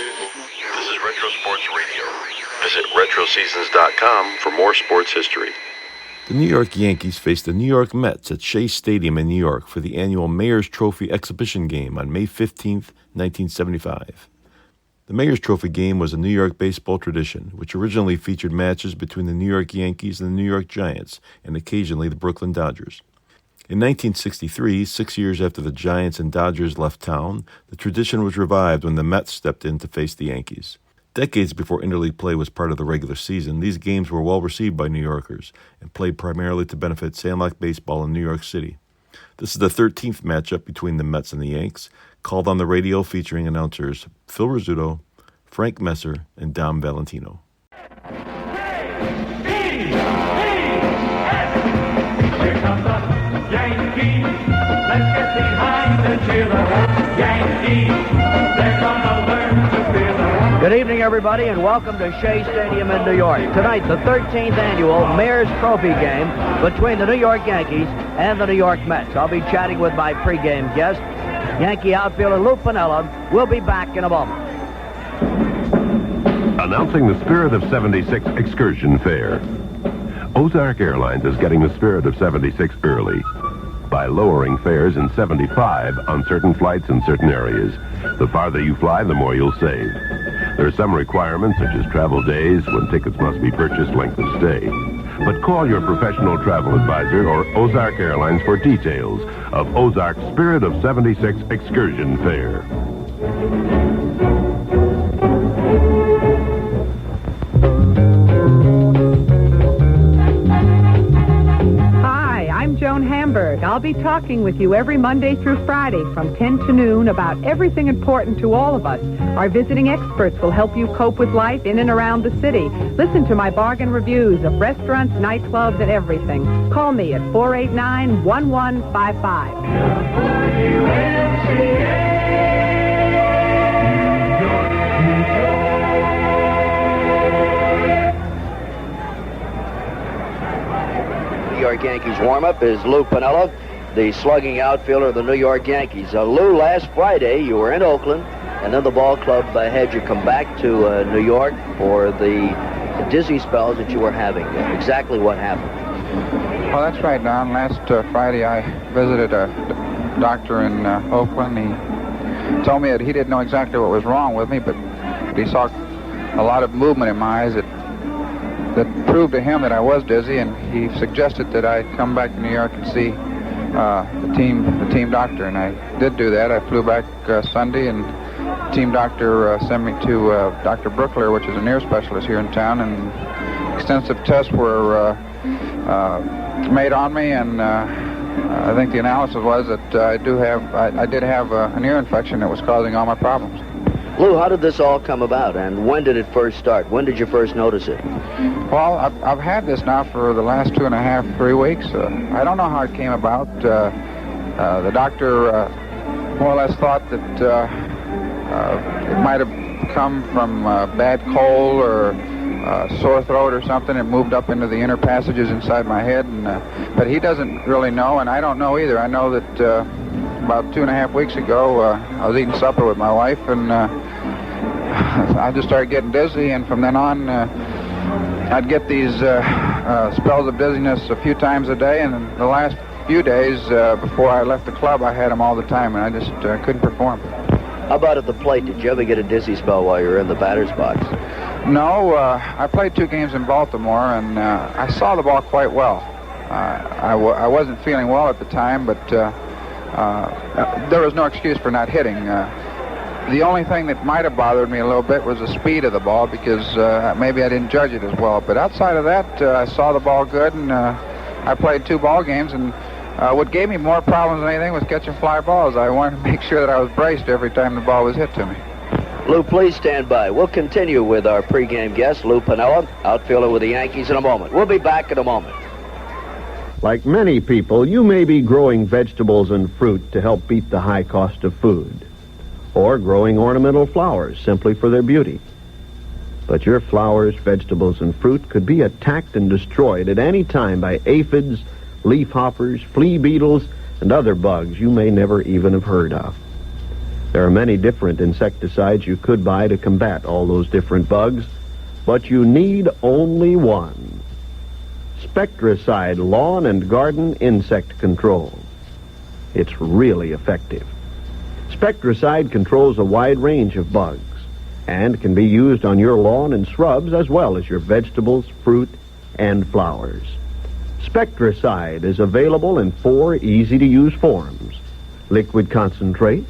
This is Retro Sports Radio. Visit RetroSeasons.com for more sports history. The New York Yankees faced the New York Mets at Shea Stadium in New York for the annual Mayor's Trophy exhibition game on May 15, 1975. The Mayor's Trophy game was a New York baseball tradition, which originally featured matches between the New York Yankees and the New York Giants, and occasionally the Brooklyn Dodgers. In 1963, 6 years after the Giants and Dodgers left town, the tradition was revived when the Mets stepped in to face the Yankees. Decades before interleague play was part of the regular season, these games were well received by New Yorkers and played primarily to benefit sandlot baseball in New York City. This is the 13th matchup between the Mets and the Yanks, called on the radio featuring announcers Phil Rizzuto, Frank Messer, and Dom Valentino. Yankees, let's get behind and cheer the Yankees. They're gonna learn to feel the. Good evening, everybody, and welcome to Shea Stadium in New York. Tonight, the 13th annual Mayor's Trophy game between the New York Yankees and the New York Mets. I'll be chatting with my pregame guest, Yankee outfielder Lou Piniella. We'll be back in a moment. Announcing the Spirit of 76 excursion fare. Ozark Airlines is getting the Spirit of 76 early by lowering fares in 75 on certain flights in certain areas. The farther you fly, the more you'll save. There are some requirements, such as travel days, when tickets must be purchased, length of stay. But call your professional travel advisor or Ozark Airlines for details of Ozark's Spirit of 76 excursion fare. I'll be talking with you every Monday through Friday from 10 to noon about everything important to all of us. Our visiting experts will help you cope with life in and around the city. Listen to my bargain reviews of restaurants, nightclubs, and everything. Call me at 489-1155. WMCA. New York Yankees warm-up is Lou Piniella, the slugging outfielder of the New York Yankees. Lou, last Friday you were in Oakland, and then the ball club had you come back to New York for the dizzy spells that you were having. Exactly what happened? Well, that's right, Don. Last Friday I visited a doctor in Oakland. He told me that he didn't know exactly what was wrong with me, but he saw a lot of movement in my eyes that proved to him that I was dizzy, and he suggested that I come back to New York and see the team doctor, and I did do that. I flew back Sunday, and the team doctor sent me to Dr. Brookler, which is an ear specialist here in town, and extensive tests were made on me, and I think the analysis was that I did have an ear infection that was causing all my problems. Lou, how did this all come about, and when did it first start? When did you first notice it? Well, I've had this now for the last 2.5, 3 weeks. I don't know how it came about. The doctor more or less thought that it might have come from bad cold or sore throat or something. It moved up into the inner passages inside my head, but he doesn't really know, and I don't know either. I know that about 2.5 weeks ago, I was eating supper with my wife, and I just started getting dizzy, and from then on, I'd get these spells of dizziness a few times a day, and the last few days before I left the club, I had them all the time, and I just couldn't perform. How about at the plate? Did you ever get a dizzy spell while you were in the batter's box? No, I played 2 games in Baltimore, and I saw the ball quite well. I wasn't feeling well at the time, but there was no excuse for not hitting. The only thing that might have bothered me a little bit was the speed of the ball, because maybe I didn't judge it as well. But outside of that, I saw the ball good, and I played 2 ball games, and what gave me more problems than anything was catching fly balls. I wanted to make sure that I was braced every time the ball was hit to me. Lou, please stand by. We'll continue with our pregame guest, Lou Piniella, outfielder with the Yankees, in a moment. We'll be back in a moment. Like many people, you may be growing vegetables and fruit to help beat the high cost of food, or growing ornamental flowers simply for their beauty. But your flowers, vegetables, and fruit could be attacked and destroyed at any time by aphids, leafhoppers, flea beetles, and other bugs you may never even have heard of. There are many different insecticides you could buy to combat all those different bugs, but you need only one. Spectracide Lawn and Garden Insect Control. It's really effective. Spectracide controls a wide range of bugs and can be used on your lawn and shrubs as well as your vegetables, fruit, and flowers. Spectracide is available in 4 easy-to-use forms: liquid concentrate,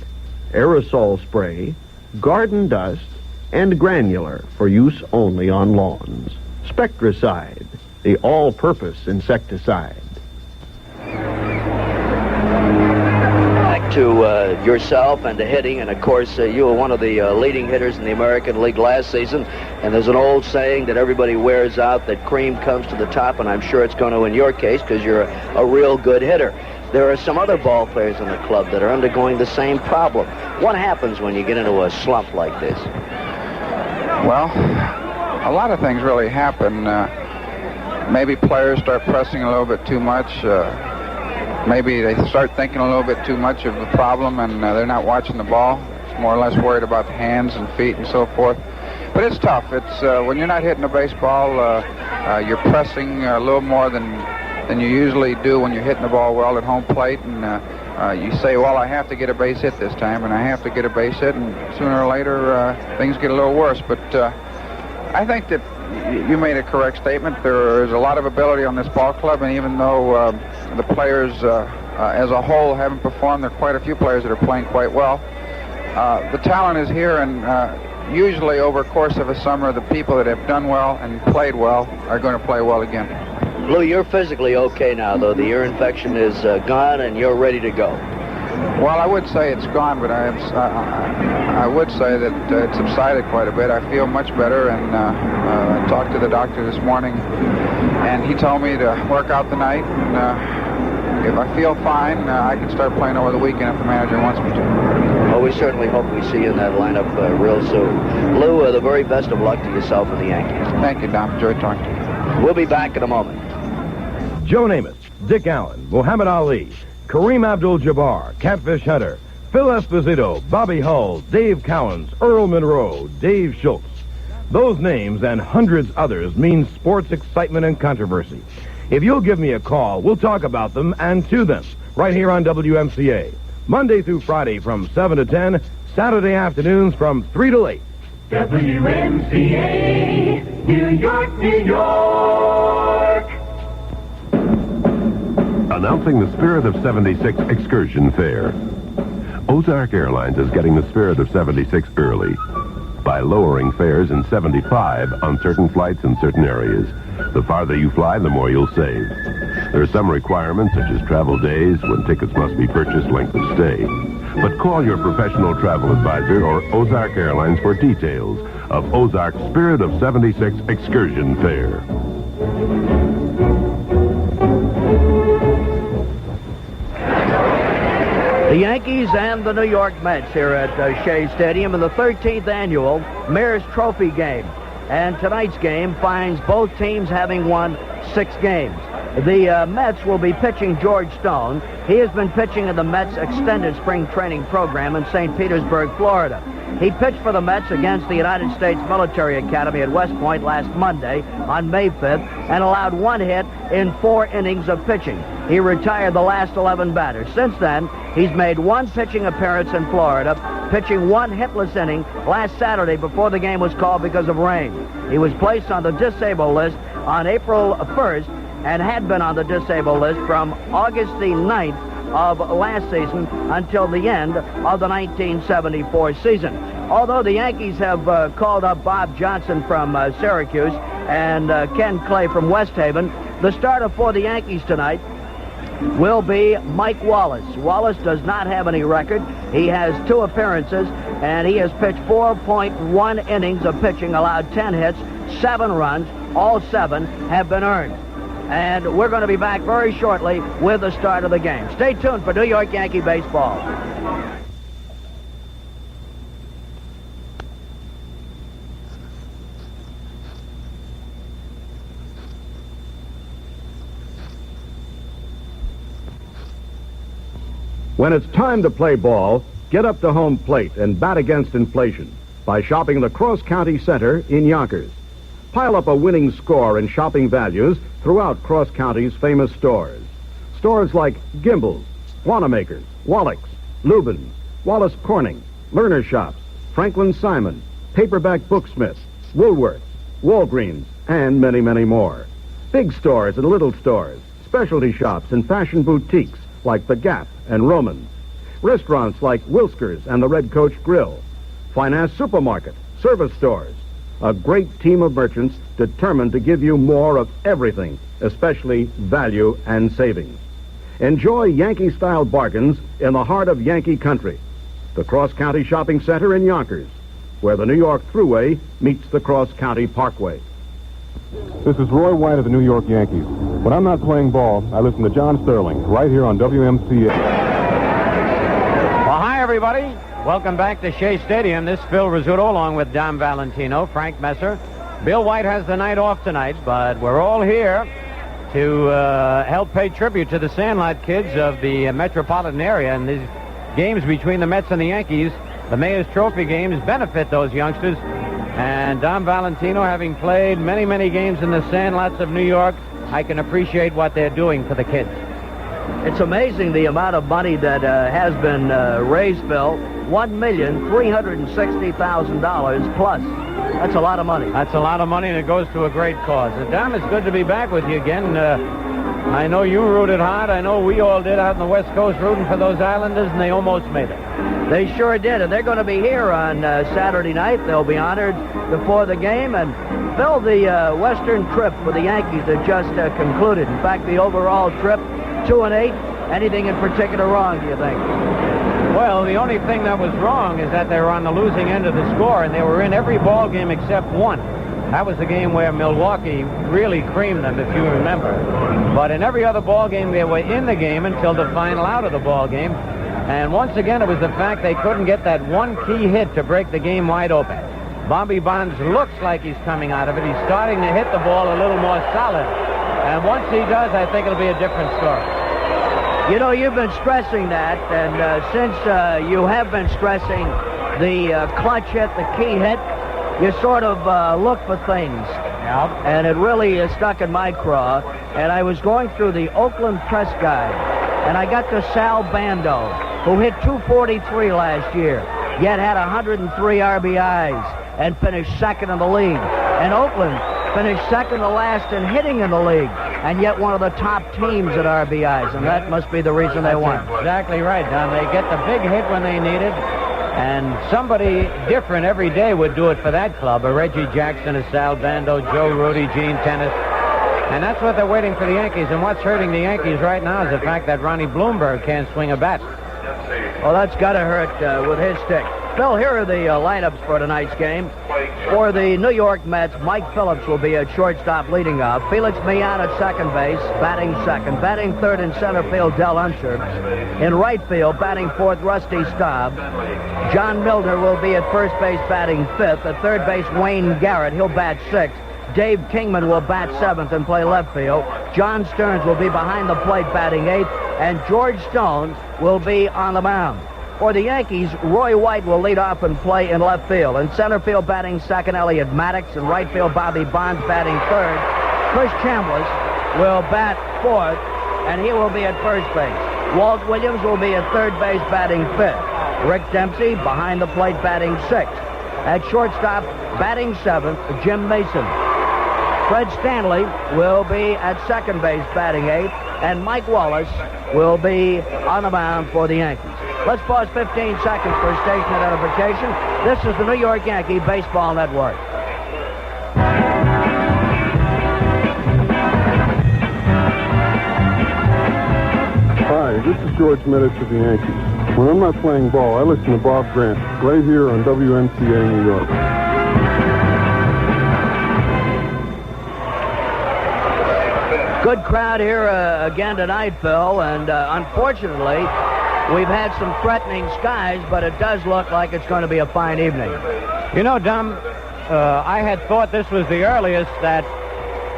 aerosol spray, garden dust, and granular for use only on lawns. Spectracide, the all-purpose insecticide. Back to yourself and to hitting, and of course you were one of the leading hitters in the American League last season, and there's an old saying that everybody wears out, that cream comes to the top, and I'm sure it's going to in your case because you're a real good hitter. There are some other ball players in the club that are undergoing the same problem. What happens when you get into a slump like this? Well, a lot of things really happen. Maybe players start pressing a little bit too much. Maybe they start thinking a little bit too much of the problem, and they're not watching the ball. It's more or less worried about the hands and feet and so forth. But it's tough. It's when you're not hitting a baseball, you're pressing a little more than you usually do when you're hitting the ball well at home plate, and you say, well, I have to get a base hit this time, and I have to get a base hit, and sooner or later things get a little worse. But I think that you made a correct statement. There is a lot of ability on this ball club, and even though the players as a whole haven't performed, there are quite a few players that are playing quite well. The talent is here, and usually over the course of a summer, the people that have done well and played well are going to play well again. Lou, you're physically okay now, though. The ear infection is gone, and you're ready to go. Well, I would say it's gone, but I would say that it's subsided quite a bit. I feel much better, and I talked to the doctor this morning, and he told me to work out the night, and if I feel fine, I can start playing over the weekend if the manager wants me to. Well, we certainly hope we see you in that lineup real soon. Lou, the very best of luck to yourself and the Yankees. Thank you, Dom. Enjoyed talking to you. We'll be back in a moment. Joe Namath, Dick Allen, Muhammad Ali, Kareem Abdul-Jabbar, Catfish Hunter, Phil Esposito, Bobby Hull, Dave Cowens, Earl Monroe, Dave Schultz. Those names and hundreds others mean sports excitement and controversy. If you'll give me a call, we'll talk about them and to them right here on WMCA. Monday through Friday from 7 to 10, Saturday afternoons from 3 to 8. WMCA, New York, New York. Announcing the Spirit of 76 Excursion Fair. Ozark Airlines is getting the Spirit of 76 early by lowering fares in 75 on certain flights in certain areas. The farther you fly, the more you'll save. There are some requirements, such as travel days, when tickets must be purchased, length of stay. But call your professional travel advisor or Ozark Airlines for details of Ozark's Spirit of 76 Excursion Fair. The Yankees and the New York Mets here at Shea Stadium in the 13th annual Mayor's Trophy game. And tonight's game finds both teams having won 6 games. The Mets will be pitching George Stone. He has been pitching in the Mets extended spring training program in St. Petersburg, Florida. He pitched for the Mets against the United States Military Academy at West Point last Monday on May 5th and allowed 1 hit in 4 innings of pitching. He retired the last 11 batters. Since then, he's made 1 pitching appearance in Florida, pitching 1 hitless inning last Saturday before the game was called because of rain. He was placed on the disabled list on April 1st and had been on the disabled list from August the 9th of last season until the end of the 1974 season. Although the Yankees have called up Bob Johnson from Syracuse and Ken Clay from West Haven, the starter for the Yankees tonight will be Mike Wallace. Wallace does not have any record. He has 2 appearances, and he has pitched 4.1 innings of pitching, allowed 10 hits, 7 runs. All 7 have been earned. And we're going to be back very shortly with the start of the game. Stay tuned for New York Yankee baseball. When it's time to play ball, Get up to home plate and bat against inflation by shopping the Cross County Center in Yonkers. Pile up a winning score in shopping values throughout Cross County's famous stores. Stores like Gimbel's, Wanamaker's, Wallach's, Lubin's, Wallace Corning, Lerner Shops, Franklin Simon, Paperback Booksmith, Woolworths, Walgreens, and many, many more. Big stores and little stores, specialty shops and fashion boutiques like The Gap and Roman's. Restaurants like Wilsker's and the Red Coach Grill. Finance supermarket, service stores. A great team of merchants determined to give you more of everything, especially value and savings. Enjoy Yankee-style bargains in the heart of Yankee country. The Cross County Shopping Center in Yonkers, where the New York Thruway meets the Cross County Parkway. This is Roy White of the New York Yankees. When I'm not playing ball, I listen to John Sterling, right here on WMCA. Well, hi, everybody. Welcome back to Shea Stadium. This is Phil Rizzuto along with Dom Valentino, Frank Messer. Bill White has the night off tonight, but we're all here to help pay tribute to the Sandlot kids of the metropolitan area. And these games between the Mets and the Yankees, the Mayor's Trophy games, benefit those youngsters. And Dom Valentino, having played many, many games in the Sandlots of New York, I can appreciate what they're doing for the kids. It's amazing the amount of money that has been raised, Bill. $1,360,000 plus. That's a lot of money. That's a lot of money, and it goes to a great cause. And Dom, it's good to be back with you again. I know you rooted hard. I know we all did out in the West Coast rooting for those Islanders, and they almost made it. They sure did, and they're going to be here on Saturday night. They'll be honored before the game. And Bill, the Western trip for the Yankees had just concluded. In fact, the overall trip, 2-8. Anything in particular wrong, do you think? Well, the only thing that was wrong is that they were on the losing end of the score, and they were in every ball game except one. That was the game where Milwaukee really creamed them, if you remember. But in every other ball game, they were in the game until the final out of the ball game. And once again, it was the fact they couldn't get that one key hit to break the game wide open. Bobby Bonds looks like he's coming out of it. He's starting to hit the ball a little more solid. And once he does, I think it'll be a different story. You know, you've been stressing that, and since you have been stressing the clutch hit, the key hit, you sort of look for things. Yep. And it really is stuck in my craw. And I was going through the Oakland press guide, and I got to Sal Bando, who hit 243 last year, yet had 103 RBIs and finished second in the league. And Oakland finished second to last in hitting in the league, and yet one of the top teams at RBIs, and that must be the reason they won. Exactly right, Don. They get the big hit when they need it, and somebody different every day would do it for that club. A Reggie Jackson, a Sal Bando, Joe Rudy, Gene Tennis. And that's what they're waiting for the Yankees. And what's hurting the Yankees right now is the fact that Ronnie Bloomberg can't swing a bat. Well, that's got to hurt with his stick. Phil, here are the lineups for tonight's game. For the New York Mets, Mike Phillips will be at shortstop leading off. Felix Millan at second base, batting second. Batting third in center field, Del Unser. In right field, batting fourth, Rusty Staub. John Milner will be at first base, batting fifth. At third base, Wayne Garrett. He'll bat sixth. Dave Kingman will bat seventh and play left field. John Stearns will be behind the plate, batting eighth. And George Stone will be on the mound. For the Yankees, Roy White will lead off and play in left field. In center field, batting second, Elliot Maddox. In right field, Bobby Bonds batting third. Chris Chambliss will bat fourth, and he will be at first base. Walt Williams will be at third base, batting fifth. Rick Dempsey behind the plate, batting sixth. At shortstop, batting seventh, Jim Mason. Fred Stanley will be at second base, batting eighth, and Mike Wallace will be on the mound for the Yankees. Let's pause 15 seconds for station identification. This is the New York Yankee Baseball Network. Hi, this is George Meadows of the Yankees. When I'm not playing ball, I listen to Bob Grant, right here on WMCA New York. Good crowd here again tonight, Phil, and unfortunately, we've had some threatening skies, but it does look like it's going to be a fine evening. You know, Dom, I had thought this was the earliest that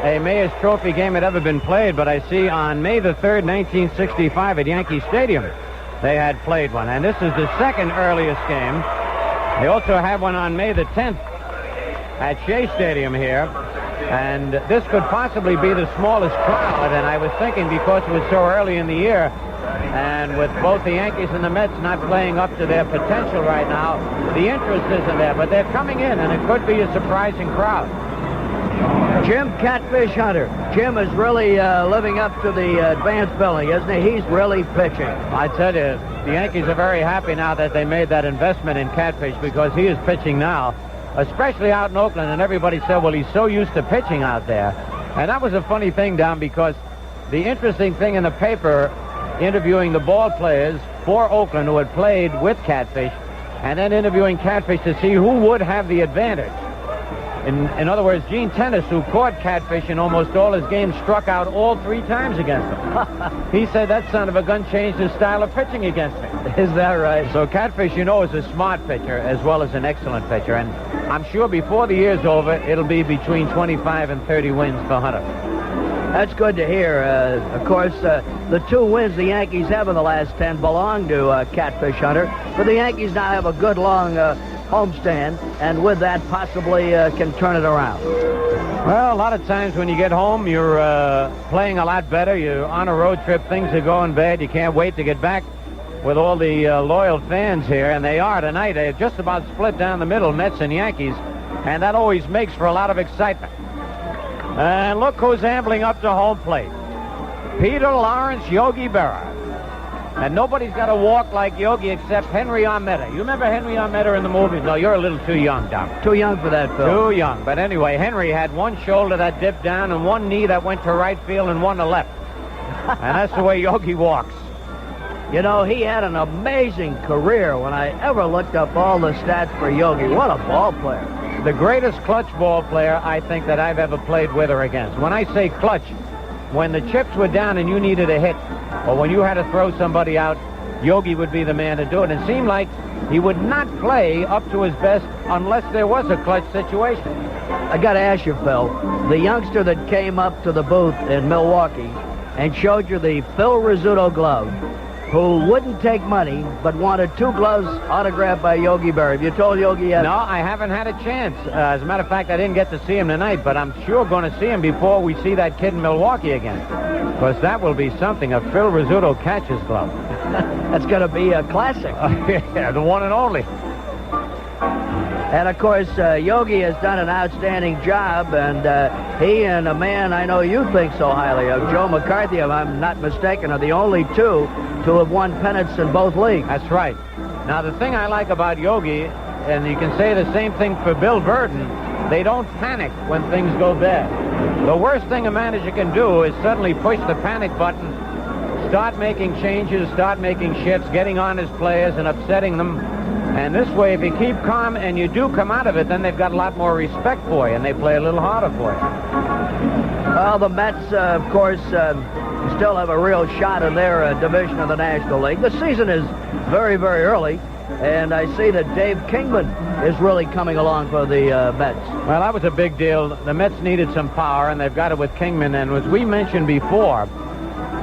a Mayor's Trophy game had ever been played, but I see on May the 3rd, 1965 at Yankee Stadium, they had played one. And this is the second earliest game. They also had one on May the 10th at Shea Stadium here. And this could possibly be the smallest crowd. And I was thinking, because it was so early in the year, and with both the Yankees and the Mets not playing up to their potential right now, the interest isn't there. But they're coming in, and it could be a surprising crowd. Jim Catfish Hunter. Jim is really living up to the advanced billing, isn't he? He's really pitching. I tell you, the Yankees are very happy now that they made that investment in Catfish, because he is pitching now, especially out in Oakland, and everybody said, well, he's so used to pitching out there. And that was a funny thing, Don, because the interesting thing in the paper, interviewing the ball players for Oakland who had played with Catfish, and then interviewing Catfish to see who would have the advantage. In other words, Gene Tennis, who caught Catfish in almost all his games, struck out all 3 times against him. He said that son of a gun changed his style of pitching against me. Is that right? So Catfish, you know, is a smart pitcher as well as an excellent pitcher. And I'm sure before the year's over, it'll be between 25 and 30 wins for Hunter. That's good to hear. Of course, the 2 wins the Yankees have in the last 10 belong to Catfish Hunter. But the Yankees now have a good long homestand, and with that possibly can turn it around. Well, a lot of times when you get home, you're playing a lot better. You're on a road trip. Things are going bad. You can't wait to get back with all the loyal fans here, and they are tonight. They're just about split down the middle, Mets and Yankees, and that always makes for a lot of excitement. And look who's ambling up to home plate. Peter Lawrence Yogi Berra. And nobody's got to walk like Yogi except Henry Armetta. You remember Henry Armetta in the movie? No, you're a little too young, Doc. Too young for that, Phil. Too young. But anyway, Henry had one shoulder that dipped down and one knee that went to right field and one to left. And that's the way Yogi walks. You know, he had an amazing career when I ever looked up all the stats for Yogi. What a ball player. The greatest clutch ball player, I think, that I've ever played with or against. When I say clutch, when the chips were down and you needed a hit, or when you had to throw somebody out, Yogi would be the man to do it. It seemed like he would not play up to his best unless there was a clutch situation. I got to ask you, Phil, the youngster that came up to the booth in Milwaukee and showed you the Phil Rizzuto glove, who wouldn't take money but wanted 2 gloves autographed by Yogi Berra. Have you told Yogi yet? No, I haven't had a chance. As a matter of fact, I didn't get to see him tonight, but I'm sure going to see him before we see that kid in Milwaukee again. Because that will be something, a Phil Rizzuto catcher's glove. That's going to be a classic. Yeah, the one and only. And, of course, Yogi has done an outstanding job, and he and a man I know you think so highly of, Joe McCarthy, if I'm not mistaken, are the only 2 to have won pennants in both leagues. That's right. Now, the thing I like about Yogi, and you can say the same thing for Bill Burton, they don't panic when things go bad. The worst thing a manager can do is suddenly push the panic button, start making changes, start making shifts, getting on his players and upsetting them. And this way, if you keep calm and you do come out of it, then they've got a lot more respect for you, and they play a little harder for you. Well, the Mets, of course, still have a real shot in their division of the National League. The season is very, very early, and I see that Dave Kingman is really coming along for the Mets. Well, that was a big deal. The Mets needed some power, and they've got it with Kingman. And as we mentioned before,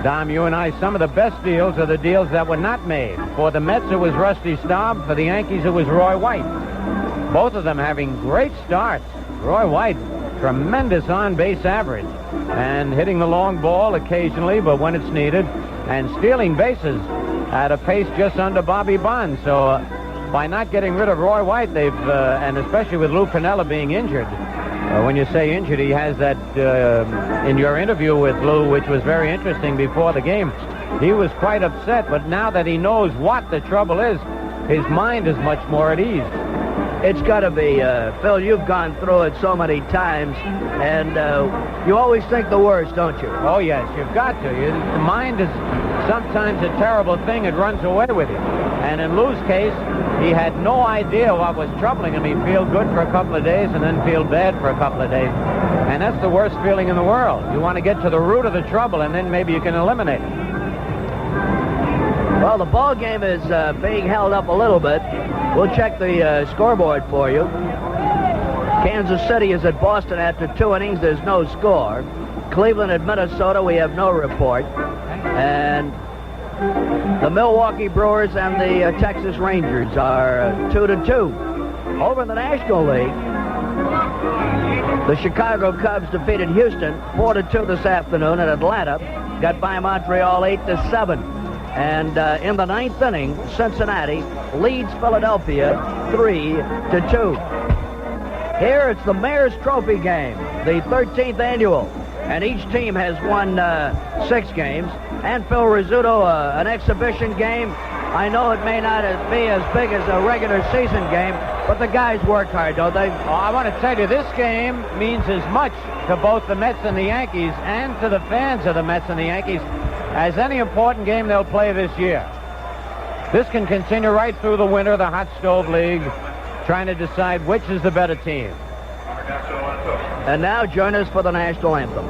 Dom, you and I, some of the best deals are the deals that were not made. For the Mets, it was Rusty Staub. For the Yankees, it was Roy White. Both of them having great starts. Roy White, tremendous on-base average, and hitting the long ball occasionally, but when it's needed, and stealing bases at a pace just under Bobby Bonds. So by not getting rid of Roy White, they've, and especially with Lou Piniella being injured, when you say injured, he has that in your interview with Lou, which was very interesting before the game. He was quite upset, but now that he knows what the trouble is, his mind is much more at ease. It's got to be, Phil, you've gone through it so many times, and you always think the worst, don't you? Oh, yes, you've got to. The mind is sometimes a terrible thing. It runs away with you. And in Lou's case, he had no idea what was troubling him. He'd feel good for a couple of days and then feel bad for a couple of days. And that's the worst feeling in the world. You want to get to the root of the trouble, and then maybe you can eliminate it. Well, the ball game is being held up a little bit. We'll check the scoreboard for you. Kansas City is at Boston after 2 innings. There's no score. Cleveland at Minnesota, we have no report. And The Milwaukee Brewers and the Texas Rangers are 2-2. Over in the National League, the Chicago Cubs defeated Houston 4-2 this afternoon, and Atlanta got by Montreal 8-7. And in the ninth inning, Cincinnati leads Philadelphia 3-2. Here it's the Mayor's Trophy game, the 13th annual, and each team has won 6 games. And Phil Rizzuto, an exhibition game. I know it may not be as big as a regular season game, but the guys work hard, don't they? Oh, I want to tell you, this game means as much to both the Mets and the Yankees and to the fans of the Mets and the Yankees as any important game they'll play this year. This can continue right through the winter, the Hot Stove League, trying to decide which is the better team. And now join us for the national anthem.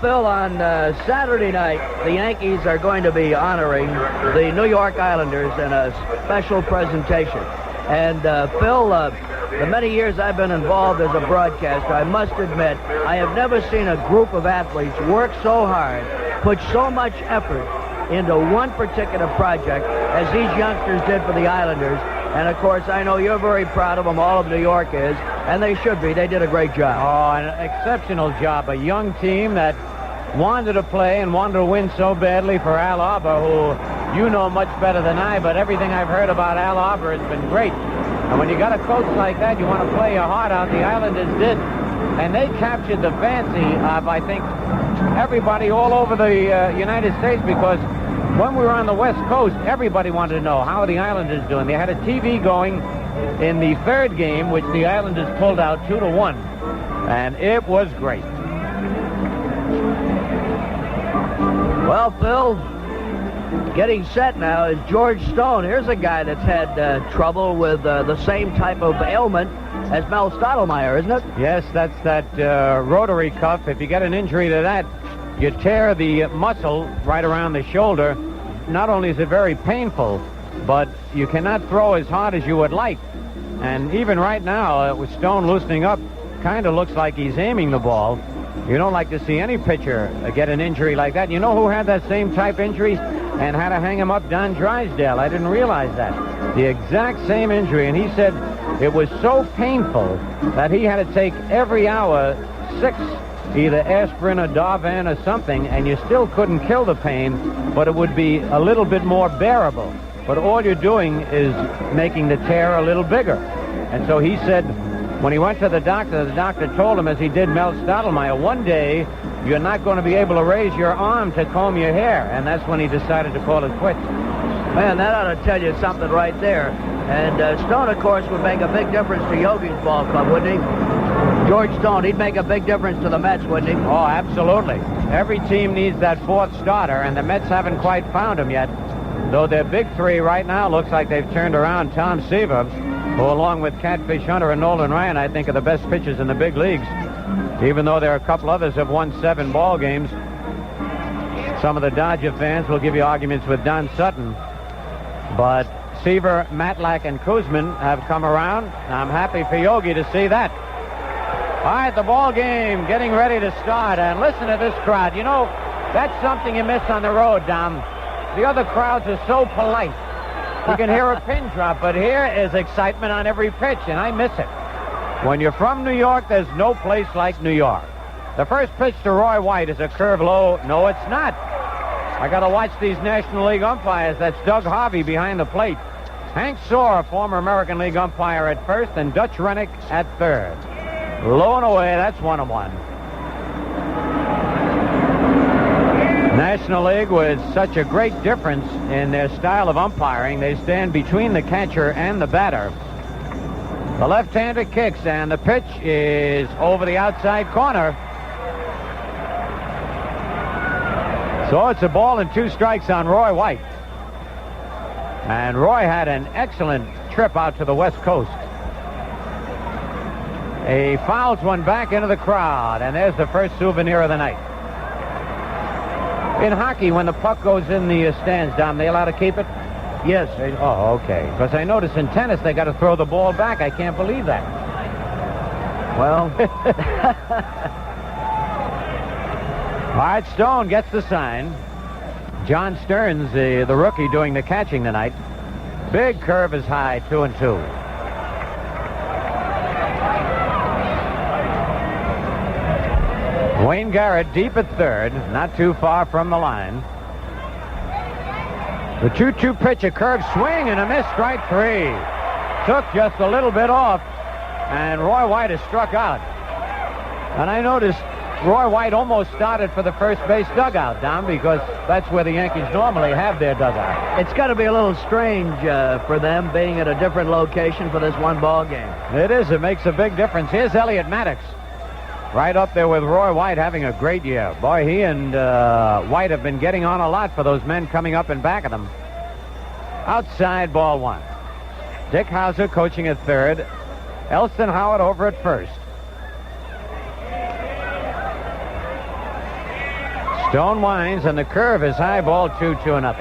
Phil, on Saturday night, the Yankees are going to be honoring the New York Islanders in a special presentation. And Phil, the many years I've been involved as a broadcaster, I must admit, I have never seen a group of athletes work so hard, put so much effort into one particular project as these youngsters did for the Islanders. And, of course, I know you're very proud of them. All of New York is. And they should be. They did a great job. Oh, an exceptional job. A young team that wanted to play and wanted to win so badly for Al Arbor, who you know much better than I, but everything I've heard about Al Arbor has been great. And when you got a coach like that, you want to play your heart out. The Islanders did. And they captured the fancy of, I think, everybody all over the United States, because when we were on the West Coast, everybody wanted to know how are the Islanders doing. They had a TV going in the third game, which the Islanders pulled out 2-1, and it was great. Well, Phil, getting set now is George Stone. Here's a guy that's had trouble with the same type of ailment as Mel Stottlemyre, isn't it? Yes, that's that rotary cuff. If you get an injury to that, you tear the muscle right around the shoulder. Not only is it very painful, but you cannot throw as hard as you would like. And even right now, with Stone loosening up, kind of looks like he's aiming the ball. You don't like to see any pitcher get an injury like that. You know who had that same type injury and had to hang him up? Don Drysdale. I didn't realize that. The exact same injury, and he said it was so painful that he had to take every hour 6 either aspirin or Darvan or something, and you still couldn't kill the pain, but it would be a little bit more bearable. But all you're doing is making the tear a little bigger. And so he said when he went to the doctor told him, as he did Mel Stottlemyre, one day you're not going to be able to raise your arm to comb your hair. And that's when he decided to call it quits. Man, that ought to tell you something right there. And Stone, of course, would make a big difference to Yogi's ball club, wouldn't he? George Stone, he'd make a big difference to the Mets, wouldn't he? Oh, absolutely. Every team needs that fourth starter, and the Mets haven't quite found him yet. Though their big three right now looks like they've turned around. Tom Seaver, who along with Catfish Hunter and Nolan Ryan, I think are the best pitchers in the big leagues. Even though there are a couple others have won 7 ball games. Some of the Dodger fans will give you arguments with Don Sutton. But Seaver, Matlack, and Kuzman have come around. I'm happy for Yogi to see that. All right, the ball game getting ready to start. And listen to this crowd. You know, that's something you miss on the road, Dom. The other crowds are so polite. You can hear a pin drop, but here is excitement on every pitch, and I miss it. When you're from New York, there's no place like New York. The first pitch to Roy White is a curve low. No, it's not. I got to watch these National League umpires. That's Doug Harvey behind the plate. Hank Soar, a former American League umpire, at first, and Dutch Rennick at third. Low and away, that's 1-1. National League with such a great difference in their style of umpiring. They stand between the catcher and the batter. The left-hander kicks, and the pitch is over the outside corner. So it's a ball and 2 strikes on Roy White. And Roy had an excellent trip out to the West Coast. He fouls one back into the crowd, and there's the first souvenir of the night. In hockey, when the puck goes in the stands, Dom, they allowed to keep it? Yes. Oh, okay. Because I noticed in tennis they got to throw the ball back. I can't believe that. Well. All right, Stone gets the sign. John Stearns, the rookie, doing the catching tonight. Big curve is high, 2-2. Wayne Garrett deep at third, not too far from the line. The 2-2 pitch, a curve swing and a miss, strike 3. Took just a little bit off, and Roy White has struck out. And I noticed Roy White almost started for the first base dugout, Dom, because that's where the Yankees normally have their dugout. It's got to be a little strange for them being at a different location for this one ball game. It is. It makes a big difference. Here's Elliot Maddox, right up there with Roy White, having a great year. Boy, he and White have been getting on a lot for those men coming up in back of them. Outside, ball 1. Dick Hauser coaching at third. Elston Howard over at first. Stone winds, and the curve is high, ball 2-0.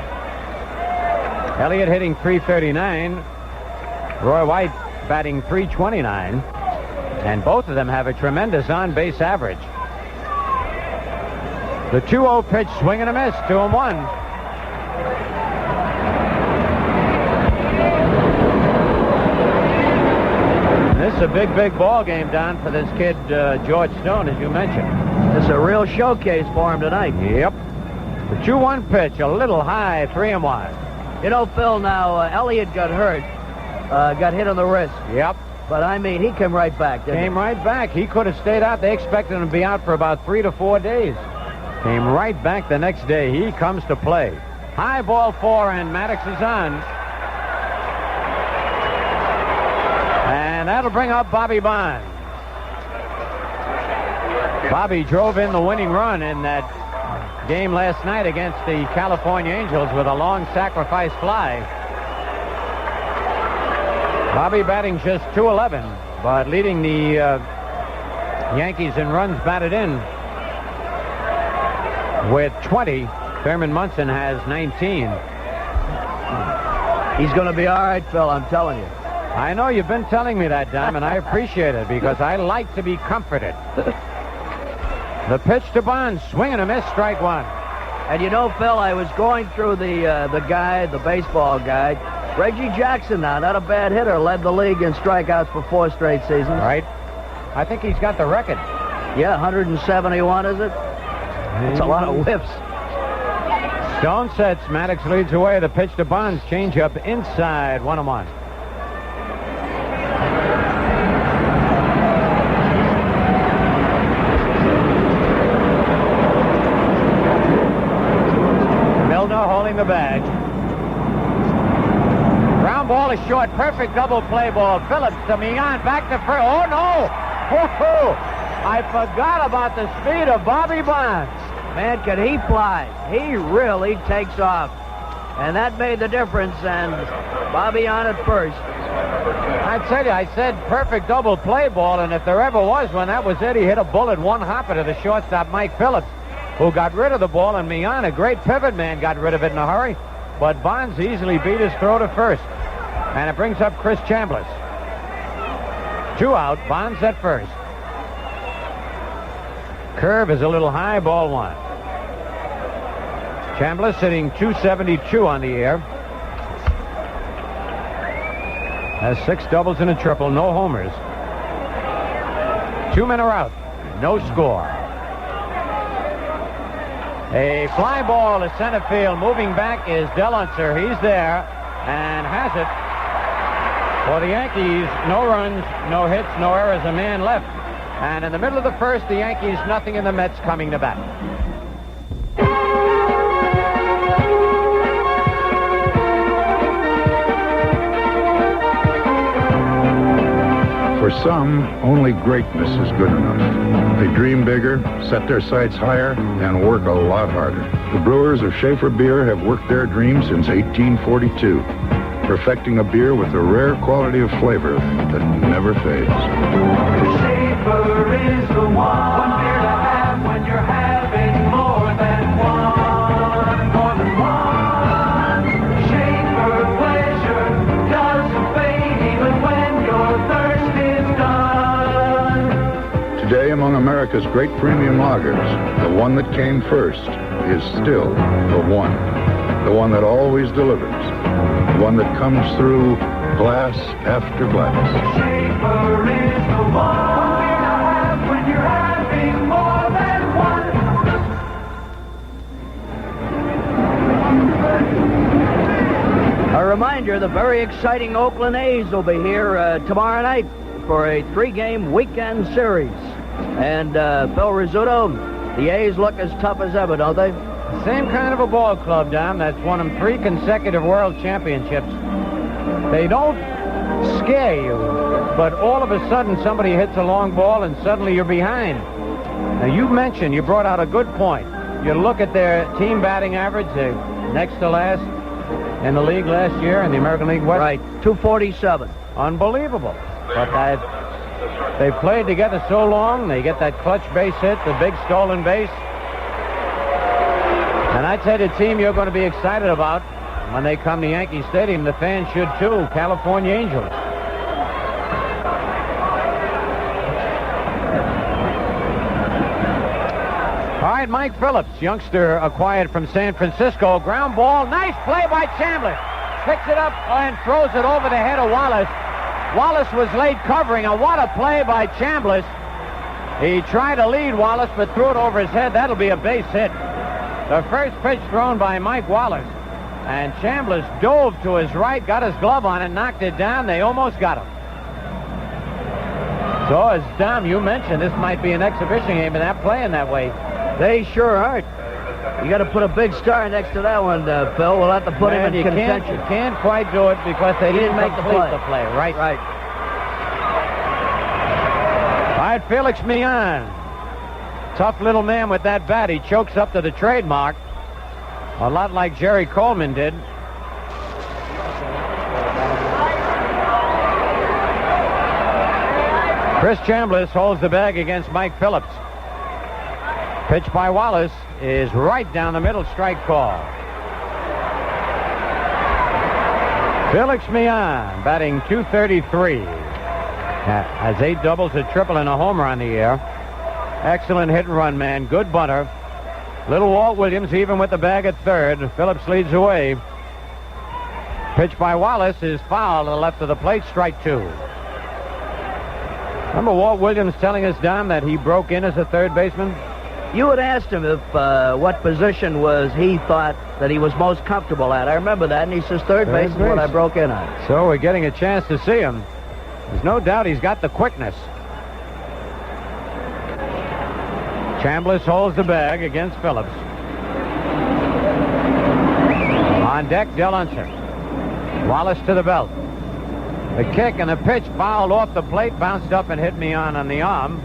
Elliott hitting .339. Roy White batting .329. And both of them have a tremendous on-base average. The 2-0 pitch, swing and a miss, 2-1. This is a big, big ball game, Don, for this kid, George Stone, as you mentioned. This is a real showcase for him tonight. Yep. The 2-1 pitch, a little high, 3-1. You know, Phil, now, Elliott got hurt, got hit on the wrist. Yep. But, I mean, he came right back, didn't he? Came right back. He could have stayed out. They expected him to be out for about 3 to 4 days. Came right back the next day. He comes to play. High ball 4, and Maddox is on. And that'll bring up Bobby Bonds. Bobby drove in the winning run in that game last night against the California Angels with a long sacrifice fly. Bobby batting just .211, but leading the Yankees in runs batted in with 20. Thurman Munson has 19. He's going to be all right, Phil, I'm telling you. I know you've been telling me that, Dom, and I appreciate it because I like to be comforted. The pitch to Bonds, swing and a miss, strike 1. And you know, Phil, I was going through the baseball guide. Reggie Jackson now, not a bad hitter, led the league in strikeouts for 4 straight seasons. Right. I think he's got the record. Yeah, 171, is it? That's a lot of whiffs. Stone sets, Maddox leads away. The pitch to Bonds, changeup inside, 1-1. Holding the bag. Ground ball is short. Perfect double play ball. Phillips to Mian. Back to first. Oh, no. Woo-hoo. I forgot about the speed of Bobby Bonds. Man, can he fly? He really takes off. And that made the difference. And Bobby on at first. I tell you, I said perfect double play ball. And if there ever was one, that was it. He hit a bullet one hopper to the shortstop, Mike Phillips, who got rid of the ball, and Mian, a great pivot man, got rid of it in a hurry. But Bonds easily beat his throw to first. And it brings up Chris Chambliss. 2 out, Bonds at first. Curve is a little high, ball 1. Chambliss hitting .272 on the year. Has 6 doubles and a triple, no homers. 2 men are out, no score. A fly ball to center field. Moving back is Deluncer. He's there and has it. For the Yankees, no runs, no hits, no errors, a man left. And in the middle of the first, the Yankees nothing, and the Mets coming to bat. For some, only greatness is good enough. They dream bigger, set their sights higher, and work a lot harder. The brewers of Schaefer Beer have worked their dream since 1842, perfecting a beer with a rare quality of flavor that never fades. Schaefer is the one beer to have when you're having more than one. More than one. Schaefer pleasure doesn't fade even when your thirst is done. Today, among America's great premium lagers, the one that came first is still the one. The one that always delivers. The one that comes through glass after glass. Schaefer is the one beer to have when you're having more than one. A reminder, the very exciting Oakland A's will be here tomorrow night for a 3-game weekend series. And Phil Rizzuto, the A's look as tough as ever, don't they? Same kind of a ball club, Dom, that's won them 3 consecutive world championships. They don't scare you, but all of a sudden somebody hits a long ball and suddenly you're behind. Now, you brought out a good point. You look at their team batting average, they're next to last in the league last year in the American League West. Right, 247. Unbelievable. But they've played together so long, they get that clutch base hit, the big stolen base. And I tell you, the team you're going to be excited about when they come to Yankee Stadium, the fans should too, California Angels. All right, Mike Phillips, youngster acquired from San Francisco. Ground ball, nice play by Chambliss. Picks it up and throws it over the head of Wallace. Wallace was late covering, and what a play by Chambliss. He tried to lead Wallace, but threw it over his head. That'll be a base hit. The first pitch thrown by Mike Wallace. And Chambliss dove to his right, got his glove on it, knocked it down. They almost got him. So, as Dom, you mentioned, this might be an exhibition game, and they're playing that way. They sure aren't. You got to put a big star next to that one, Phil. We'll have to put him in contention. You can't quite do it because they didn't make the play. Right. Right. All right, Felix Millan. Tough little man with that bat. He chokes up to the trademark. A lot like Jerry Coleman did. Chris Chambliss holds the bag against Mike Phillips. Pitch by Wallace is right down the middle, strike call. Felix Millan batting .233. Has 8 doubles, a triple, and a homer on the year. Excellent hit and run man, good bunter. Little Walt Williams even with the bag at third. Phillips leads away. Pitch by Wallace is foul to the left of the plate, strike 2. Remember Walt Williams telling us, Don, that he broke in as a third baseman? You had asked him if what position was he thought that he was most comfortable at. I remember that, and he says third base is what I broke in on. So we're getting a chance to see him. There's no doubt he's got the quickness. Chambliss holds the bag against Phillips. On deck, Deluncer. Wallace to the belt. The kick and the pitch fouled off the plate, bounced up and hit Millan on the arm.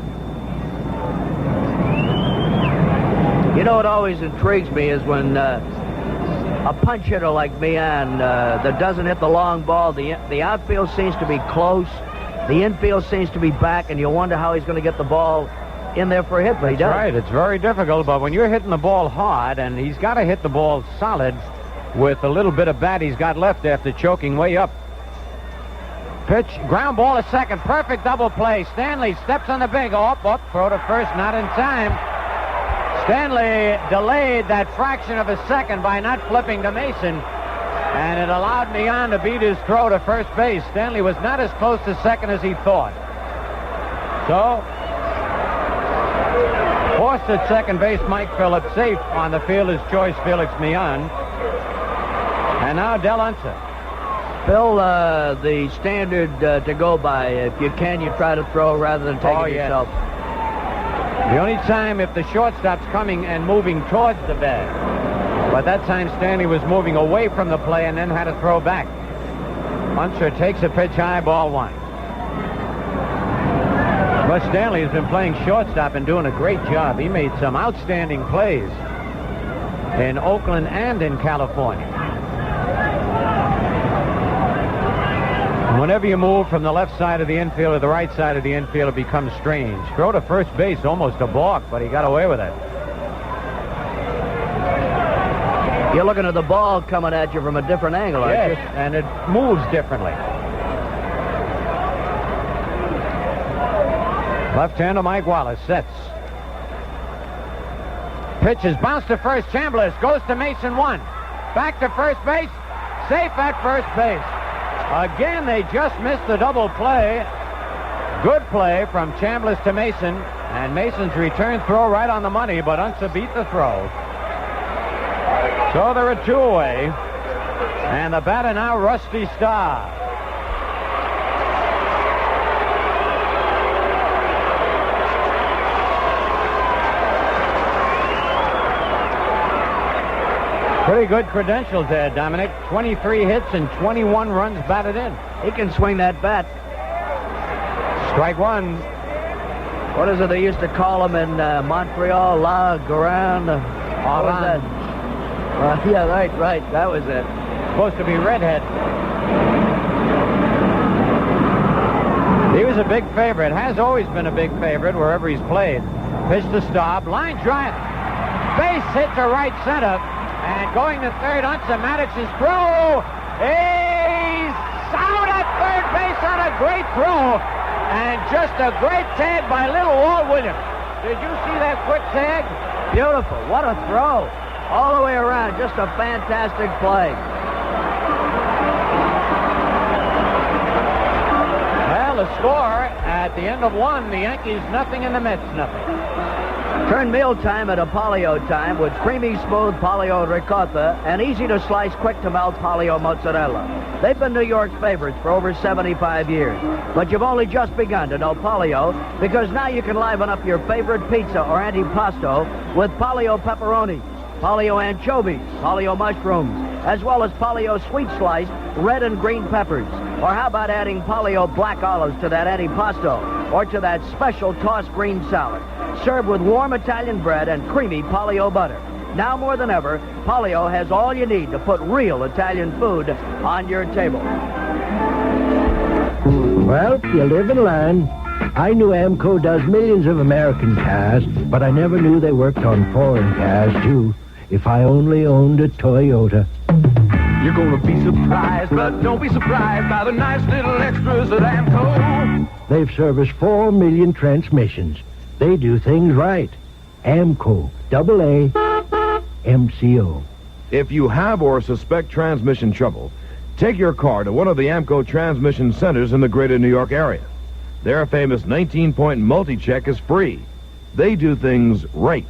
You know what always intrigues me is when a punch hitter like Millan that doesn't hit the long ball, the outfield seems to be close, the infield seems to be back, and you wonder how he's going to get the ball in there for a hit, but he doesn't. That's right. It's very difficult, but when you're hitting the ball hard, and he's got to hit the ball solid with a little bit of bat he's got left after choking way up. Pitch, ground ball to second. Perfect double play. Stanley steps on the big. Throw to first, not in time. Stanley delayed that fraction of a second by not flipping to Mason, and it allowed Millan to beat his throw to first base. Stanley was not as close to second as he thought. So, forced at second base, Mike Phillips. Safe on the fielder's choice, Felix Millan. And now Del Unser. Bill, the standard to go by, if you can, you try to throw rather than take it yourself. The only time if the shortstop's coming and moving towards the bag. But that time Stanley was moving away from the play and then had to throw back. Unser takes a pitch high, ball one. But Stanley has been playing shortstop and doing a great job. He made some outstanding plays in Oakland and in California. Whenever you move from the left side of the infield to the right side of the infield, it becomes strange. Throw to first base, almost a balk, but he got away with it. You're looking at the ball coming at you from a different angle, aren't you? Yes, and it moves differently. Left-hander Mike Wallace sets. Pitch is bounced to first. Chambliss goes to Mason, one. Back to first base. Safe at first base. Again, they just missed the double play. Good play from Chambliss to Mason, and Mason's return throw right on the money, but Unser beat the throw. So they're a two away, and the batter now Rusty Starr. Pretty good credentials there, Dominic. 23 hits and 21 runs batted in. He can swing that bat. Strike one. What is it they used to call him in Montreal? La Grande. What was that? Yeah, right. That was it. Supposed to be redhead. He was a big favorite. Has always been a big favorite wherever he's played. Pitch to stop. Line drive. Base hit to right center. And going to third, Unser Maddox's throw. He's out at third base on a great throw. And just a great tag by little Walt Williams. Did you see that quick tag? Beautiful. What a throw. All the way around. Just a fantastic play. Well, the score at the end of one, the Yankees nothing and the Mets nothing. Turn mealtime at a polio time with creamy smooth polio ricotta and easy to slice, quick to melt polio mozzarella. They've been New York's favorites for over 75 years. But you've only just begun to know polio, because now you can liven up your favorite pizza or antipasto with polio pepperoni, polio anchovies, polio mushrooms, as well as polio sweet sliced red and green peppers. Or how about adding polio black olives to that antipasto or to that special tossed green salad? Served with warm Italian bread and creamy polio butter. Now more than ever, polio has all you need to put real Italian food on your table. Well, you live and learn. I knew AMCO does millions of American cars, but I never knew they worked on foreign cars, too. If I only owned a Toyota. You're gonna be surprised, but don't be surprised by the nice little extras at AMCO. They've serviced 4 million transmissions. They do things right. AMCO, AA, MCO. If you have or suspect transmission trouble, take your car to one of the AMCO transmission centers in the greater New York area. Their famous 19-point multi-check is free. They do things right.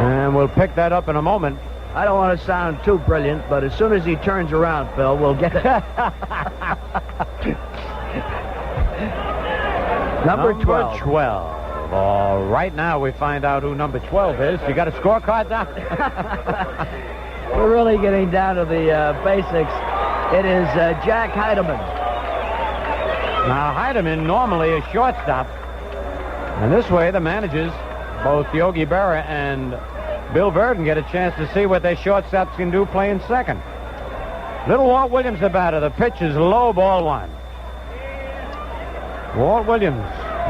And we'll pick that up in a moment. I don't want to sound too brilliant, but as soon as he turns around, Phil, we'll get it. Number 12. 12. All right, now we find out who number 12 is. You got a scorecard, Doc? We're really getting down to the basics. It is Jack Heidemann. Now, Heidemann normally is shortstop. And this way, the managers, both Yogi Berra and Bill Burden, get a chance to see what their shortstops can do playing second. Little Walt Williams, the batter. The pitch is low, ball one. Walt Williams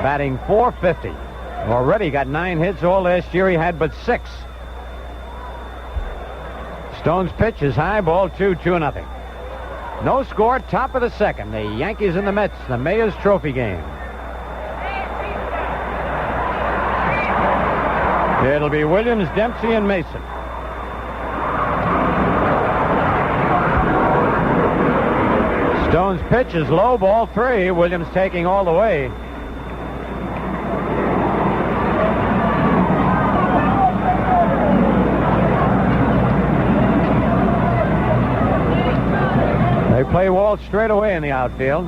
batting .450. Already got 9 hits. All last year he had but 6. Stone's pitch is high, ball 2-0. No score, top of the second. The Yankees and the Mets, the Mayor's Trophy game. It'll be Williams, Dempsey, and Mason. Stone's pitch is low, ball 3. Williams taking all the way. They play Walt straight away in the outfield.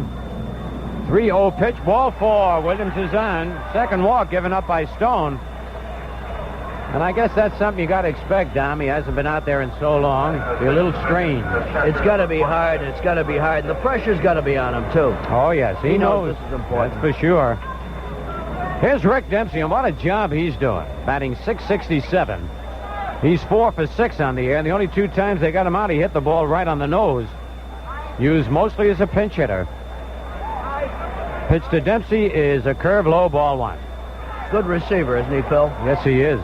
3-0 pitch, ball 4. Williams is on. Second walk given up by Stone. And I guess that's something you got to expect, Dom. He hasn't been out there in so long. Be a little strange. It's got to be hard. It's got to be hard. And the pressure's got to be on him, too. Oh, yes. He knows this is important. That's for sure. Here's Rick Dempsey, and what a job he's doing. Batting .667. He's 4 for 6 on the year, and the only 2 times they got him out, he hit the ball right on the nose. Used mostly as a pinch hitter. Pitch to Dempsey is a curve, low, ball 1. Good receiver, isn't he, Phil? Yes, he is.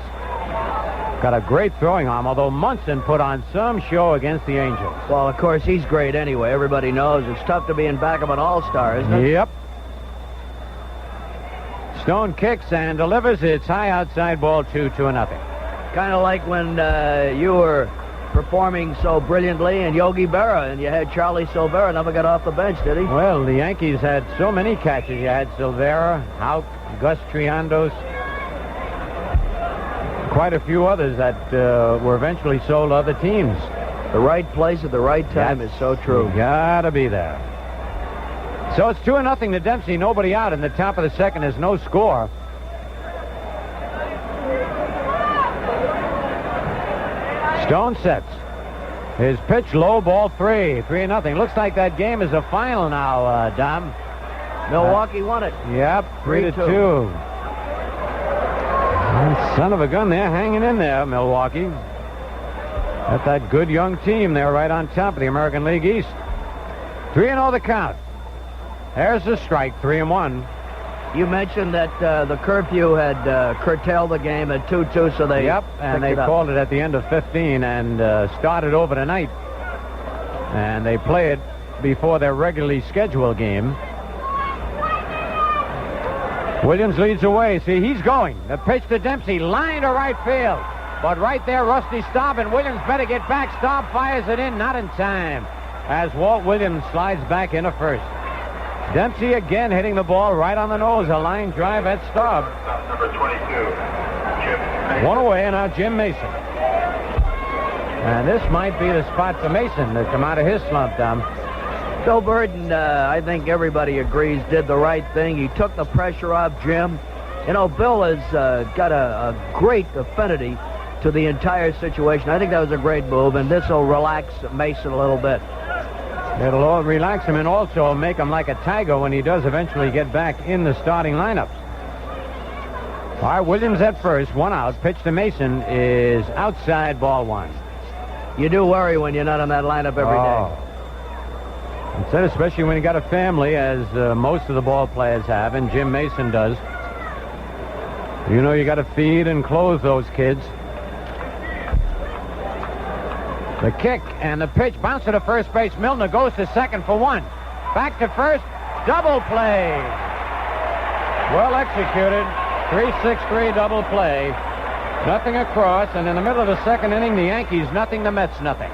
Got a great throwing arm, although Munson put on some show against the Angels. Well, of course, he's great anyway. Everybody knows it's tough to be in back of an all-star, isn't it? Yep. Stone kicks and delivers. It's high outside, ball 2-0. Kind of like when you were performing so brilliantly in Yogi Berra, and you had Charlie Silvera never got off the bench, did he? Well, the Yankees had so many catches. You had Silvera, Houck, Gus Triandos, quite a few others that were eventually sold to other teams. The right place at the right time is so true. You gotta be there. So it's 2-0 to Dempsey. Nobody out in the top of the second. There's no score. Stone sets. His pitch low, ball 3. 3-0. Looks like that game is a final now, Dom. Milwaukee won it. Yep, 3-2. Son of a gun, they're hanging in there, Milwaukee. Got that good young team there right on top of the American League East. 3-0 the count. There's the strike, 3-1. You mentioned that the curfew had curtailed the game at 2-2, so they... Yep, and they called it at the end of 15 and started over tonight. And they play it before their regularly scheduled game. Williams leads away. See, he's going. The pitch to Dempsey, line to right field. But right there, Rusty Staub, and Williams better get back. Staub fires it in, not in time, as Walt Williams slides back into first. Dempsey again hitting the ball right on the nose. A line drive at Staub. Number 22, Jim. One away, and now Jim Mason. And this might be the spot for Mason to come out of his slump, Tom. Bill Burden, I think everybody agrees, did the right thing. He took the pressure off Jim. You know, Bill has got a great affinity to the entire situation. I think that was a great move, and this will relax Mason a little bit. It'll all relax him and also make him like a tiger when he does eventually get back in the starting lineup. All right, Williams at first, 1 out. Pitch to Mason is outside, ball 1. You do worry when you're not in that lineup every day. It's that, especially when you got a family, as most of the ball players have, and Jim Mason does. You know you got to feed and clothe those kids. The kick and the pitch, bounce to first base. Milner goes to second for 1. Back to first, double play. Well executed, 3-6-3 double play. Nothing across, and in the middle of the second inning, the Yankees nothing, the Mets nothing.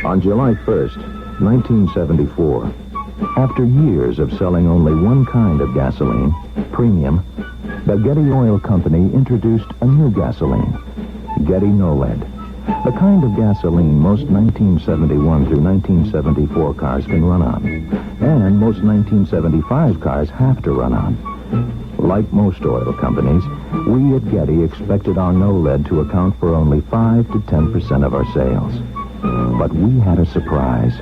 On July 1st, 1974, after years of selling only one kind of gasoline, premium, the Getty Oil Company introduced a new gasoline, Getty No-Lead, the kind of gasoline most 1971 through 1974 cars can run on, and most 1975 cars have to run on. Like most oil companies, we at Getty expected our No-Lead to account for only 5 to 10% of our sales. But we had a surprise.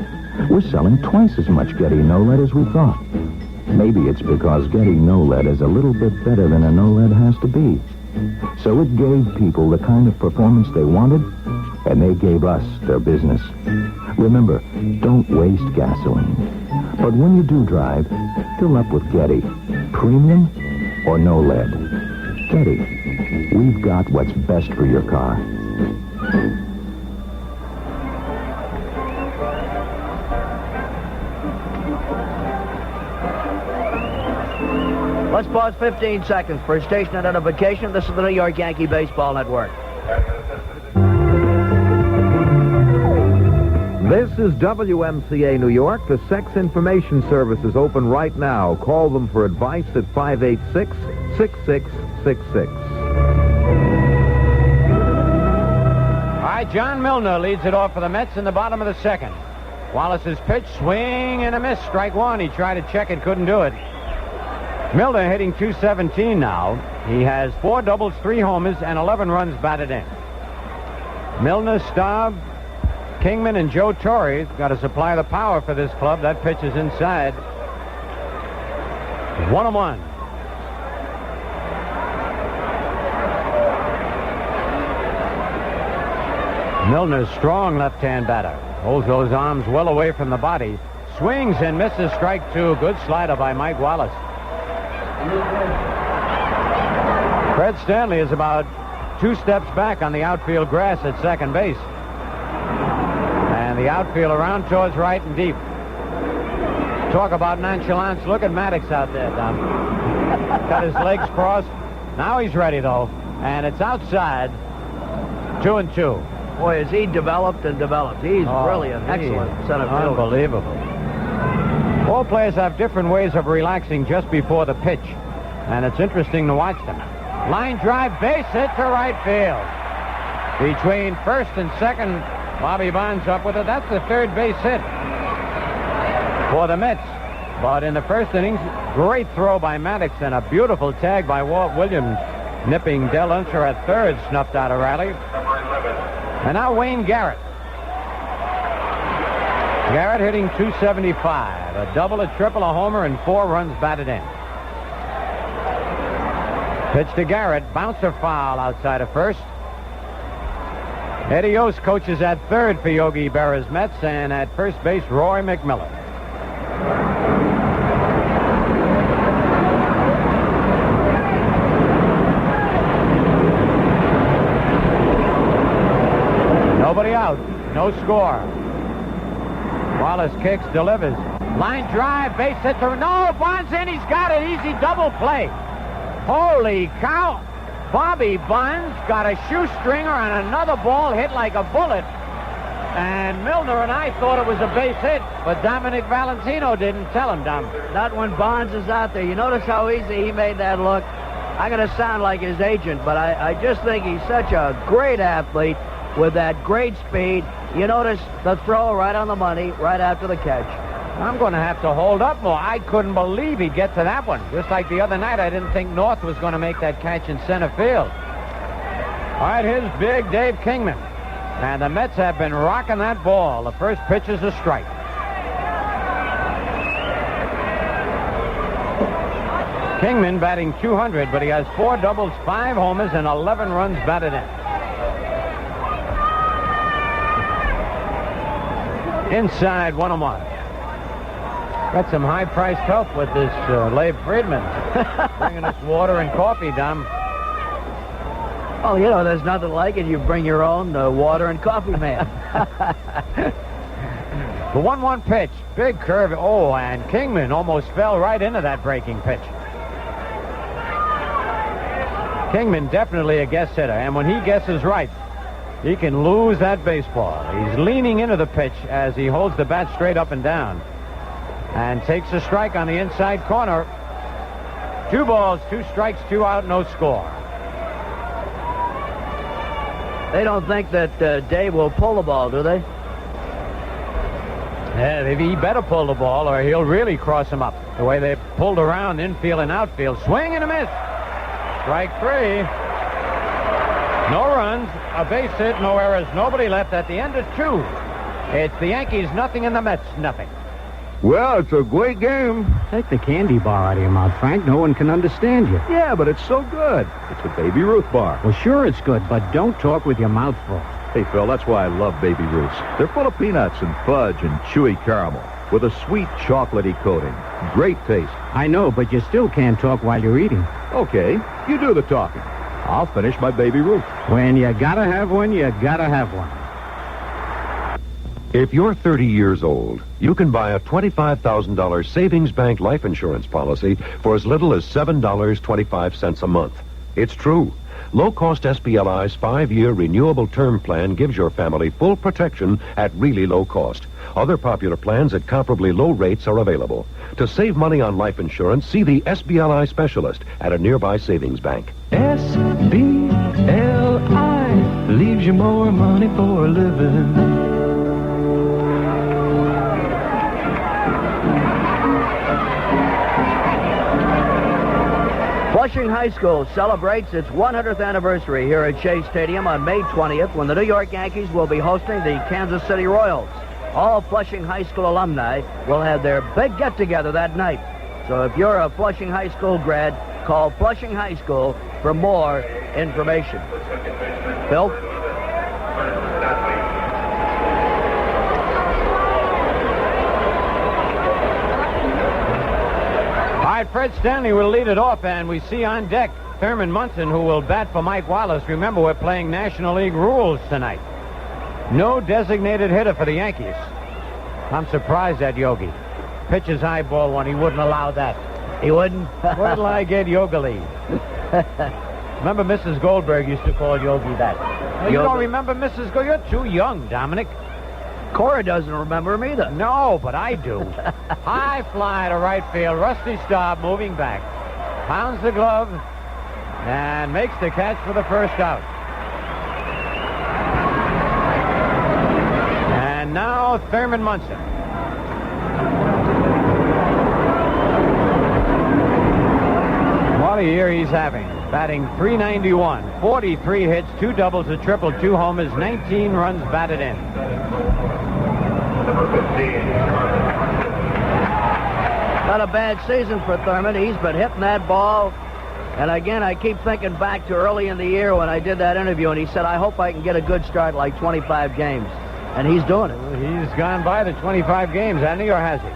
We're selling twice as much Getty No-Lead as we thought. Maybe it's because Getty No-Lead is a little bit better than a No-Lead has to be. So it gave people the kind of performance they wanted, and they gave us their business. Remember, don't waste gasoline. But when you do drive, fill up with Getty. Premium or No-Lead. Getty. we've got what's best for your car. Let's pause 15 seconds for station identification. This is the New York Yankee Baseball Network. This is WMCA New York. The Sex Information Service is open right now. Call them for advice at 586-6666. All right, John Milner leads it off for the Mets in the bottom of the second. Wallace's pitch, swing and a miss. Strike one. He tried to check it, couldn't do it. Milner hitting .217 now. He has 4 doubles, 3 homers, and 11 runs batted in. Milner, Staub, Kingman, and Joe Torre got to supply the power for this club. That pitch is inside. 1-1. Milner's strong left-hand batter. Holds those arms well away from the body. Swings and misses. Strike two. Good slider by Mike Wallace. Fred Stanley is about 2 steps back on the outfield grass at second base. And the outfield around towards right and deep. Talk about nonchalance. Look at Maddox out there, Tom. Got his legs crossed. Now he's ready, though. And it's outside. 2-2. Boy, has he developed and developed. He's really an excellent center fielder. Unbelievable. All players have different ways of relaxing just before the pitch, and it's interesting to watch them. Line drive, base hit to right field. Between first and second, Bobby Bonds up with it. That's the third base hit for the Mets. But in the first innings, great throw by Maddox and a beautiful tag by Walt Williams, nipping Del Unser at third, snuffed out a rally. And now Wayne Garrett. Garrett hitting .275, a double, a triple, a homer, and 4 runs batted in. Pitch to Garrett, bouncer foul outside of first. Eddie Yost coaches at third for Yogi Berra's Mets, and at first base, Roy McMillan. Nobody out, no score. Wallace kicks, delivers. Line drive, base hit to... No, Bonds in, he's got it. Easy double play. Holy cow. Bobby Bonds got a shoestringer on another ball hit like a bullet. And Milner and I thought it was a base hit, but Dominic Valentino didn't tell him, Dom. Not when Bonds is out there. You notice how easy he made that look? I'm going to sound like his agent, but I just think he's such a great athlete with that great speed. You notice the throw right on the money, right after the catch. I'm going to have to hold up more. I couldn't believe he'd get to that one. Just like the other night, I didn't think North was going to make that catch in center field. All right, here's big Dave Kingman. And the Mets have been rocking that ball. The first pitch is a strike. Kingman batting .200, but he has 4 doubles, 5 homers, and 11 runs batted in. Inside, 1-1. Got some high-priced help with this Leif Friedman. Bringing us water and coffee, Dom. Oh, you know, there's nothing like it. You bring your own water and coffee, man. The 1-1 pitch. Big curve. Oh, and Kingman almost fell right into that breaking pitch. Kingman definitely a guess hitter, and when he guesses right, he can lose that baseball. He's leaning into the pitch as he holds the bat straight up and down. And takes a strike on the inside corner. 2 balls, 2 strikes, 2 out, no score. They don't think that Dave will pull the ball, do they? Yeah, he better pull the ball or he'll really cross him up. The way they pulled around infield and outfield. Swing and a miss. Strike 3. No runs, a base hit, no errors, nobody left at the end of 2. It's the Yankees nothing and the Mets nothing. Well, it's a great game. Take the candy bar out of your mouth, Frank. No one can understand you. Yeah, but it's so good. It's a Baby Ruth bar. Well, sure it's good, but don't talk with your mouth full. Hey, Phil, that's why I love Baby Ruths. They're full of peanuts and fudge and chewy caramel with a sweet chocolatey coating. Great taste. I know, but you still can't talk while you're eating. Okay, you do the talking. I'll finish my Baby Ruth. When you gotta have one, you gotta have one. If you're 30 years old, you can buy a $25,000 savings bank life insurance policy for as little as $7.25 a month. It's true. Low-cost SBLI's 5-year renewable term plan gives your family full protection at really low cost. Other popular plans at comparably low rates are available. To save money on life insurance, see the SBLI specialist at a nearby savings bank. SBLI leaves you more money for a living. Flushing High School celebrates its 100th anniversary here at Shea Stadium on May 20th when the New York Yankees will be hosting the Kansas City Royals. All Flushing High School alumni will have their big get-together that night. So if you're a Flushing High School grad, call Flushing High School for more information. Phil? All right, Fred Stanley will lead it off, and we see on deck Thurman Munson, who will bat for Mike Wallace. Remember, we're playing National League rules tonight. No designated hitter for the Yankees. I'm surprised at Yogi. Pitches high ball one. He wouldn't allow that. He wouldn't? Where till I get Yogali? Remember Mrs. Goldberg used to call Yogi that. Oh, you don't remember Mrs. Goldberg? You're too young, Dominic. Cora doesn't remember him either. No, but I do. High fly to right field. Rusty Staub moving back. Pounds the glove and makes the catch for the first out. And now Thurman Munson. What a year he's having. Batting .391, 43 hits, 2 doubles, a triple, 2 homers, 19 runs batted in. Not a bad season for Thurman. He's been hitting that ball. And again, I keep thinking back to early in the year when I did that interview, and he said, I hope I can get a good start like 25 games. And he's doing it. He's gone by the 25 games, hasn't he, or has he?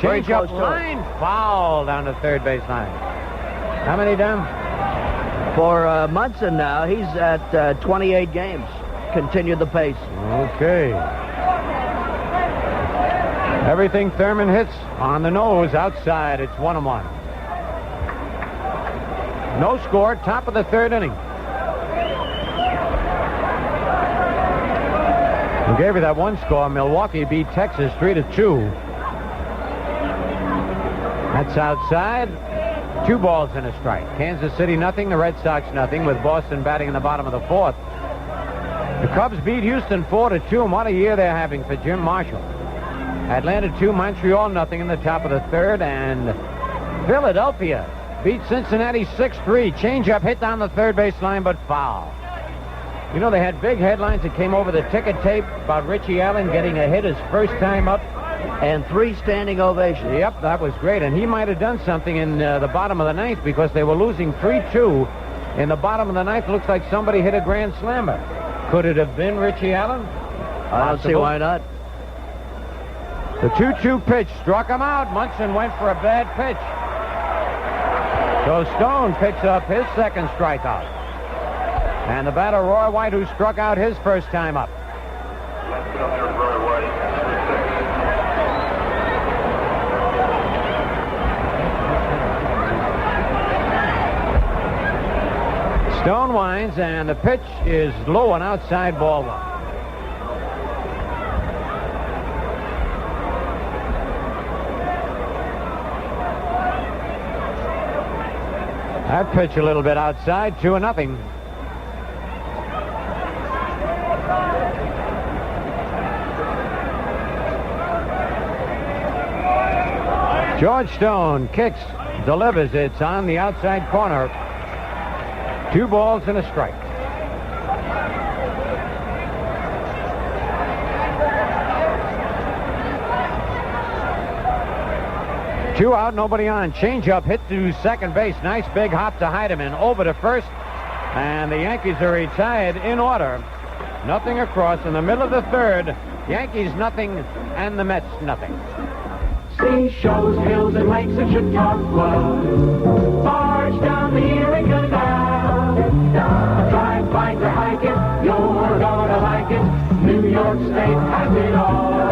Very Change up close to line, foul down the third base line. How many down? For Munson now, he's at 28 games. Continue the pace. Okay. Everything Thurman hits on the nose outside. It's 1-1. No score, top of the third inning. We gave you that one score. Milwaukee beat Texas 3-2. That's outside. 2 balls and a strike. Kansas City nothing, the Red Sox nothing, with Boston batting in the bottom of the 4th. The Cubs beat Houston 4-2, and what a year they're having for Jim Marshall. Atlanta 2, Montreal nothing in the top of the 3rd, and Philadelphia beat Cincinnati 6-3. Changeup hit down the third base line, but foul. You know, they had big headlines that came over the ticker tape about Richie Allen getting a hit his first time up. And 3 standing ovations. Yep, that was great. And he might have done something in the bottom of the 9th because they were losing 3-2. In the bottom of the 9th, looks like somebody hit a grand slammer. Could it have been Richie Allen? I don't see why not. The 2-2 pitch struck him out. Munson went for a bad pitch. So Stone picks up his second strikeout. And the batter, Roy White, who struck out his first time up. Stone winds, and the pitch is low and outside, ball 1. That pitch a little bit outside, 2-0. George Stone kicks, delivers. It's on the outside corner. 2 balls and a strike. Two out, nobody on. Changeup hit to second base. Nice big hop to Heidemann. Over to first. And the Yankees are retired in order. Nothing across in the middle of the 3rd. Yankees nothing and the Mets nothing. Seashells, hills, and lakes, and Chautauqua. Barge down the Erie Canal. Drive, bike, or hike it, you're gonna like it. New York State has it all.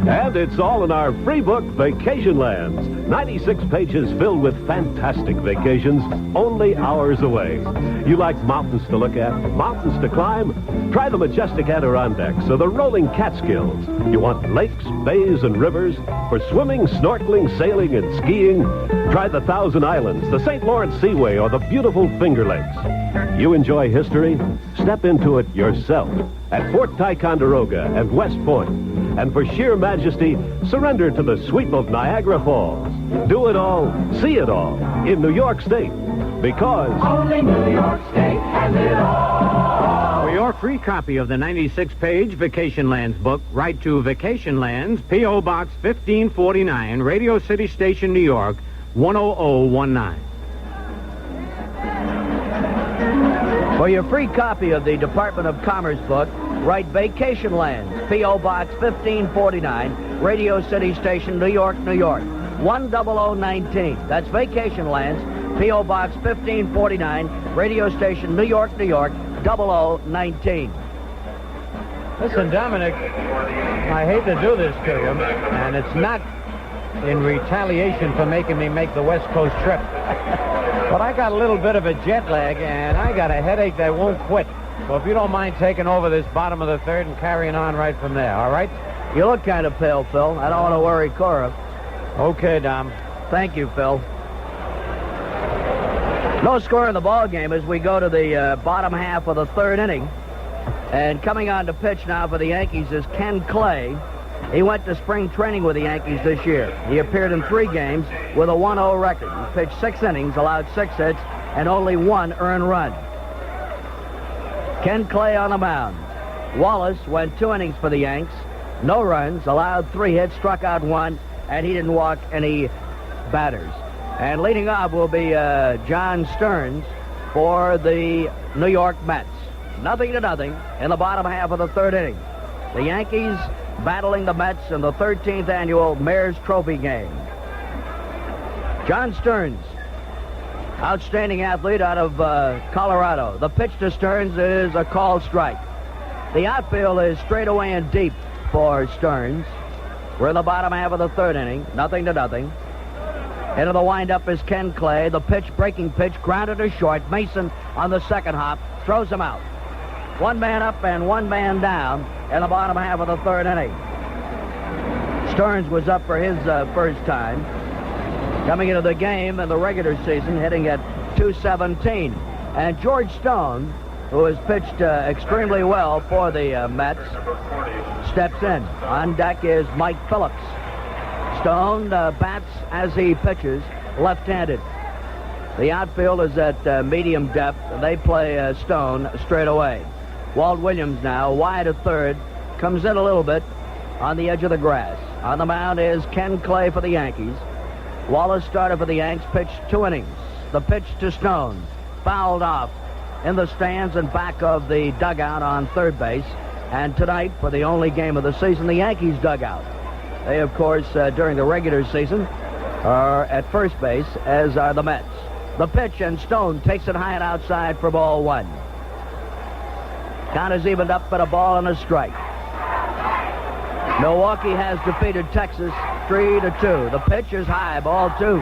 And it's all in our free book, Vacation Lands. 96 pages filled with fantastic vacations, only hours away. You like mountains to look at, mountains to climb? Try the majestic Adirondacks or the rolling Catskills. You want lakes, bays, and rivers for swimming, snorkeling, sailing, and skiing? Try the Thousand Islands, the St. Lawrence Seaway, or the beautiful Finger Lakes. You enjoy history? Step into it yourself at Fort Ticonderoga and West Point. And for sheer majesty, surrender to the sweep of Niagara Falls. Do it all, see it all, in New York State. Because only New York State has it all. For your free copy of the 96-page Vacation Lands book, write to Vacation Lands, P.O. Box 1549, Radio City Station, New York, 10019. For your free copy of the Department of Commerce book, write Vacation Lands, P.O. Box 1549, Radio City Station, New York, New York, 10019. That's Vacation Lands, P.O. Box 1549, Radio Station, New York, New York, 0019. Listen, Dominic, I hate to do this to you, and it's not in retaliation for making me make the West Coast trip. But I got a little bit of a jet lag, and I got a headache that won't quit. So if you don't mind taking over this bottom of the third and carrying on right from there, all right? You look kind of pale, Phil. I don't want to worry Cora. Okay, Dom. Thank you, Phil. No score in the ball game as we go to the bottom half of the third inning. And coming on to pitch now for the Yankees is Ken Clay. He went to spring training with the Yankees this year. He appeared in 3 games with a 1-0 record. He pitched 6 innings, allowed 6 hits, and only 1 earned run. Ken Clay on the mound. Wallace went 2 innings for the Yanks. No runs, allowed 3 hits, struck out 1, and he didn't walk any batters. And leading off will be John Stearns for the New York Mets. 0-0 in the bottom half of the third inning. The Yankees battling the Mets in the 13th annual Mayor's Trophy game. John Stearns, outstanding athlete out of Colorado. The pitch to Stearns is a called strike. The outfield is straight away and deep for Stearns. We're in the bottom half of the third inning, 0-0. Into the windup is Ken Clay. The pitch, breaking pitch, grounded to short. Mason on the second hop, throws him out. 1 man up and 1 man down in the bottom half of the third inning. Stearns was up for his first time. Coming into the game in the regular season, hitting at .217. And George Stone, who has pitched extremely well for the Mets, steps in. On deck is Mike Phillips. Stone bats as he pitches, left-handed. The outfield is at medium depth. They play Stone straight away. Walt Williams now, wide at third, comes in a little bit on the edge of the grass. On the mound is Ken Clay for the Yankees. Wallace started for the Yanks, pitched 2 innings. The pitch to Stone, fouled off in the stands and back of the dugout on third base. And tonight, for the only game of the season, the Yankees dugout. They, of course, during the regular season, are at first base, as are the Mets. The pitch, and Stone takes it high and outside for ball 1. Count is evened up at a ball and a strike. Milwaukee has defeated Texas 3-2. The pitch is high, ball 2.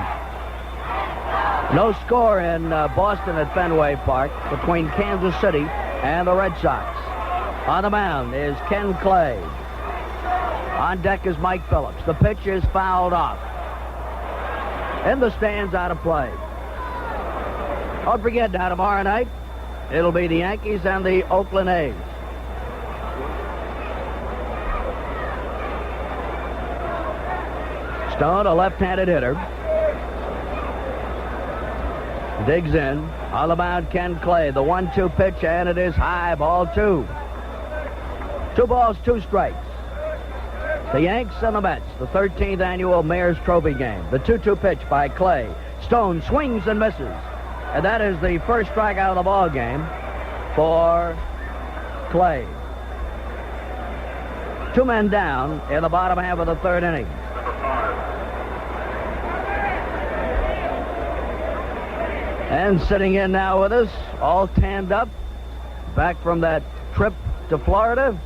No score in Boston at Fenway Park between Kansas City and the Red Sox. On the mound is Ken Clay. On deck is Mike Phillips. The pitch is fouled off. In the stands, out of play. Don't forget, now tomorrow night, it'll be the Yankees and the Oakland A's. Stone, a left-handed hitter. Digs in. On the mound, Ken Clay. The 1-2 pitch, and it is high, ball 2. 2 balls, 2 strikes. The Yanks and the Mets, the 13th annual Mayor's Trophy game. The 2-2 pitch by Clay. Stone swings and misses. And that is the first strikeout of the ball game for Clay. 2 men down in the bottom half of the third inning. And sitting in now with us, all tanned up, back from that trip to Florida,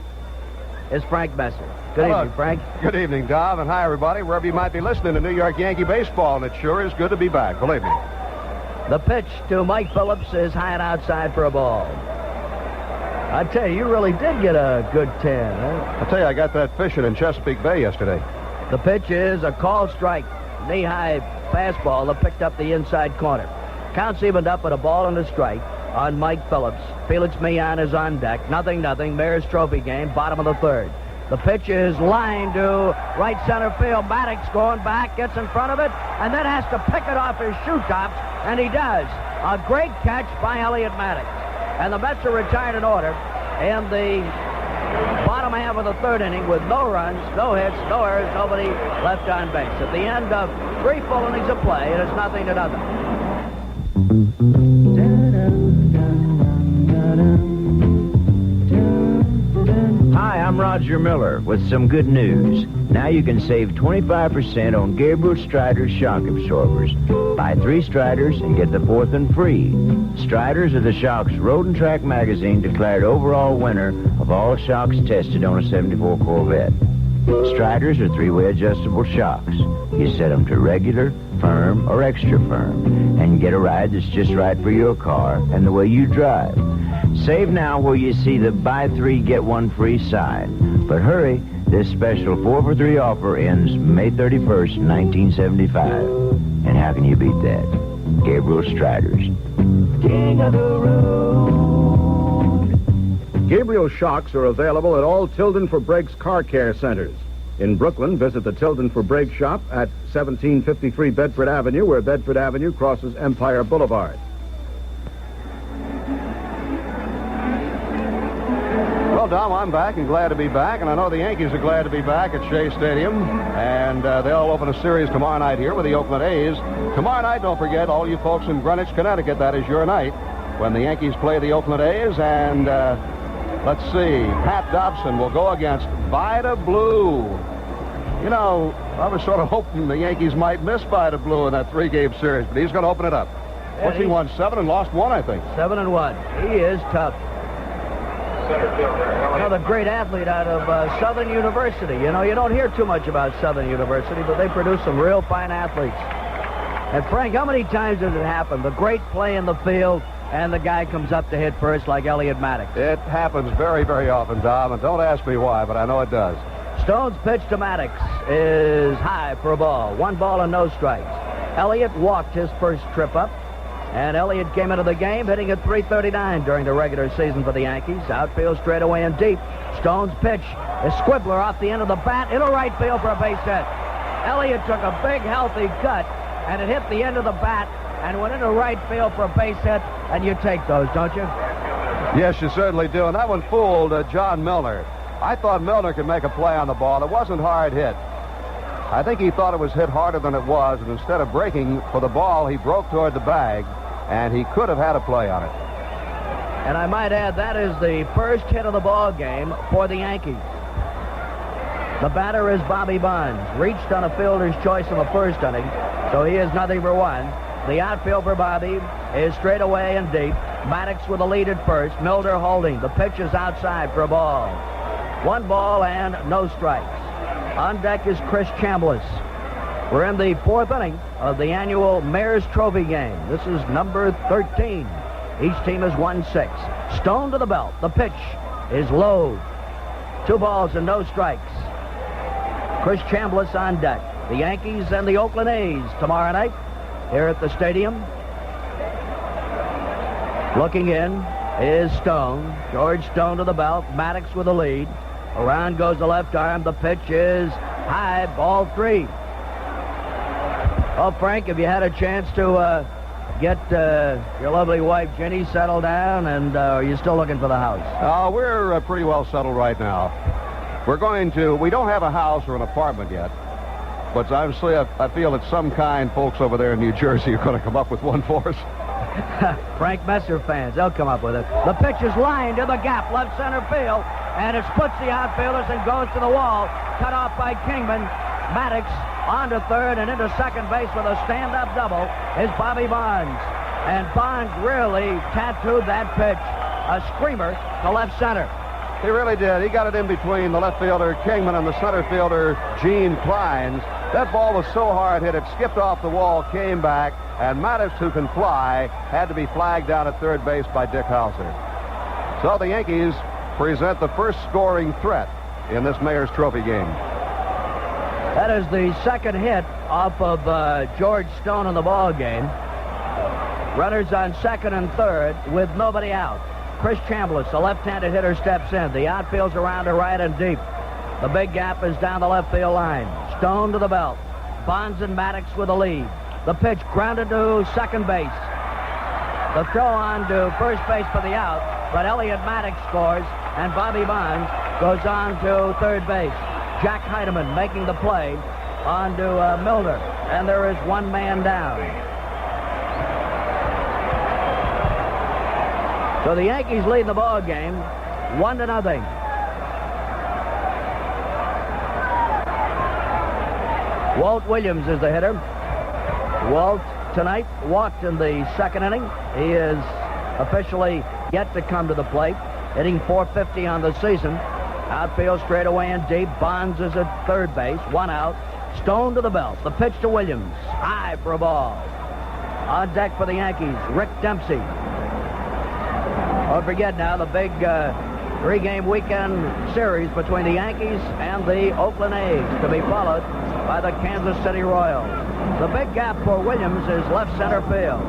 is Frank Messer. Good Hello. evening, Frank. Good evening, Dom, and hi, everybody, wherever you might be listening to New York Yankee baseball, and it sure is good to be back, believe me. The pitch to Mike Phillips is high and outside for a ball. I tell you, you really did get a good tan, huh? I tell you, I got that fishing in Chesapeake Bay yesterday. The pitch is a called strike. Knee-high fastball that picked up the inside corner. Count's evened up with a ball and a strike on Mike Phillips. Felix Millan is on deck. 0-0. Mayor's Trophy game, bottom of the third. The pitch is lined to right center field. Maddox going back, gets in front of it, and then has to pick it off his shoe tops, and he does. A great catch by Elliot Maddox. And the Mets are retired in order in the bottom half of the third inning with no runs, no hits, no errors, nobody left on base. At the end of 3 full innings of play, it is 0-0. Hi, I'm Roger Miller with some good news. Now you can save 25% on Gabriel Strider's shock absorbers. Buy 3 Striders and get the 4th one free. Striders are the Shock's Road and Track magazine declared overall winner of all shocks tested on a 74 Corvette. Striders are 3-way adjustable shocks. You set them to regular, firm, or extra firm, and get a ride that's just right for your car and the way you drive. Save now where you see the buy 3, get 1 free sign. But hurry, this special 4 for 3 offer ends May 31st, 1975. And how can you beat that? Gabriel Striders. King of the road. Gabriel shocks are available at all Tilden for Brakes car care centers. In Brooklyn, visit the Tilden for Brake shop at 1753 Bedford Avenue, where Bedford Avenue crosses Empire Boulevard. Well, Dom, I'm back and glad to be back, and I know the Yankees are glad to be back at Shea Stadium, and they'll open a series tomorrow night here with the Oakland A's. Tomorrow night, don't forget, all you folks in Greenwich, Connecticut, that is your night, when the Yankees play the Oakland A's, and let's see, Pat Dobson will go against Vida Blue. You know, I was sort of hoping the Yankees might miss Vida Blue in that 3-game series, but he's going to open it up. What's he won, 7 and lost 1, I think. 7-1. He is tough. Another great athlete out of Southern University. You know, you don't hear too much about Southern University, but they produce some real fine athletes. And Frank, how many times does it happen? The great play in the field, and the guy comes up to hit first like Elliot Maddox. It happens very, very often, Dom, and don't ask me why, but I know it does. Stone's pitch to Maddox is high for a ball. 1 ball and no strikes. Elliot walked his first trip up, and Elliot came into the game hitting at .339 during the regular season for the Yankees. Outfield straight away and deep. Stone's pitch is Squibbler off the end of the bat into right field for a base hit. Elliot took a big, healthy cut, and it hit the end of the bat and went into right field for a base hit, and you take those, don't you? Yes, you certainly do, and that one fooled John Milner. I thought Milner could make a play on the ball. It wasn't hard hit. I think he thought it was hit harder than it was, and instead of breaking for the ball, he broke toward the bag, and he could have had a play on it. And I might add, that is the first hit of the ball game for the Yankees. The batter is Bobby Bonds. Reached on a fielder's choice in the first inning, so he is 0-1. The outfield for Bobby is straight away and deep. Maddox with the lead at first. Milner holding. The pitch is outside for a ball. 1 ball and no strikes. On deck is Chris Chambliss. We're in the 4th inning of the annual Mayor's Trophy game. This is number 13. Each team has won 6. Stone to the belt. The pitch is low. 2 balls and no strikes. Chris Chambliss on deck. The Yankees and the Oakland A's tomorrow night here at the stadium. Looking in is Stone. George Stone to the belt. Maddox with the lead. Around goes the left arm. The pitch is high. Ball 3. Well, Frank, have you had a chance to get your lovely wife, Jenny, settled down, and are you still looking for the house? We're pretty well settled right now. We don't have a house or an apartment yet, but obviously I feel that some kind folks over there in New Jersey are going to come up with one for us. Frank Messer fans, they'll come up with it. The pitch is lined to the gap, left center field, and it splits the outfielders and goes to the wall. Cut off by Kingman. Maddox on to third and into second base with a stand-up double is Bobby Bonds. And Bonds really tattooed that pitch. A screamer to left center. He really did. He got it in between the left fielder, Kingman, and the center fielder, Gene Kleins. That ball was so hard hit, it skipped off the wall, came back, and Mattis, who can fly, had to be flagged down at third base by Dick Hauser. So the Yankees present the first scoring threat in this Mayor's Trophy game. That is the second hit off of George Stone in the ball game. Runners on second and third with nobody out. Chris Chambliss, the left-handed hitter, steps in. The outfield's around to right and deep. The big gap is down the left field line. Stone to the belt. Bonds and Maddox with the lead. The pitch grounded to second base. The throw on to first base for the out, but Elliot Maddox scores, and Bobby Bonds goes on to third base. Jack Heidemann making the play on to Milner, and there is one man down. So the Yankees lead the ball game 1-0. Walt Williams is the hitter. Walt tonight walked in the second inning. He is officially yet to come to the plate, hitting .450 on the season. Outfield straight away and deep. Bonds is at third base. One out. Stone to the belt. The pitch to Williams. High for a ball. On deck for the Yankees, Rick Dempsey. Don't forget now the big three-game weekend series between the Yankees and the Oakland A's, to be followed by the Kansas City Royals. The big gap for Williams is left center field.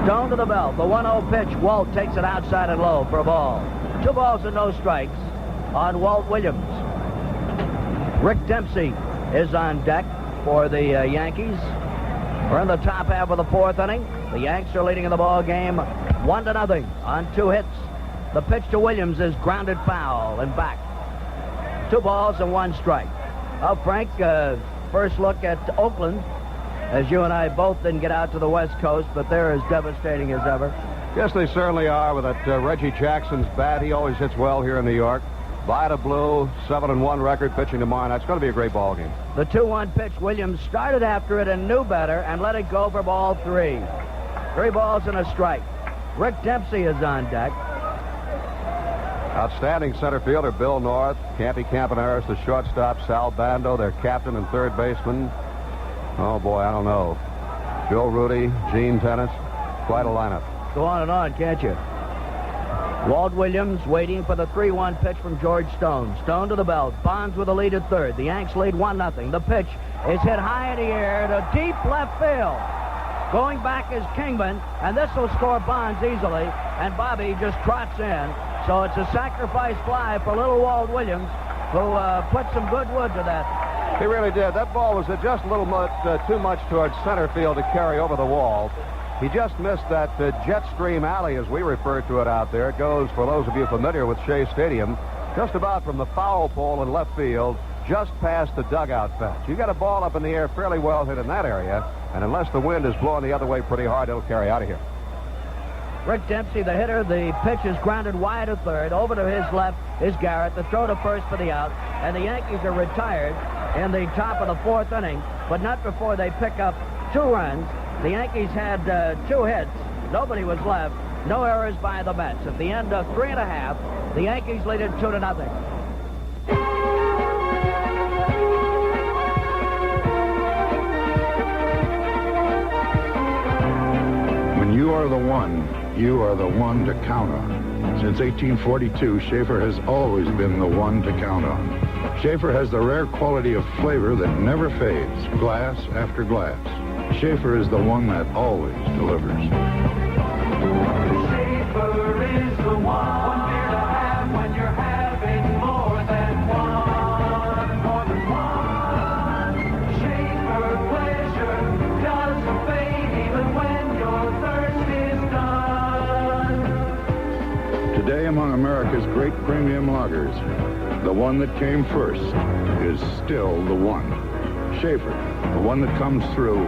Stone to the belt. The 1-0 pitch. Walt takes it outside and low for a ball. 2 balls and no strikes on Walt Williams. Rick Dempsey is on deck for the Yankees. We're in the top half of the fourth inning. The Yanks are leading in the ball game 1-0 on 2 hits. The pitch to Williams is grounded foul and back. 2 balls and 1 strike. Oh, Frank, first look at Oakland, as you and I both didn't get out to the West Coast, but they're as devastating as ever. Yes, they certainly are with that Reggie Jackson's bat. He always hits well here in New York. Vida Blue, 7-1 record, pitching tomorrow night. It's going to be a great ball game. The 2-1 pitch. Williams started after it and knew better and let it go for ball 3. 3 balls and a strike. Rick Dempsey is on deck. Outstanding center fielder Bill North, Campy Campaneris, the shortstop, Sal Bando, their captain and third baseman. Oh, boy, I don't know. Joe Rudy, Gene Tennis, quite a lineup. Go on and on, can't you? Walt Williams waiting for the 3-1 pitch from George Stone. Stone to the belt. Bonds with the lead at third. The Yanks lead 1-0. The pitch is hit high in the air to deep left field. Going back is Kingman, and this will score Bonds easily, and Bobby just trots in. So it's a sacrifice fly for little Walt Williams, who put some good wood to that. He really did. That ball was just a little too much towards center field to carry over the wall. He just missed that jet stream alley, as we refer to it out there. It goes, for those of you familiar with Shea Stadium, just about from the foul pole in left field, just past the dugout fence. You got a ball up in the air fairly well hit in that area, and unless the wind is blowing the other way pretty hard, it'll carry out of here. Rick Dempsey, the hitter. The pitch is grounded wide to third. Over to his left is Garrett. The throw to first for the out. And the Yankees are retired in the top of the fourth inning, but not before they pick up 2 runs. The Yankees had 2 hits. Nobody was left. No errors by the Mets. At the end of 3.5, the Yankees lead it 2-0. When you are the one, you are the one to count on. Since 1842, Schaefer has always been the one to count on. Schaefer has the rare quality of flavor that never fades, glass after glass. Schaefer is the one that always delivers. Schaefer is the one beer to have when you're having more than one. More than one. Schaefer pleasure doesn't fade even when your thirst is done. Today, among America's great premium lagers, the one that came first is still the one. Schaefer, the one that comes through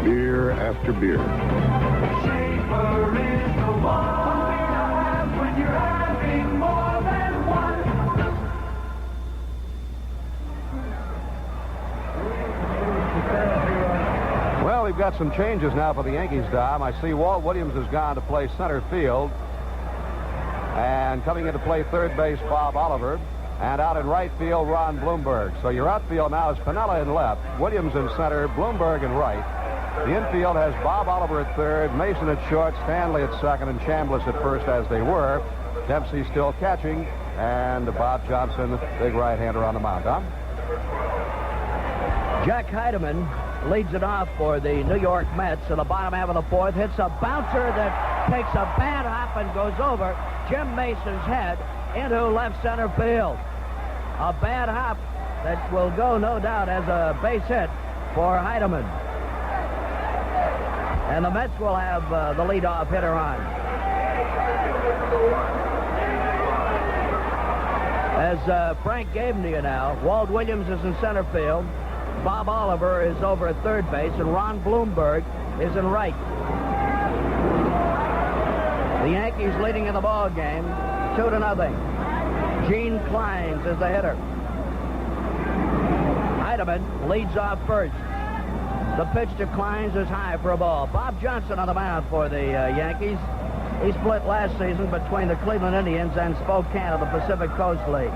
beer after beer. Schaefer is the one beer to have when you're having more than one. Well, we've got some changes now for the Yankees, Dom. I see Walt Williams has gone to play center field. And coming in to play third base, Bob Oliver. And out in right field, Ron Bloomberg. So your outfield now is Piniella in left, Williams in center, Bloomberg in right. The infield has Bob Oliver at third, Mason at short, Stanley at second, and Chambliss at first as they were. Dempsey still catching, and Bob Johnson, big right-hander on the mound. Tom? Jack Heidemann leads it off for the New York Mets in the bottom half of the fourth. Hits a bouncer that takes a bad hop and goes over Jim Mason's head into left center field. A bad hop that will go, no doubt, as a base hit for Heidemann. And the Mets will have the leadoff hitter on. As Frank gave him to you now, Walt Williams is in center field. Bob Oliver is over at third base, and Ron Bloomberg is in right. The Yankees leading in the ball game, 2-0. Gene Clines is the hitter. Heidemann leads off first. The pitch to Clines is high for a ball. Bob Johnson on the mound for the Yankees. He split last season between the Cleveland Indians and Spokane of the Pacific Coast League.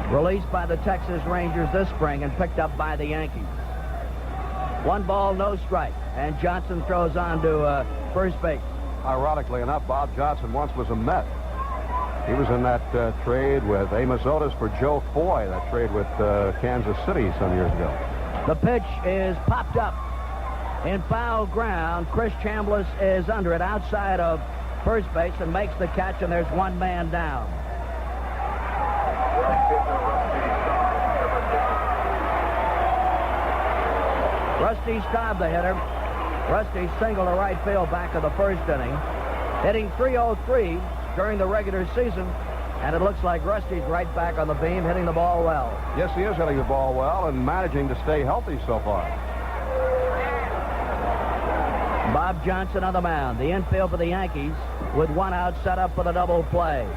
Released by the Texas Rangers this spring and picked up by the Yankees. 1 ball, no strike, and Johnson throws on to first base. Ironically enough, Bob Johnson once was a Met. He was in that trade with Amos Otis for Joe Foy, that trade with Kansas City some years ago. The pitch is popped up in foul ground. Chris Chambliss is under it outside of first base and makes the catch, and there's one man down. Rusty Staub, the hitter. Rusty singled to right field back of the first inning, hitting .303 during the regular season, and it looks like Rusty's right back on the beam, hitting the ball well. Yes, he is hitting the ball well and managing to stay healthy so far. Bob Johnson on the mound. The infield for the Yankees with 1 out, set up for the double play.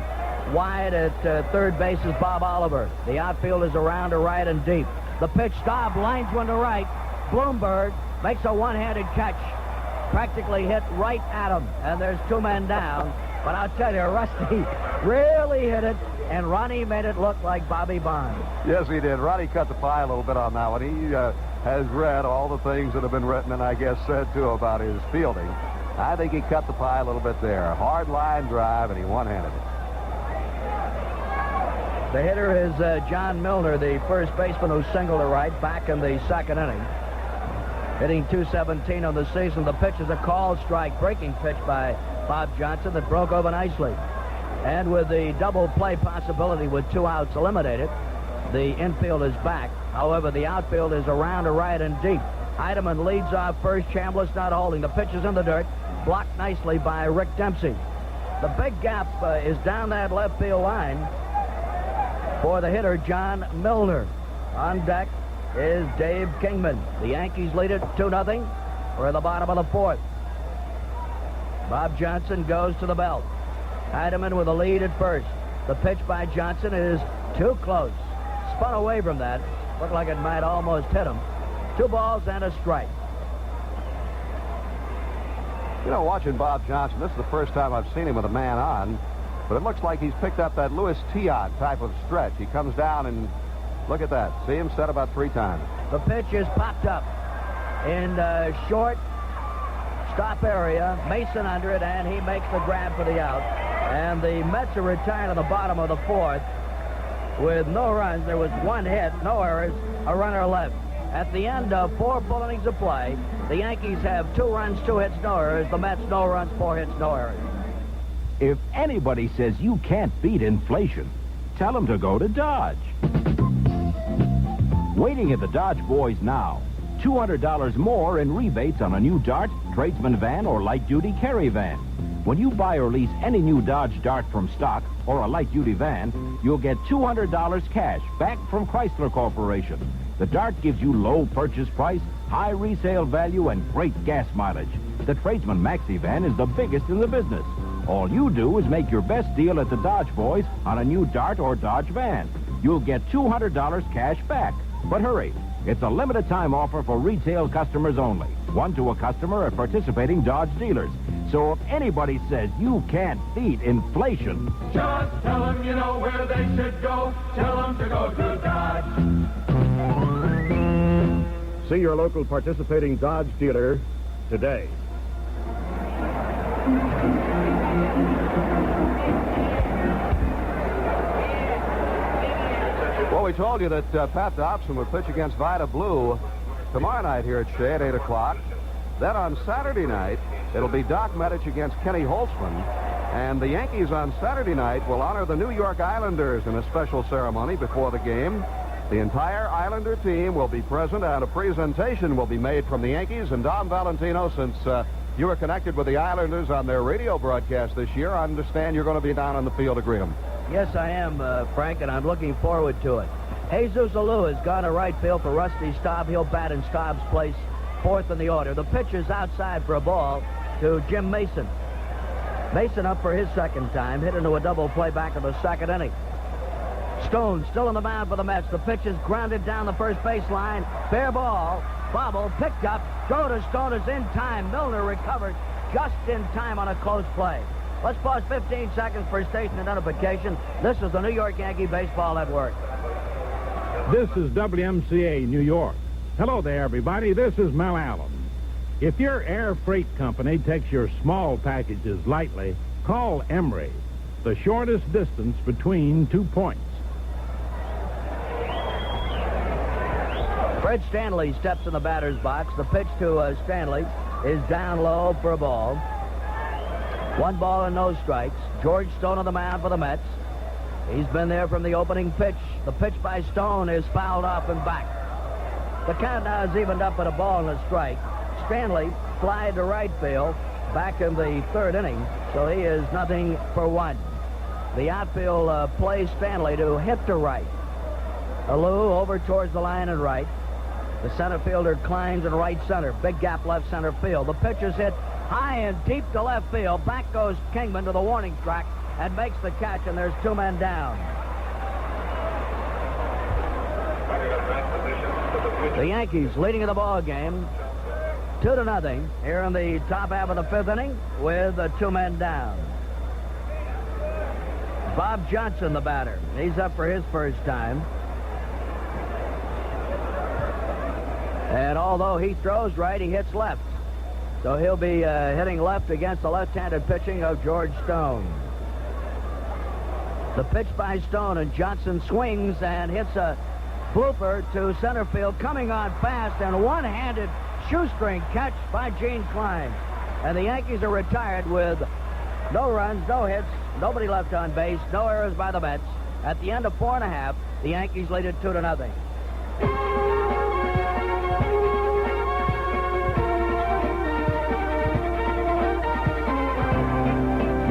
Wide at third base is Bob Oliver. The outfield is around to right and deep. The pitch, Staub lines one to right. Bloomberg makes a one-handed catch. Practically hit right at him, and there's 2 men down. But I'll tell you, Rusty really hit it, and Ronnie made it look like Bobby Bonds. Yes, he did. Ronnie cut the pie a little bit on that one. He has read all the things that have been written and I guess said, too, about his fielding. I think he cut the pie a little bit there. Hard line drive, and he one-handed it. The hitter is John Milner, the first baseman who singled to right back in the second inning. Hitting .217 on the season. The pitch is a called strike, breaking pitch by Bob Johnson that broke over nicely. And with the double play possibility with 2 outs eliminated, the infield is back. However, the outfield is around to right and deep. Heidemann leads off first. Chambliss not holding. The pitch is in the dirt, blocked nicely by Rick Dempsey. The big gap is down that left field line for the hitter, John Milner. On deck is Dave Kingman. The Yankees lead it 2-0. We're at the bottom of the fourth. Bob Johnson goes to the belt. Heidemann with a lead at first. The pitch by Johnson is too close. Spun away from that. Looked like it might almost hit him. 2 balls and a strike. You know, watching Bob Johnson, this is the first time I've seen him with a man on, but it looks like he's picked up that Louis Tion type of stretch. He comes down and look at that. See him set about 3 times. The pitch is popped up in short stop area. Mason under it, and he makes the grab for the out. And the Mets are retired on the bottom of the fourth with no runs. There was 1 hit, no errors, a runner left. At the end of 4 full innings of play, the Yankees have 2 runs, 2 hits, no errors. The Mets, no runs, 4 hits, no errors. If anybody says you can't beat inflation, tell them to go to Dodge. Waiting at the Dodge Boys now. $200 more in rebates on a new Dart, tradesman van, or light-duty carry van. When you buy or lease any new Dodge Dart from stock or a light-duty van, you'll get $200 cash back from Chrysler Corporation. The Dart gives you low purchase price, high resale value, and great gas mileage. The tradesman maxi van is the biggest in the business. All you do is make your best deal at the Dodge Boys on a new Dart or Dodge van. You'll get $200 cash back. But hurry, it's a limited time offer for retail customers only. one to a customer at participating Dodge dealers. So if anybody says you can't beat inflation, Just tell them you know where they should go. Tell them to go to Dodge. See your local participating Dodge dealer today. Well, we told you that Pat Dobson would pitch against Vida Blue tomorrow night here at Shea at 8 o'clock. Then on Saturday night, it'll be Doc Medich against Kenny Holtzman. And the Yankees on Saturday night will honor the New York Islanders in a special ceremony before the game. The entire Islander team will be present, and a presentation will be made from the Yankees. And Don Valentino, since you were connected with the Islanders on their radio broadcast this year, I understand you're going to be down on the field to greet them. Yes, I am, Frank, and I'm looking forward to it. Jesus Alou has gone to right field for Rusty Staub. He'll bat in Staub's place, fourth in the order. The pitch is outside for a ball to Jim Mason. Mason up for his second time, hit into a double play back in the second inning. Stone still on the mound for the Mets. The pitch is grounded down the first baseline. Fair ball. Bobble picked up. Throw to Stone is in time. Milner recovered just in time on a close play. Let's pause 15 seconds for station identification. This is the New York Yankee Baseball Network. This is WMCA New York. Hello there, everybody. This is Mel Allen. If your air freight company takes your small packages lightly, call Emery, the shortest distance between 2 points. Fred Stanley steps in the batter's box. The pitch to Stanley is down low for a ball. 1 ball and no strikes. George Stone on the mound for the Mets. He's been there from the opening pitch. The pitch by Stone is fouled off and back. The count now is evened up at a ball and a strike. Stanley flied to right field back in the third inning, so he is 0-for-1. The outfield plays Stanley to hit to right. Alou over towards the line and right. The center fielder climbs in right center. Big gap left center field. The pitch is hit high and deep to left field. Back goes Kingman to the warning track and makes the catch, and there's 2 men down. The Yankees leading in the ball game 2-0 here in the top half of the 5th inning with 2 men down. Bob Johnson, the batter. He's up for his first time. And although he throws right, he hits left. So he'll be hitting left against the left-handed pitching of George Stone. The pitch by Stone, and Johnson swings and hits a blooper to center field, coming on fast, and one-handed shoestring catch by Gene Klein. And the Yankees are retired with no runs, no hits, nobody left on base, no errors by the Mets. At the end of 4 1/2, the Yankees lead it 2-0.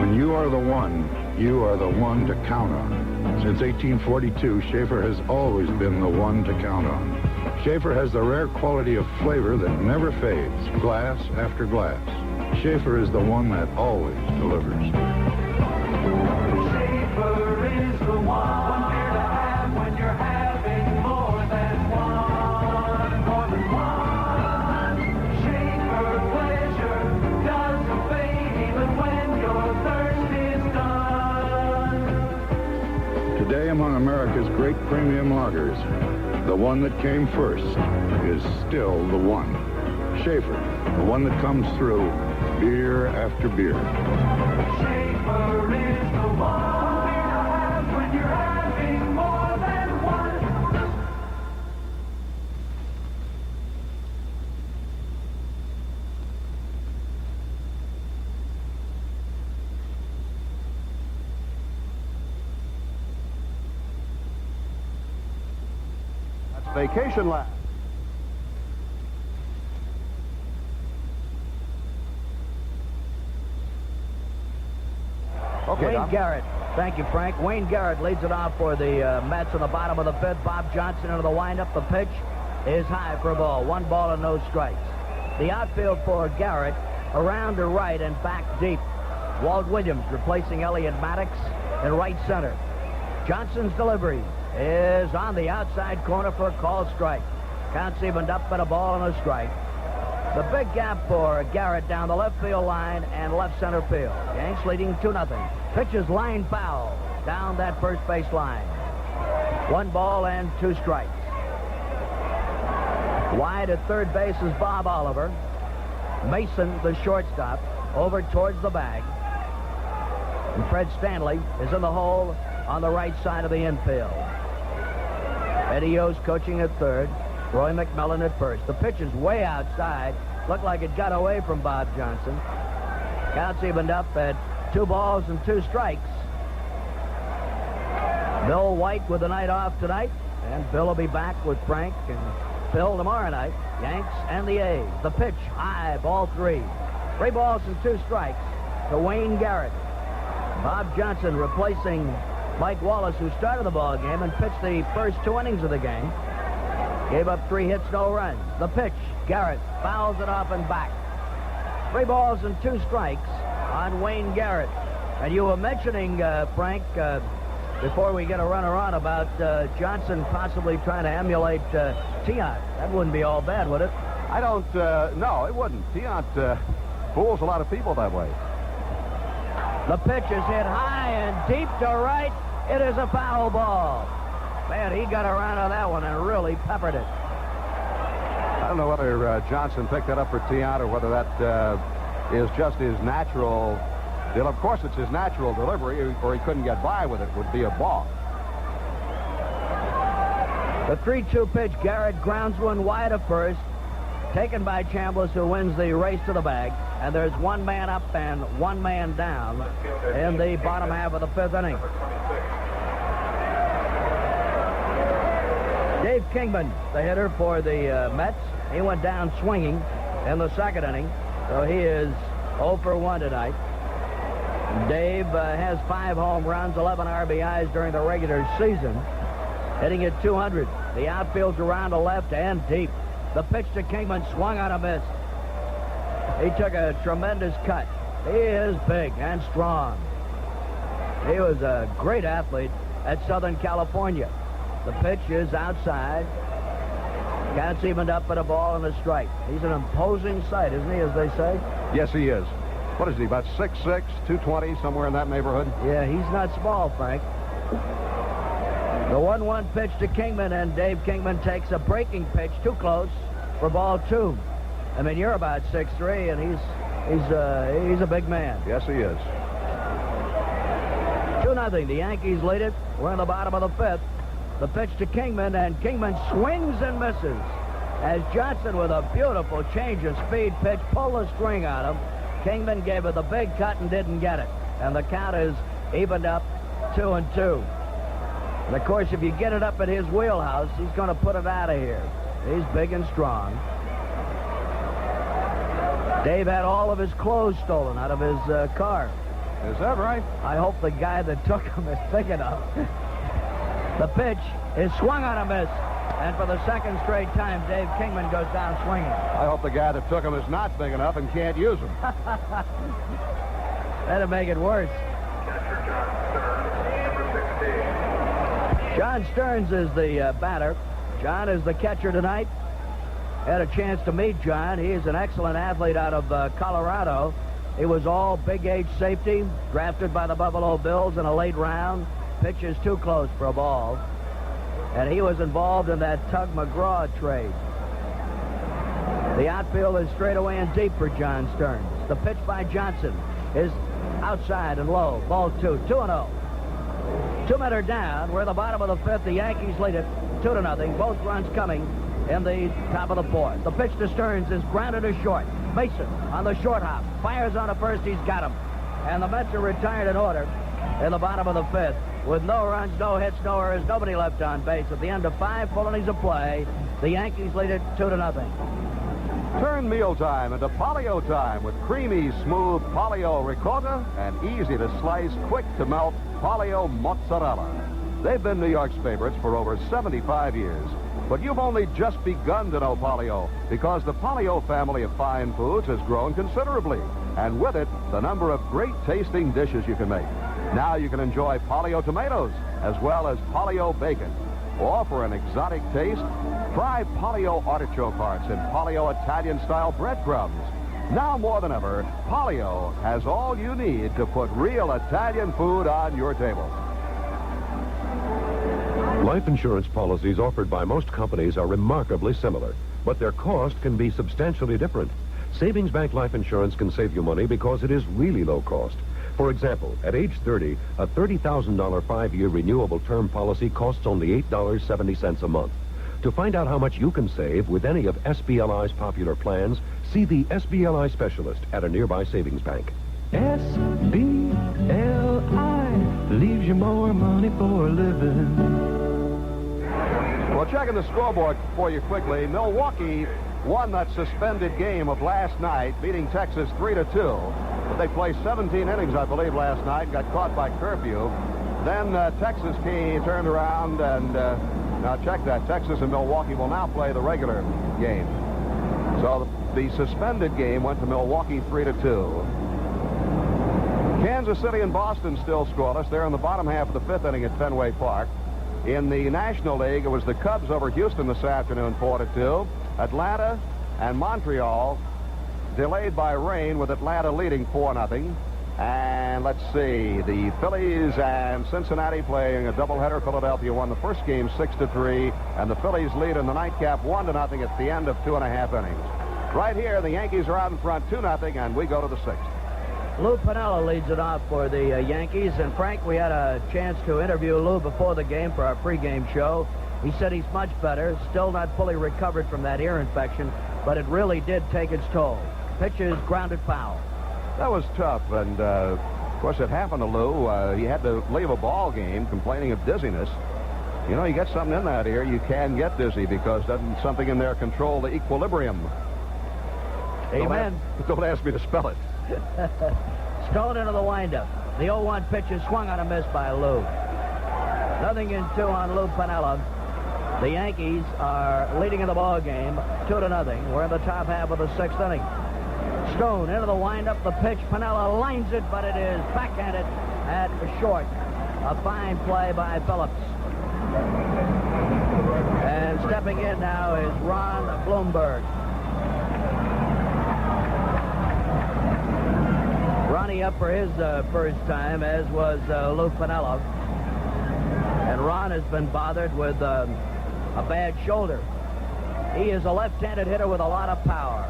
When you are the one, you are the one to count on. Since 1842, Schaefer has always been the one to count on. Schaefer has the rare quality of flavor that never fades, glass after glass. Schaefer is the one that always delivers. Schaefer is the one beer to have when you're having more than one. More than one. Schaefer pleasure doesn't fade even when your thirst is done. Today, among America's great premium lagers, the one that came first is still the one. Schaefer, the one that comes through beer after beer. Schaefer is the one beer to have when you're having more than one. That's Vacation Land. Okay, Wayne Don. Garrett. Thank you, Frank. Wayne Garrett leads it off for the Mets in the bottom of the 5th. Bob Johnson into the windup. The pitch is high for a ball. 1 ball and no strikes. The outfield for Garrett around to right and back deep. Walt Williams replacing Elliott Maddox in right center. Johnson's delivery is on the outside corner for a called strike. Counts evened up at a ball and a strike. The big gap for Garrett down the left field line and left center field. Yanks leading 2-0. Pitches line foul down that first base line. 1 ball and 2 strikes. Wide at third base is Bob Oliver. Mason, the shortstop, over towards the bag. And Fred Stanley is in the hole on the right side of the infield. Eddie Yost coaching at third. Roy McMillan at first. The pitch is way outside. Looked like it got away from Bob Johnson. Counts evened up at 2 balls and 2 strikes. Bill White with the night off tonight. And Bill will be back with Frank and Phil tomorrow night. Yanks and the A's. The pitch, high, ball 3. 3 balls and 2 strikes to Wayne Garrett. Bob Johnson replacing Mike Wallace, who started the ball game and pitched the first 2 innings of the game. Gave up 3 hits, no runs. The pitch, Garrett fouls it off and back. 3 balls and 2 strikes on Wayne Garrett. And you were mentioning, Frank, before we get a runner on, about Johnson possibly trying to emulate Tiant. That wouldn't be all bad, would it? I don't, no, it wouldn't. Tiant fools a lot of people that way. The pitch is hit high and deep to right. It is a foul ball. Man, he got around on that one and really peppered it. I don't know whether Johnson picked that up for Tiant or whether that is just his natural. Of course, it's his natural delivery, or he couldn't get by with it. Would be a balk. The 3-2 pitch, Garrett grounds one wide of first, taken by Chambliss, who wins the race to the bag. And there's 1 man up and 1 man down in the bottom half of the 5th inning. Dave Kingman, the hitter for the Mets, he went down swinging in the 2nd inning, so he is 0 for 1 tonight. Dave has 5 home runs, 11 RBIs during the regular season, hitting at 200. The outfield's around the left and deep. The pitch to Kingman swung on a miss. He took a tremendous cut. He is big and strong. He was a great athlete at Southern California. The pitch is outside. Counts evened up at a ball and a strike. He's an imposing sight, isn't he, as they say? Yes, he is. What is he, about 6'6", 220, somewhere in that neighborhood? Yeah, he's not small, Frank. The 1-1 pitch to Kingman, and Dave Kingman takes a breaking pitch too close for ball 2. I mean, you're about 6'3", and he's a big man. Yes, he is. 2-0. The Yankees lead it. We're in the bottom of the 5th. The pitch to Kingman, and Kingman swings and misses. As Johnson, with a beautiful change of speed pitch, pulled the string on him. Kingman gave it the big cut and didn't get it. And the count is evened up 2-2. And, of course, if you get it up at his wheelhouse, he's going to put it out of here. He's big and strong. Dave had all of his clothes stolen out of his car. Is that right? I hope the guy that took him is big enough. The pitch is swung on a miss. And for the 2nd straight time, Dave Kingman goes down swinging. I hope the guy that took him is not big enough and can't use him. That'll make it worse. John Stearns is the batter. John is the catcher tonight. Had a chance to meet John. He is an excellent athlete out of Colorado. He was all big age safety, drafted by the Buffalo Bills in a late round. Pitches too close for a ball. And he was involved in that Tug McGraw trade. The outfield is straight away and deep for John Stearns. The pitch by Johnson is outside and low. Ball 2, 2-0. 2 men are down. We're at the bottom of the 5th. The Yankees lead it 2-0. Both runs coming in the top of the 4th. The pitch to Stearns is grounded to short. Mason on the short hop. Fires on a first. He's got him. And the Mets are retired in order in the bottom of the 5th. With no runs, no hits, no errors, nobody left on base. At the end of 5 full innings of play, the Yankees lead it 2-0. Turn mealtime into polio time with creamy, smooth polio ricotta and easy to slice, quick to melt polio mozzarella. They've been New York's favorites for over 75 years. But you've only just begun to know polio, because the polio family of fine foods has grown considerably. And with it, the number of great tasting dishes you can make. Now you can enjoy polio tomatoes as well as polio bacon. or for an exotic taste, try Polio artichoke hearts and Polio Italian-style breadcrumbs. Now more than ever, Polio has all you need to put real Italian food on your table. Life insurance policies offered by most companies are remarkably similar, but their cost can be substantially different. Savings Bank Life Insurance can save you money because it is really low cost. For example, at age 30, a $30,000 5-year renewable term policy costs only $8.70 a month. To find out how much you can save with any of SBLI's popular plans, see the SBLI specialist at a nearby savings bank. SBLI leaves you more money for a living. Well, checking the scoreboard for you quickly, Milwaukee won that suspended game of last night, beating Texas 3-2. But they played 17 innings, I believe, last night, got caught by curfew. Then Texas turned around and, now check that, Texas and Milwaukee will now play the regular game. So the suspended game went to Milwaukee 3-2. Kansas City and Boston still scoreless. They're in the bottom half of the 5th inning at Fenway Park. In the National League, it was the Cubs over Houston this afternoon, 4-2. Atlanta and Montreal delayed by rain, with Atlanta leading 4-0. And let's see, the Phillies and Cincinnati playing a doubleheader. Philadelphia won the first game 6-3, and the Phillies lead in the nightcap 1-0 at the end of 2.5 innings. Right here, the Yankees are out in front 2-0, and we go to the 6th. Lou Piniella leads it off for the Yankees. And, Frank, we had a chance to interview Lou before the game for our pregame show. He said he's much better, still not fully recovered from that ear infection, but it really did take its toll. Pitches grounded foul. That was tough, and, of course, it happened to Lou. He had to leave a ball game complaining of dizziness. You know, you get something in that ear, you can get dizzy because doesn't something in there control the equilibrium? Amen. Don't ask me to spell it. Stone into the windup. The 0-1 pitch is swung on a miss by Lou. 0-2 on Lou Piniella. The Yankees are leading in the ball game 2-0. We're in the top half of the 6th inning. Stone into the windup. The pitch. Piniella lines it, but it is backhanded at short. A fine play by Phillips. And stepping in now is Ron Blomberg. Ronnie up for his first time, as was Lou Piniella. And Ron has been bothered with a bad shoulder. He is a left-handed hitter with a lot of power.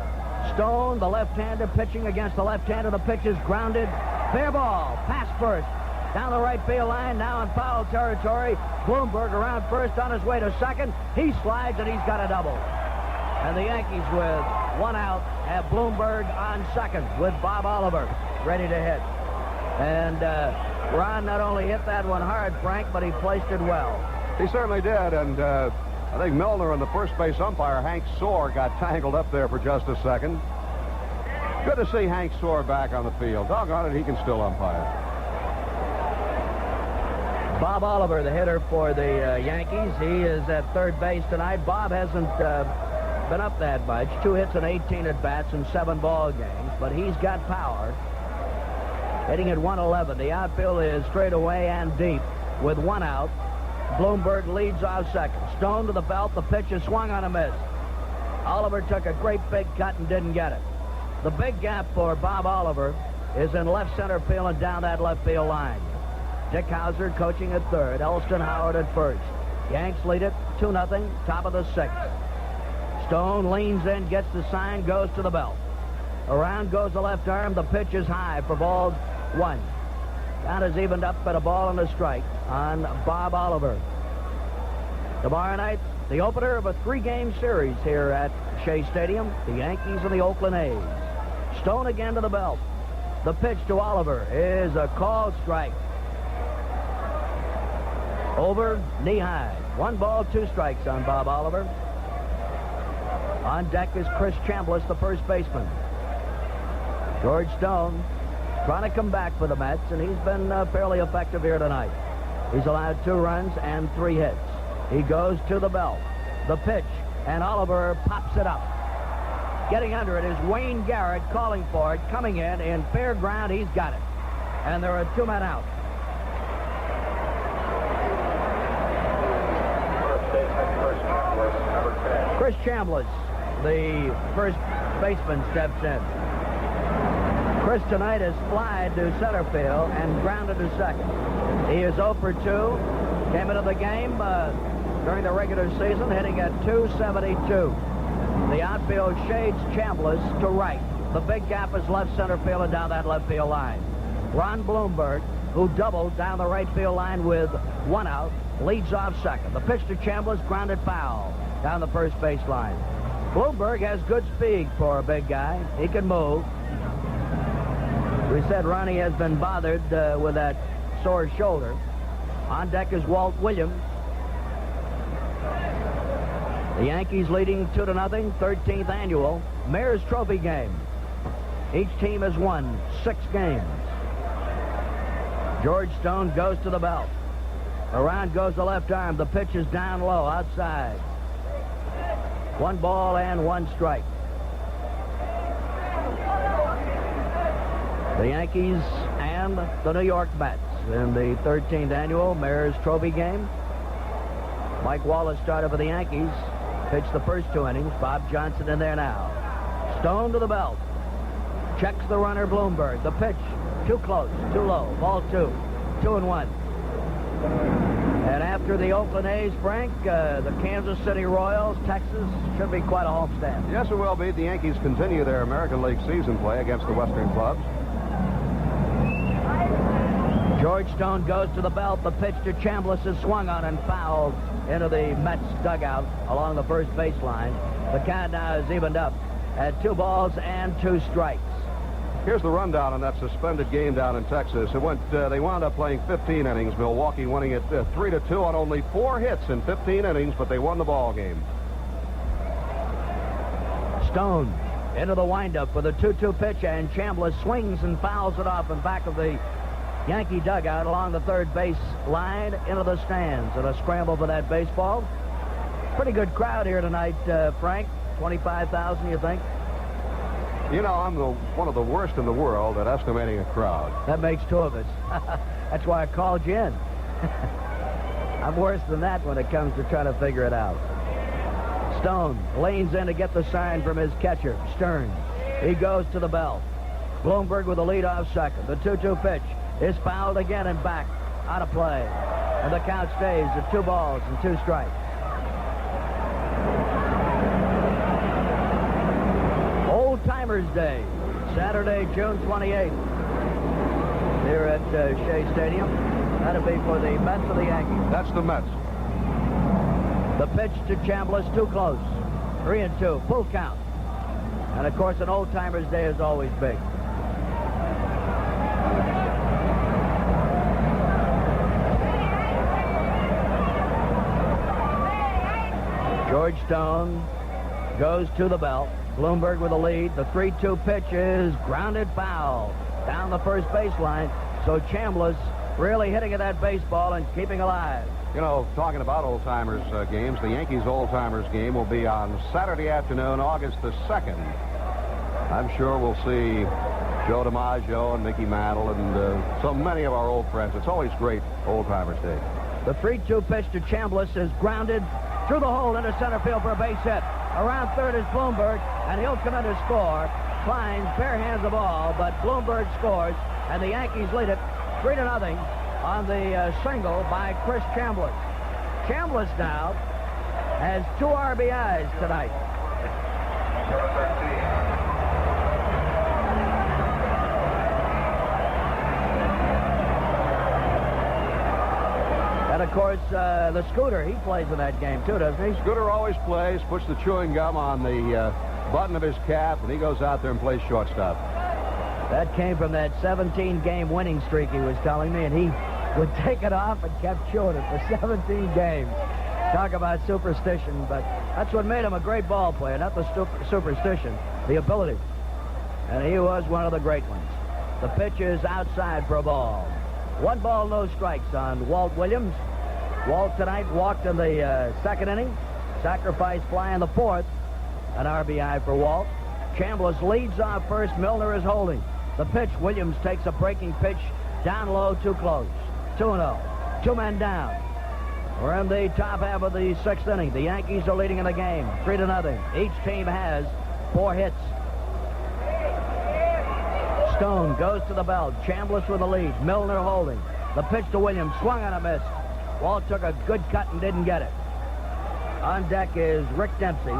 Stone, the left-hander, pitching against the left-hander. The pitch is grounded. Fair ball. Pass first. Down the right field line, now in foul territory. Blomberg around first on his way to second. He slides, and he's got a double. And the Yankees, with 1 out, have Blomberg on second with Bob Oliver ready to hit. And Ron not only hit that one hard, Frank, but he placed it well. He certainly did, and I think Milner and the first base umpire, Hank Soar, got tangled up there for just a second. Good to see Hank Soar back on the field. Doggone it, he can still umpire. Bob Oliver, the hitter for the Yankees. He is at third base tonight. Bob hasn't been up that much. 2 hits and 18 at-bats in 7 ball games, but he's got power. Hitting at 111. The outfield is straight away and deep with 1 out. Blomberg leads off second. Stone to the belt. The pitch is swung on a miss. Oliver took a great big cut and didn't get it. The big gap for Bob Oliver is in left center field and down that left field line. Dick Hauser coaching at third. Elston Howard at first. Yanks lead it 2-0, top of the 6th. Stone leans in, gets the sign, goes to the belt. Around goes the left arm. The pitch is high for ball 1. Count is evened up at a ball and a strike on Bob Oliver. Tomorrow night, the opener of a 3-game series here at Shea Stadium. The Yankees and the Oakland A's. Stone again to the belt. The pitch to Oliver is a called strike. Over, knee high. 1 ball, 2 strikes on Bob Oliver. On deck is Chris Chambliss, the first baseman. George Stone trying to come back for the Mets, and he's been fairly effective here tonight. He's allowed 2 runs and 3 hits. He goes to the belt. The pitch, and Oliver pops it up. Getting under it is Wayne Garrett calling for it, coming in fair ground. He's got it. And there are 2 men out. Chris Chambliss, the first baseman, steps in. Chris tonight has flied to center field and grounded to second. He is 0 for 2. Came into the game during the regular season hitting at .272. The outfield shades Chambliss to right. The big gap is left center field and down that left field line. Ron Bloomberg, who doubled down the right field line with 1 out, leads off second. The pitch to Chambliss, grounded foul down the first base line. Bloomberg has good speed for a big guy. He can move. We said Ronnie has been bothered with that sore shoulder. On deck is Walt Williams. The Yankees leading 2-0, 13th annual Mayor's Trophy game. Each team has won 6 games. George Stone goes to the belt. Around goes the left arm. The pitch is down low, outside. 1 ball and 1 strike. The Yankees and the New York Mets in the 13th annual Mayor's Trophy game. Mike Wallace started for the Yankees. Pitched the first 2 innings. Bob Johnson in there now. Stone to the belt. Checks the runner, Bloomberg. The pitch, too close, too low. Ball 2. 2-1. And after the Oakland A's, Frank, the Kansas City Royals, Texas, should be quite a homestand. Yes, it will be. The Yankees continue their American League season play against the Western clubs. George Stone goes to the belt. The pitch to Chambliss is swung on and fouled into the Mets dugout along the first baseline. The count now is evened up at 2 balls and 2 strikes. Here's the rundown on that suspended game down in Texas. They wound up playing 15 innings. Milwaukee winning it 3-2 on only 4 hits in 15 innings, but they won the ball game. Stone into the windup with a 2-2 pitch, and Chambliss swings and fouls it off in back of the Yankee dugout along the third base line into the stands. And a scramble for that baseball. Pretty good crowd here tonight, Frank. 25,000, you think? You know, I'm one of the worst in the world at estimating a crowd. That makes 2 of us. That's why I called you in. I'm worse than that when it comes to trying to figure it out. Stone leans in to get the sign from his catcher, Stearns. He goes to the belt. Bloomberg with a lead off second. The 2-2 pitch is fouled again and back. Out of play. And the count stays at 2 balls and 2 strikes. Old Timers Day, Saturday, June 28th, here at Shea Stadium. That'll be for the Mets or the Yankees. That's the Mets. The pitch to Chambliss, too close. 3-2, full count. And of course, an Old Timers Day is always big. George Stone goes to the belt. Bloomberg with a lead. The 3-2 pitch is grounded foul down the first baseline. So Chambliss really hitting at that baseball and keeping alive. You know, talking about old-timers games, the Yankees old-timers game will be on Saturday afternoon, August the 2nd. I'm sure we'll see Joe DiMaggio and Mickey Mantle and so many of our old friends. It's always great old-timers day. The 3-2 pitch to Chambliss is grounded through the hole into center field for a base hit. Around third is Bloomberg, and he'll come in to score. Klein bare hands the ball, but Bloomberg scores, and the Yankees lead it 3-0 on the single by Chris Chambliss. Chambliss now has 2 RBIs tonight. And, of course, the Scooter, he plays in that game, too, doesn't he? Scooter always plays, puts the chewing gum on the button of his cap, and he goes out there and plays shortstop. That came from that 17-game winning streak he was telling me, and he would take it off and kept chewing it for 17 games. Talk about superstition, but that's what made him a great ball player, not the superstition, the ability. And he was one of the great ones. The pitch is outside for a ball. 1 ball, no strikes on Walt Williams. Walt tonight walked in the 2nd inning. Sacrifice fly in the 4th. An RBI for Walt. Chambliss leads off first. Milner is holding. The pitch, Williams takes a breaking pitch down low, too close. 2-0. 2 men down. We're in the top half of the sixth inning. The Yankees are leading in the game, 3-0. Each team has 4 hits. Stone goes to the belt. Chambliss with the lead. Milner holding. The pitch to Williams. Swung on a miss. Walt took a good cut and didn't get it. On deck is Rick Dempsey.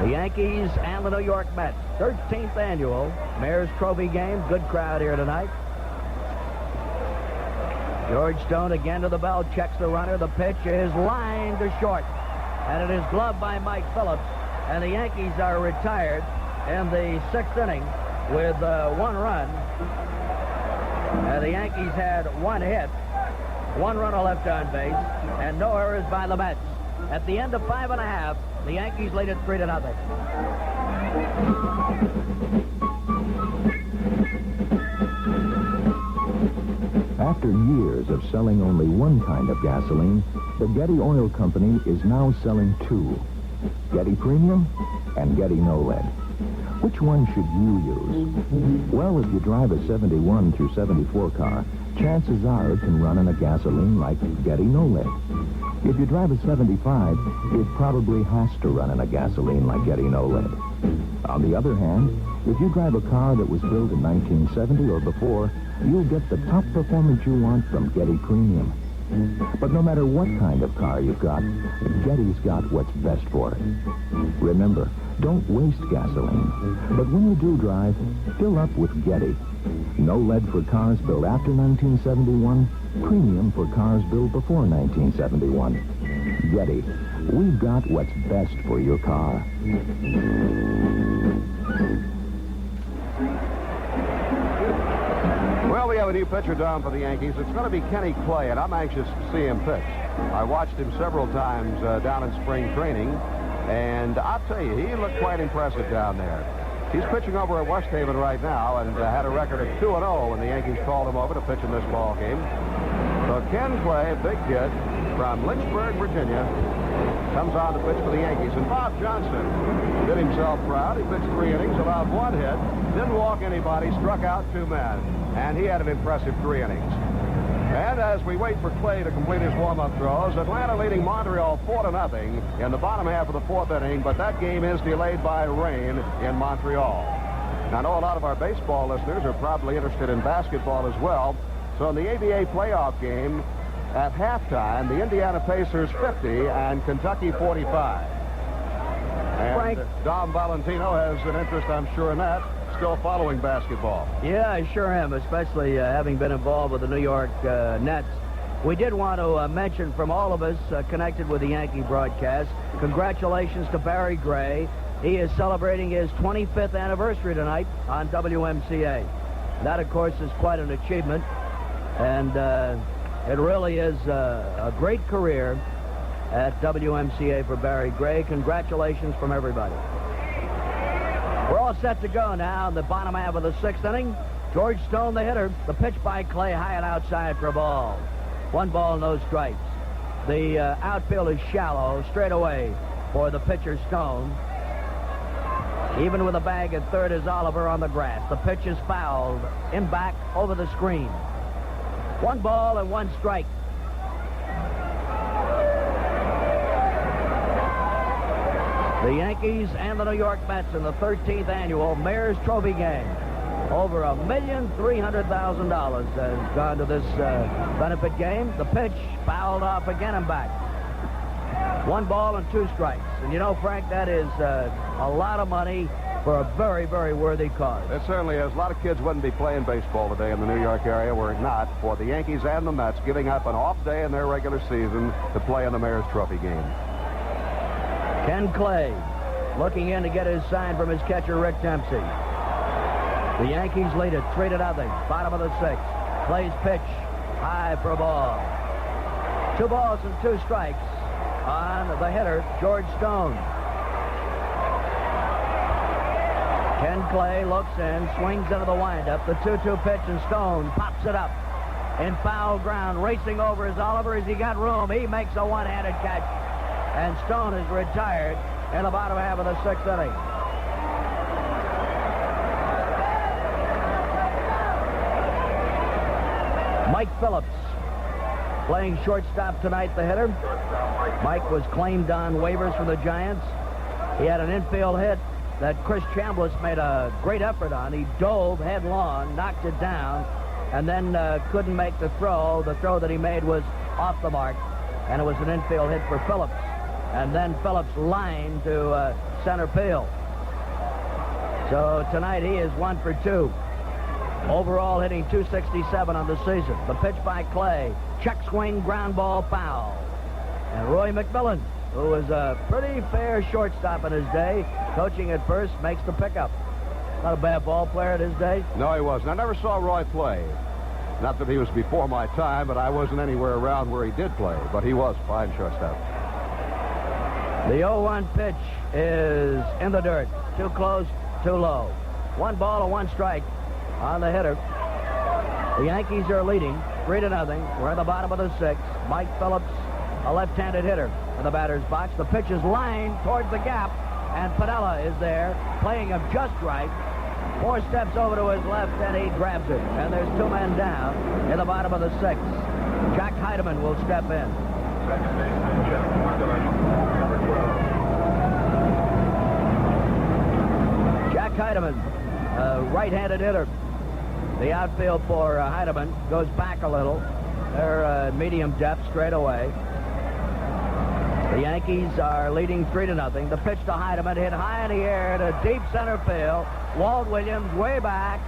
The Yankees and the New York Mets. 13th annual Mayor's Trophy game. Good crowd here tonight. George Stone again to the belt. Checks the runner. The pitch is lined to short. And it is gloved by Mike Phillips. And the Yankees are retired in the 6th inning with 1 run. The Yankees had 1 hit, 1 runner left on base, and no errors by the Mets. At the end of 5 1/2, the Yankees lead it 3-0. After years of selling only one kind of gasoline, the Getty Oil Company is now selling 2. Getty Premium and Getty No Lead. Which one should you use? Well, if you drive a 71 through 74 car, chances are it can run on a gasoline like Getty No Lead. If you drive a 75, it probably has to run on a gasoline like Getty No Lead. On the other hand, if you drive a car that was built in 1970 or before, you'll get the top performance you want from Getty Premium. But no matter what kind of car you've got, Getty's got what's best for it. Remember, don't waste gasoline. But when you do drive, fill up with Getty. No lead for cars built after 1971, premium for cars built before 1971. Getty, we've got what's best for your car. Well, we have a new pitcher down for the Yankees. It's going to be Kenny Clay, and I'm anxious to see him pitch. I watched him several times down in spring training, and I'll tell you, he looked quite impressive down there. He's pitching over at West Haven right now and had a record of 2-0 when the Yankees called him over to pitch in this ball game. So Ken Clay, big kid from Lynchburg, Virginia, comes on to pitch for the Yankees. And Bob Johnson did himself proud. He pitched 3 innings, allowed 1 hit, didn't walk anybody, struck out 2 men. And he had an impressive 3 innings. And as we wait for Clay to complete his warm-up throws, Atlanta leading Montreal 4-0 in the bottom half of the 4th inning, but that game is delayed by rain in Montreal. Now, I know a lot of our baseball listeners are probably interested in basketball as well. So in the ABA playoff game, at halftime, the Indiana Pacers 50 and Kentucky 45. And Frank. Dom Valentino has an interest, I'm sure, in that. Still following basketball. Yeah, I sure am, especially having been involved with the New York Nets. We did want to mention from all of us connected with the Yankee broadcast, congratulations to Barry Gray. He is celebrating his 25th anniversary tonight on WMCA. That, of course, is quite an achievement, and it really is a great career at WMCA for Barry Gray. Congratulations from everybody. We're all set to go now in the bottom half of the 6th inning. George Stone, the hitter. The pitch by Clay, high and outside for a ball. 1 ball, no strikes. The outfield is shallow, straight away for the pitcher Stone. Even with a bag at third is Oliver on the grass. The pitch is fouled, in back, over the screen. 1 ball and 1 strike. The Yankees and the New York Mets in the 13th annual Mayor's Trophy game. Over $1,300,000 has gone to this benefit game. The pitch fouled off again and back. 1 ball and 2 strikes. And you know, Frank, that is a lot of money for a very, very worthy cause. It certainly is. A lot of kids wouldn't be playing baseball today in the New York area were it not for the Yankees and the Mets giving up an off day in their regular season to play in the Mayor's Trophy game. Ken Clay looking in to get his sign from his catcher, Rick Dempsey. The Yankees lead it 3-0, bottom of the 6th. Clay's pitch, high for a ball. 2 balls and 2 strikes on the hitter, George Stone. Ken Clay looks in, swings into the windup. The 2-2 pitch, and Stone pops it up. In foul ground, racing over is Oliver. Has he got room? He makes a one-handed catch. And Stone is retired in the bottom half of the 6th inning. Mike Phillips Playing shortstop tonight, the hitter. Mike was claimed on waivers from the Giants. He had an infield hit that Chris Chambliss made a great effort on. He dove headlong, knocked it down, and then couldn't make the throw. The throw that he made was off the mark, and it was an infield hit for Phillips. And then Phillips lined to center field. So tonight he is 1 for 2. Overall hitting .267 on the season. The pitch by Clay. Check swing, ground ball, foul. And Roy McMillan, who was a pretty fair shortstop in his day, coaching at first, makes the pickup. Not a bad ball player at his day. No, he wasn't. I never saw Roy play. Not that he was before my time, but I wasn't anywhere around where he did play. But he was a fine shortstop. The 0-1 pitch is in the dirt. Too close, too low. 1 ball and 1 strike on the hitter. The Yankees are leading 3-0. We're in the bottom of the 6th. Mike Phillips, a left-handed hitter in the batter's box. The pitch is lined towards the gap, and Piniella is there, playing him just right. 4 steps over to his left, and he grabs it. And there's 2 men down in the bottom of the 6th. Jack Heidemann will step in. Jack Heidemann, a right-handed hitter. The outfield for Heidemann goes back a little. They're medium depth straight away. The Yankees are leading 3-0. The pitch to Heidemann, hit high in the air to deep center field. Walt Williams way back,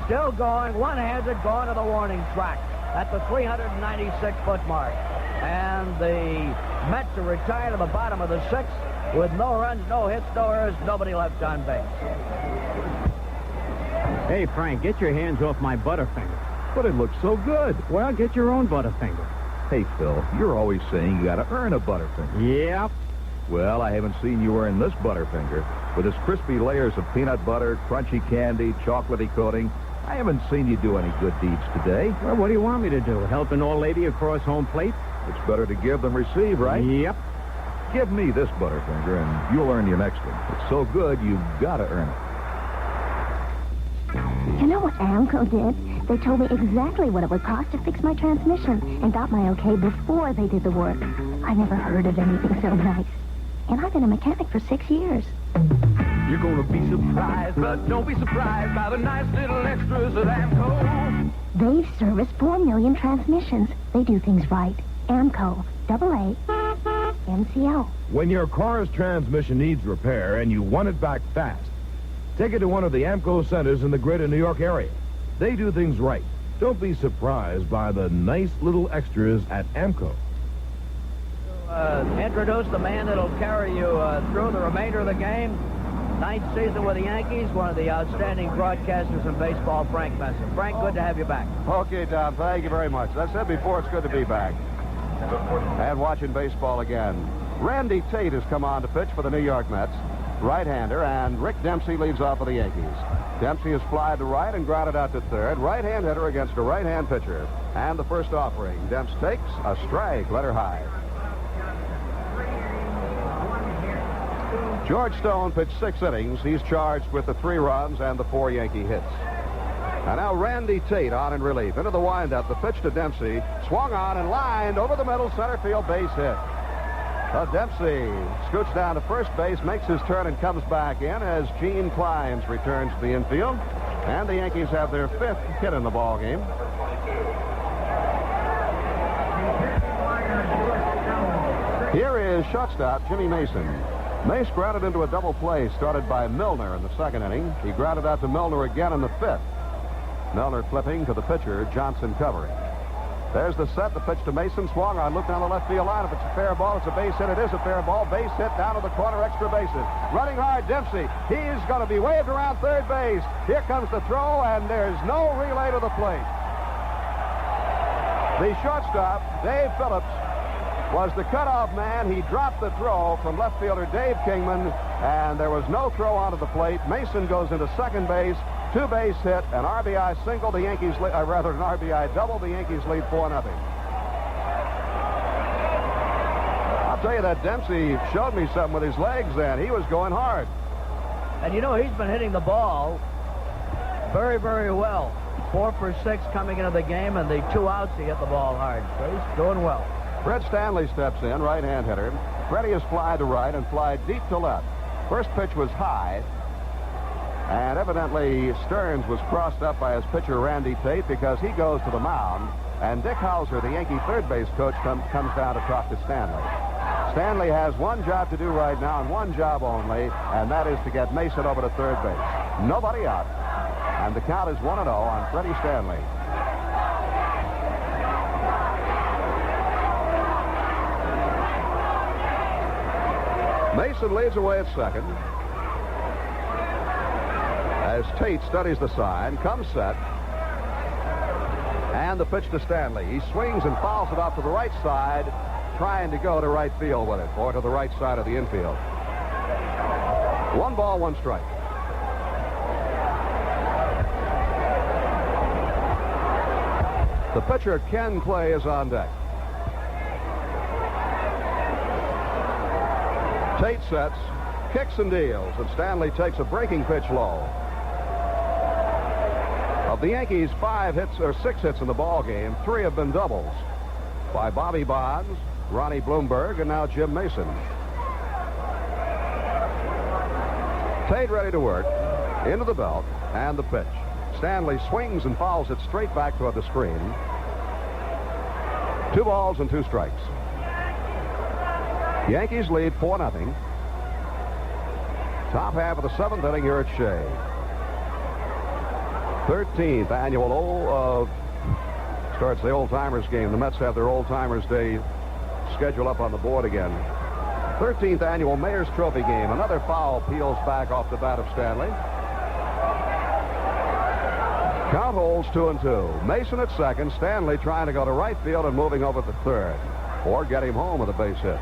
still going, one-handed, going to the warning track at the 396-foot mark. And the Mets are retired to the bottom of the 6th with no runs, no hits, no errors, nobody left on base. Hey, Frank, get your hands off my Butterfinger. But it looks so good. Well, get your own Butterfinger. Hey, Phil, you're always saying you got to earn a Butterfinger. Yep. Well, I haven't seen you earn this Butterfinger. With its crispy layers of peanut butter, crunchy candy, chocolatey coating, I haven't seen you do any good deeds today. Well, what do you want me to do? Help an old lady across home plate? It's better to give than receive, right? Yep. Give me this Butterfinger, and you'll earn your next one. It's so good, you've got to earn it. You know what Amco did? They told me exactly what it would cost to fix my transmission and got my okay before they did the work. I never heard of anything so nice. And I've been a mechanic for 6 years. You're gonna be surprised, but don't be surprised by the nice little extras at Amco. They've serviced 4 million transmissions. They do things right. Amco, AA, MCL. When your car's transmission needs repair and you want it back fast, take it to one of the Amco centers in the greater New York area. They do things right. Don't be surprised by the nice little extras at Amco. Introduce the man that'll carry you through the remainder of the game. 9th season with the Yankees, one of the outstanding broadcasters in baseball, Frank Messer. Frank, good to have you back. Okay, Tom, thank you very much. As I said before, it's good to be back. And watching baseball again. Randy Tate has come on to pitch for the New York Mets. Right-hander, and Rick Dempsey leads off for the Yankees. Dempsey has flied to right and grounded out to third. Right-hand hitter against a right-hand pitcher. And the first offering. Dempsey takes a strike, let her high. George Stone pitched 6 innings. He's charged with the 3 runs and the 4 Yankee hits. And now Randy Tate on in relief. Into the windup. The pitch to Dempsey. Swung on and lined over the middle, center field, base hit. Dempsey scoots down to first base, makes his turn, and comes back in as Gene Clines returns to the infield. And the Yankees have their 5th hit in the ball game. Here is shortstop Jimmy Mason. Mace grounded into a double play started by Milner in the 2nd inning. He grounded out to Milner again in the 5th. Milner flipping to the pitcher, Johnson covering. There's the set, the pitch to Mason, swung on, look down the left field line. If it's a fair ball, it's a base hit. It is a fair ball. Base hit down to the corner, extra bases. Running hard, Dempsey. He's going to be waved around third base. Here comes the throw, and there's no relay to the plate. The shortstop, Dave Phillips, was the cutoff man. He dropped the throw from left fielder Dave Kingman, and there was no throw onto the plate. Mason goes into second base. 2-base hit, an RBI single, the Yankees, an RBI double, the Yankees lead 4-0. I'll tell you that Dempsey showed me something with his legs then. He was going hard. And you know, he's been hitting the ball very, very well. 4 for 6 coming into the game, and the 2 outs, he hit the ball hard. So he's doing well. Fred Stanley steps in, right-hand hitter. Freddie has fly to right and fly deep to left. First pitch was high, and evidently Stearns was crossed up by his pitcher, Randy Tate, because he goes to the mound, and Dick Hauser, the Yankee third base coach, comes down to talk to Stanley. Stanley has one job to do right now, and one job only, and that is to get Mason over to third base. Nobody out, and the count is 1-0 on Freddie Stanley. Mason leads away at second as Tate studies the sign, comes set, and the pitch to Stanley. He swings and fouls it off to the right side, trying to go to right field with it, or to the right side of the infield. 1 ball, 1 strike. The pitcher, Ken Clay, is on deck. Tate sets, kicks and deals, and Stanley takes a breaking pitch low. Of the Yankees' 6 hits in the ball game, 3 have been doubles by Bobby Bonds, Ronnie Bloomberg, and now Jim Mason. Tate ready to work, into the belt, and the pitch. Stanley swings and fouls it straight back toward the screen. 2 balls and 2 strikes. Yankees lead 4-0. Top half of the 7th inning here at Shea. 13th annual starts the Old Timers game. The Mets have their Old Timers Day scheduled up on the board again. 13th annual Mayor's Trophy game. Another foul peels back off the bat of Stanley. Count holds 2-2. Mason at second. Stanley trying to go to right field and moving over to third, or get him home with a base hit.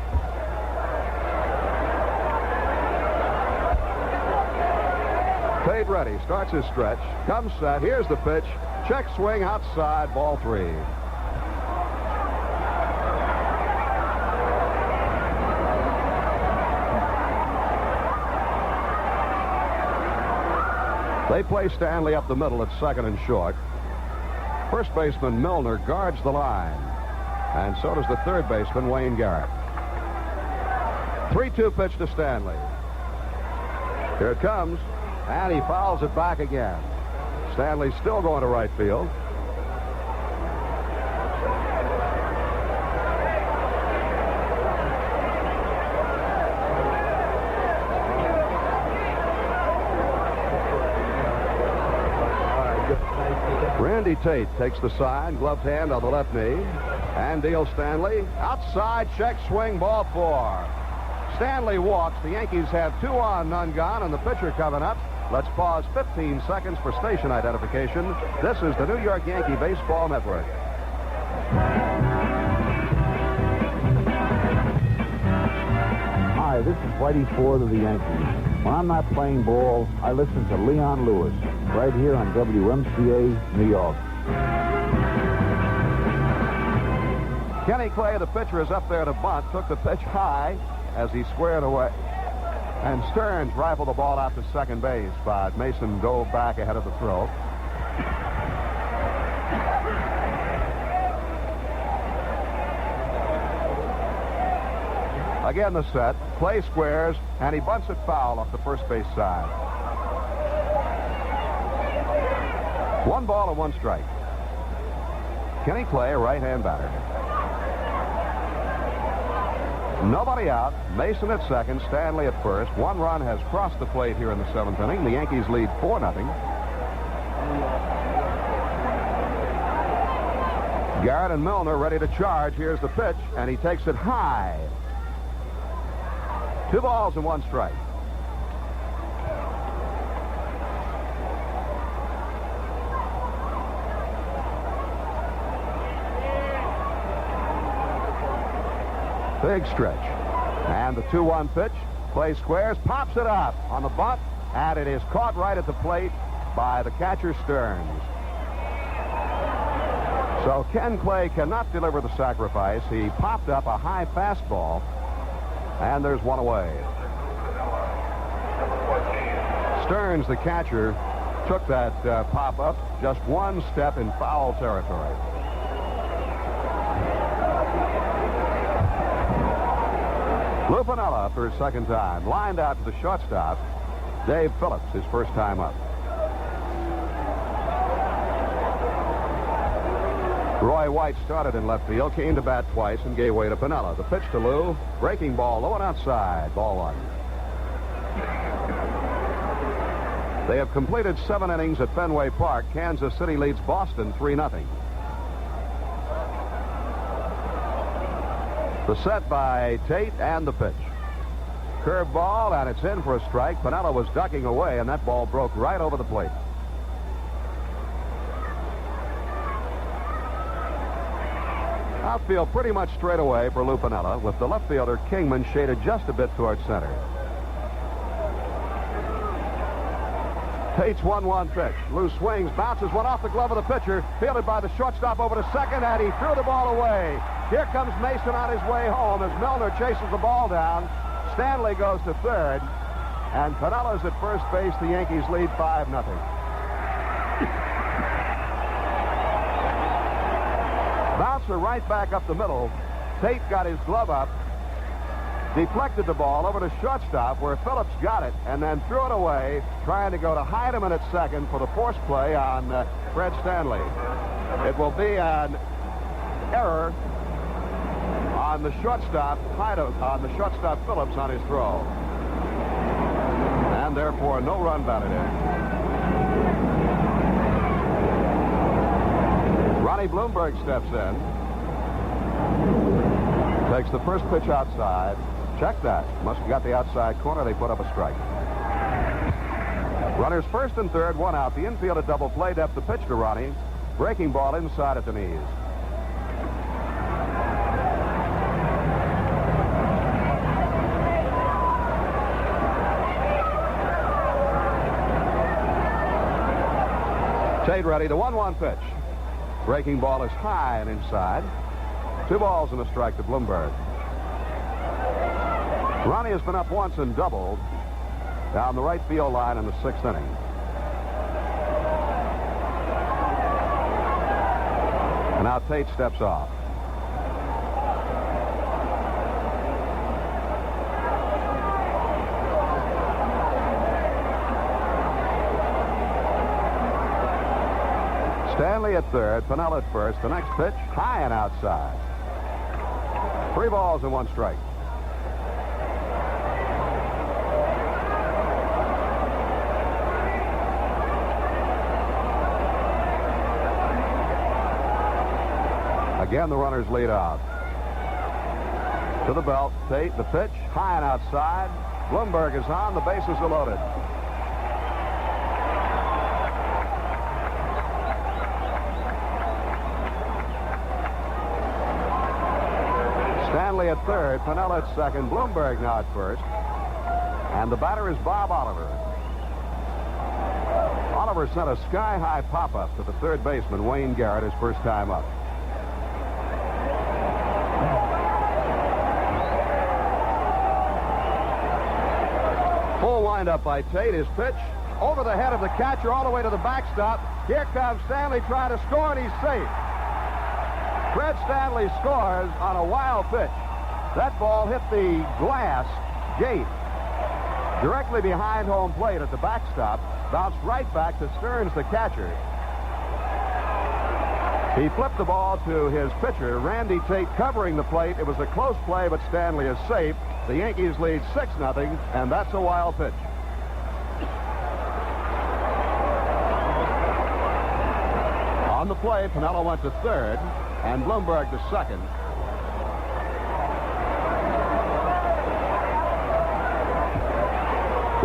Tate ready, starts his stretch, comes set, here's the pitch, check swing outside, ball 3. They play Stanley up the middle at second and short. First baseman Milner guards the line, and so does the third baseman Wayne Garrett. 3-2 pitch to Stanley. Here it comes. And he fouls it back again. Stanley's still going to right field. Randy Tate takes the side, gloved hand on the left knee, and deals Stanley. Outside, check swing, ball 4. Stanley walks. The Yankees have 2 on, none gone, and the pitcher coming up. Let's pause 15 seconds for station identification. This is the New York Yankee Baseball Network. Hi, this is Whitey Ford of the Yankees. When I'm not playing ball, I listen to Leon Lewis, right here on WMCA, New York. Kenny Clay, the pitcher, is up there to bunt. Took the pitch high as he squared away. And Stearns rifled the ball out to second base, but Mason dove back ahead of the throw. Again, the set. Clay squares, and he bunts it foul off the first base side. 1 ball and 1 strike. Kenny Clay, a right-hand batter. Nobody out. Mason at second, Stanley at first. 1 run has crossed the plate here in the 7th inning. The Yankees lead 4-0. Garrett and Milner ready to charge. Here's the pitch, and he takes it high. 2 balls and 1 strike. Big stretch. And the 2-1 pitch. Clay squares, pops it up on the bunt, and it is caught right at the plate by the catcher Stearns. So Ken Clay cannot deliver the sacrifice. He popped up a high fastball, and there's 1 away. Stearns, the catcher, took that pop-up just one step in foul territory. Lou Piniella, for his second time, lined out to the shortstop. Dave Phillips, his first time up. Roy White started in left field, came to bat twice, and gave way to Piniella. The pitch to Lou, breaking ball, low and outside, ball one. They have completed 7 innings at Fenway Park. Kansas City leads Boston 3-0. The set by Tate and the pitch. Curve ball, and it's in for a strike. Piniella was ducking away, and that ball broke right over the plate. Outfield pretty much straight away for Lou Piniella, with the left fielder Kingman shaded just a bit towards center. Tate's 1-1 pitch. Lou swings, bounces one off the glove of the pitcher, fielded by the shortstop over to second, and he threw the ball away. Here comes Mason on his way home as Milner chases the ball down. Stanley goes to third, and Piniella's at first base. The Yankees lead 5-0. Bouncer right back up the middle. Tate got his glove up, deflected the ball over to shortstop where Phillips got it and then threw it away, trying to go to Heidemann at second for the force play on Fred Stanley. It will be an error on the shortstop Phillips on his throw. And therefore no run batted in. Ronnie Bloomberg steps in. Takes the first pitch outside. Check that. Must have got the outside corner. They put up a strike. Runners first and third, one out. The infield at double play depth. The pitch to Ronnie. Breaking ball inside at the knees. Tate ready. The 1-1 pitch. Breaking ball is high and inside. 2 balls and a strike to Bloomberg. Ronnie has been up once and doubled down the right field line in the 6th inning. And now Tate steps off. Stanley at third, Piniella at first. The next pitch, high and outside. 3 balls and 1 strike. Again, the runners lead out. To the belt, Tate, the pitch, high and outside. Bloomberg is on, the bases are loaded. Stanley at third, Piniella at second, Bloomberg now at first. And the batter is Bob Oliver. Oliver sent a sky-high pop-up to the third baseman, Wayne Garrett, his first time up. Full windup by Tate. His pitch over the head of the catcher all the way to the backstop. Here comes Stanley trying to score, and he's safe. Fred Stanley scores on a wild pitch. That ball hit the glass gate directly behind home plate at the backstop. Bounced right back to Stearns, the catcher. He flipped the ball to his pitcher, Randy Tate, covering the plate. It was a close play, but Stanley is safe. The Yankees lead 6-0, and that's a wild pitch. On the play, Piniella went to third, and Bloomberg to second.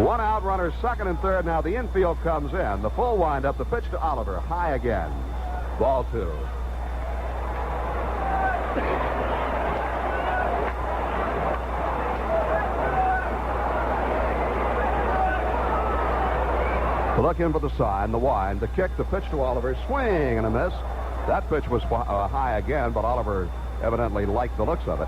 One out, runners second and third. Now the infield comes in. The full windup, the pitch to Oliver, high again. Ball 2. To look in for the sign, the wind, the kick, the pitch to Oliver, swing and a miss. That pitch was high again, but Oliver evidently liked the looks of it.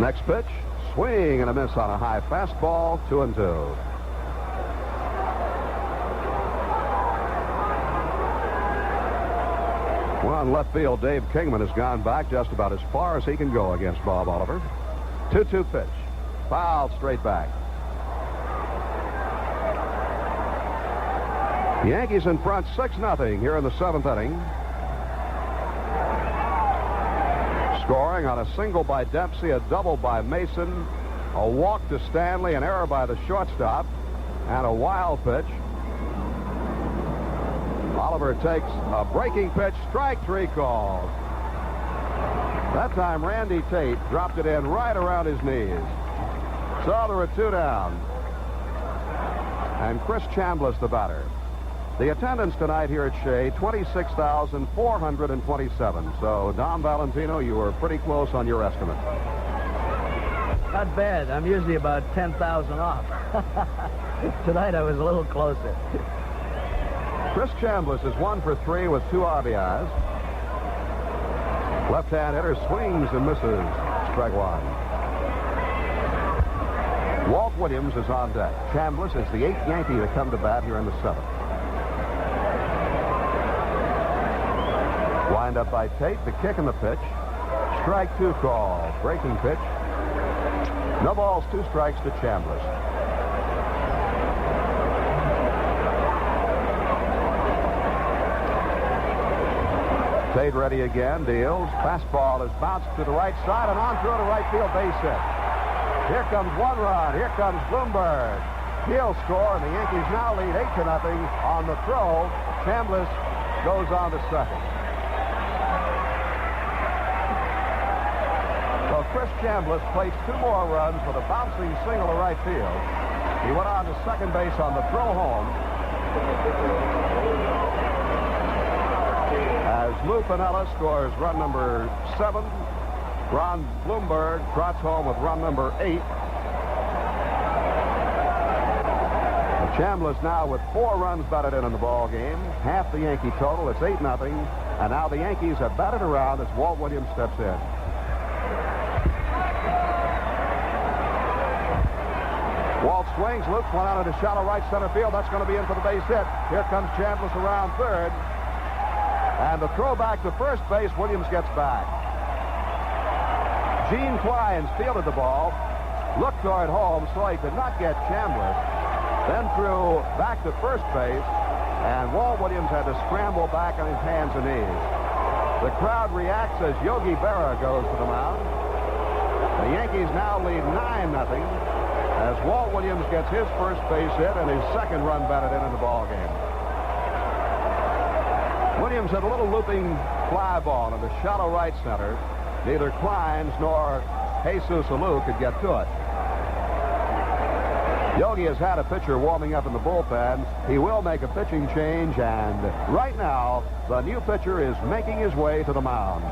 Next pitch, swing and a miss on a high fastball, 2-2. Well, in left field, Dave Kingman has gone back just about as far as he can go against Bob Oliver. 2-2 pitch. Fouled straight back. Yankees in front 6-0 here in the 7th inning. Scoring on a single by Dempsey, a double by Mason, a walk to Stanley, an error by the shortstop, and a wild pitch. Oliver takes a breaking pitch, strike 3 called. That time Randy Tate dropped it in right around his knees. So there were 2 down. And Chris Chambliss the batter. The attendance tonight here at Shea, 26,427. So, Dom Valentino, you were pretty close on your estimate. Not bad. I'm usually about 10,000 off. Tonight I was a little closer. Chris Chambliss is 1 for 3 with 2 RBIs. Left-hand hitter swings and misses. Strike 1. Walt Williams is on deck. Chambliss is the 8th Yankee to come to bat here in the 7th. Wind up by Tate, the kick and the pitch. Strike 2 call. Breaking pitch. No balls, 2 strikes to Chambliss. Tate ready again, deals. Fastball is bounced to the right side and on through to right field, base hit. Here comes 1 run. Here comes Bloomberg. He'll score, and the Yankees now lead 8-0 on the throw. Chambliss goes on to second. So Chris Chambliss placed 2 more runs with a bouncing single to right field. He went on to second base on the throw home. As Lou Piniella scores run number 7, Ron Bloomberg trots home with run number 8. Chambliss now with 4 runs batted in the ball game, half the Yankee total. It's 8-0, and now the Yankees have batted around as Walt Williams steps in. Walt swings, loops one out into shallow right center field. That's going to be in for the base hit. Here comes Chambliss around third. And the throw back to first base, Williams gets back. Gene Clines fielded the ball, looked toward home, so he could not get Chambliss. Then threw back to first base, and Walt Williams had to scramble back on his hands and knees. The crowd reacts as Yogi Berra goes to the mound. The Yankees now lead 9-0 as Walt Williams gets his first base hit and his second run batted in the ball game. Williams had a little looping fly ball in the shallow right center. Neither Clines nor Jesus Alou could get to it. Yogi has had a pitcher warming up in the bullpen. He will make a pitching change, and right now, the new pitcher is making his way to the mound.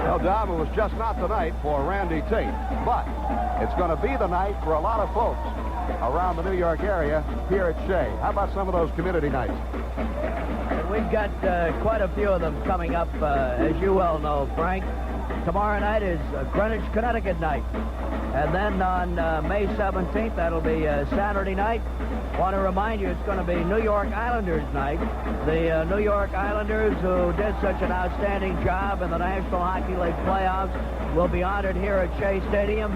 Well, Dom, it was just not the night for Randy Tate, but it's going to be the night for a lot of folks around the New York area here at Shea. How about some of those community nights? We've got quite a few of them coming up, as you well know, Frank. Tomorrow night is Greenwich, Connecticut night. And then on May 17th, that'll be Saturday night. Want to remind you, it's going to be New York Islanders night. The New York Islanders, who did such an outstanding job in the National Hockey League playoffs, will be honored here at Shea Stadium.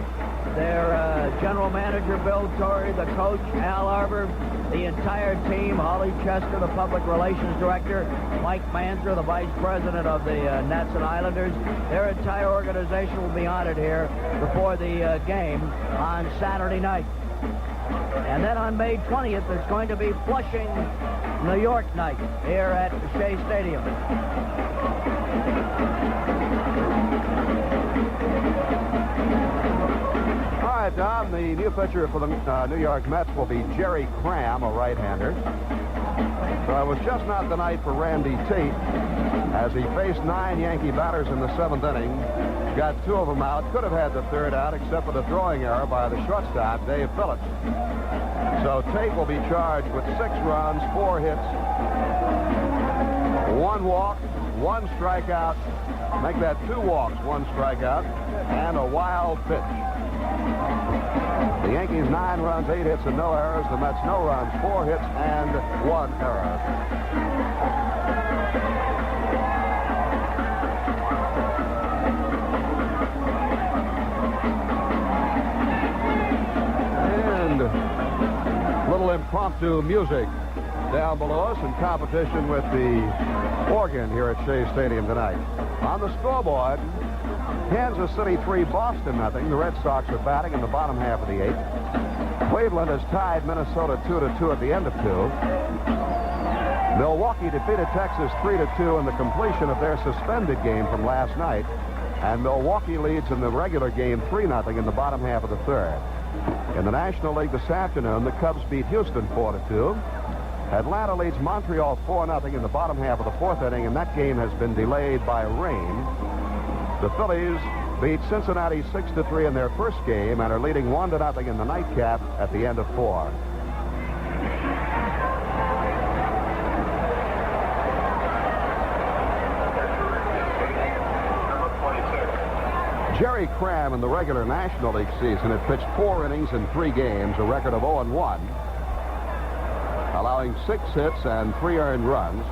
Their general manager, Bill Torrey, the coach, Al Arbor, the entire team, Holly Chester, the public relations director, Mike Manzer, the vice president of the Nets and Islanders. Their entire organization will be honored here before the game on Saturday night. And then on May 20th, it's going to be Flushing, New York night here at Shea Stadium. All right, Don, the new pitcher for the New York Mets will be Jerry Cram, a right-hander. So it was just not the night for Randy Tate as he faced 9 Yankee batters in the 7th inning. Got 2 of them out. Could have had the 3rd out except for the throwing error by the shortstop, Dave Phillips. So Tate will be charged with 6 runs, 4 hits, 1 walk, 1 strikeout. Make that 2 walks, 1 strikeout, and a wild pitch. The Yankees 9 runs, 8 hits, and no errors. The Mets no runs, 4 hits, and 1 error. Little impromptu music down below us in competition with the organ here at Shea Stadium tonight. On the scoreboard, Kansas City 3, Boston nothing. The Red Sox are batting in the bottom half of the 8th. Cleveland has tied Minnesota 2-2 at the end of 2. Milwaukee defeated Texas 3-2 in the completion of their suspended game from last night. And Milwaukee leads in the regular game 3-0 in the bottom half of the 3rd. In the National League this afternoon, the Cubs beat Houston 4-2. Atlanta leads Montreal 4-0 in the bottom half of the 4th inning, and that game has been delayed by rain. The Phillies beat Cincinnati 6-3 in their first game and are leading 1-0 in the nightcap at the end of 4. Jerry Cram in the regular National League season had pitched 4 innings in 3 games, a record of 0-1, allowing 6 hits and 3 earned runs.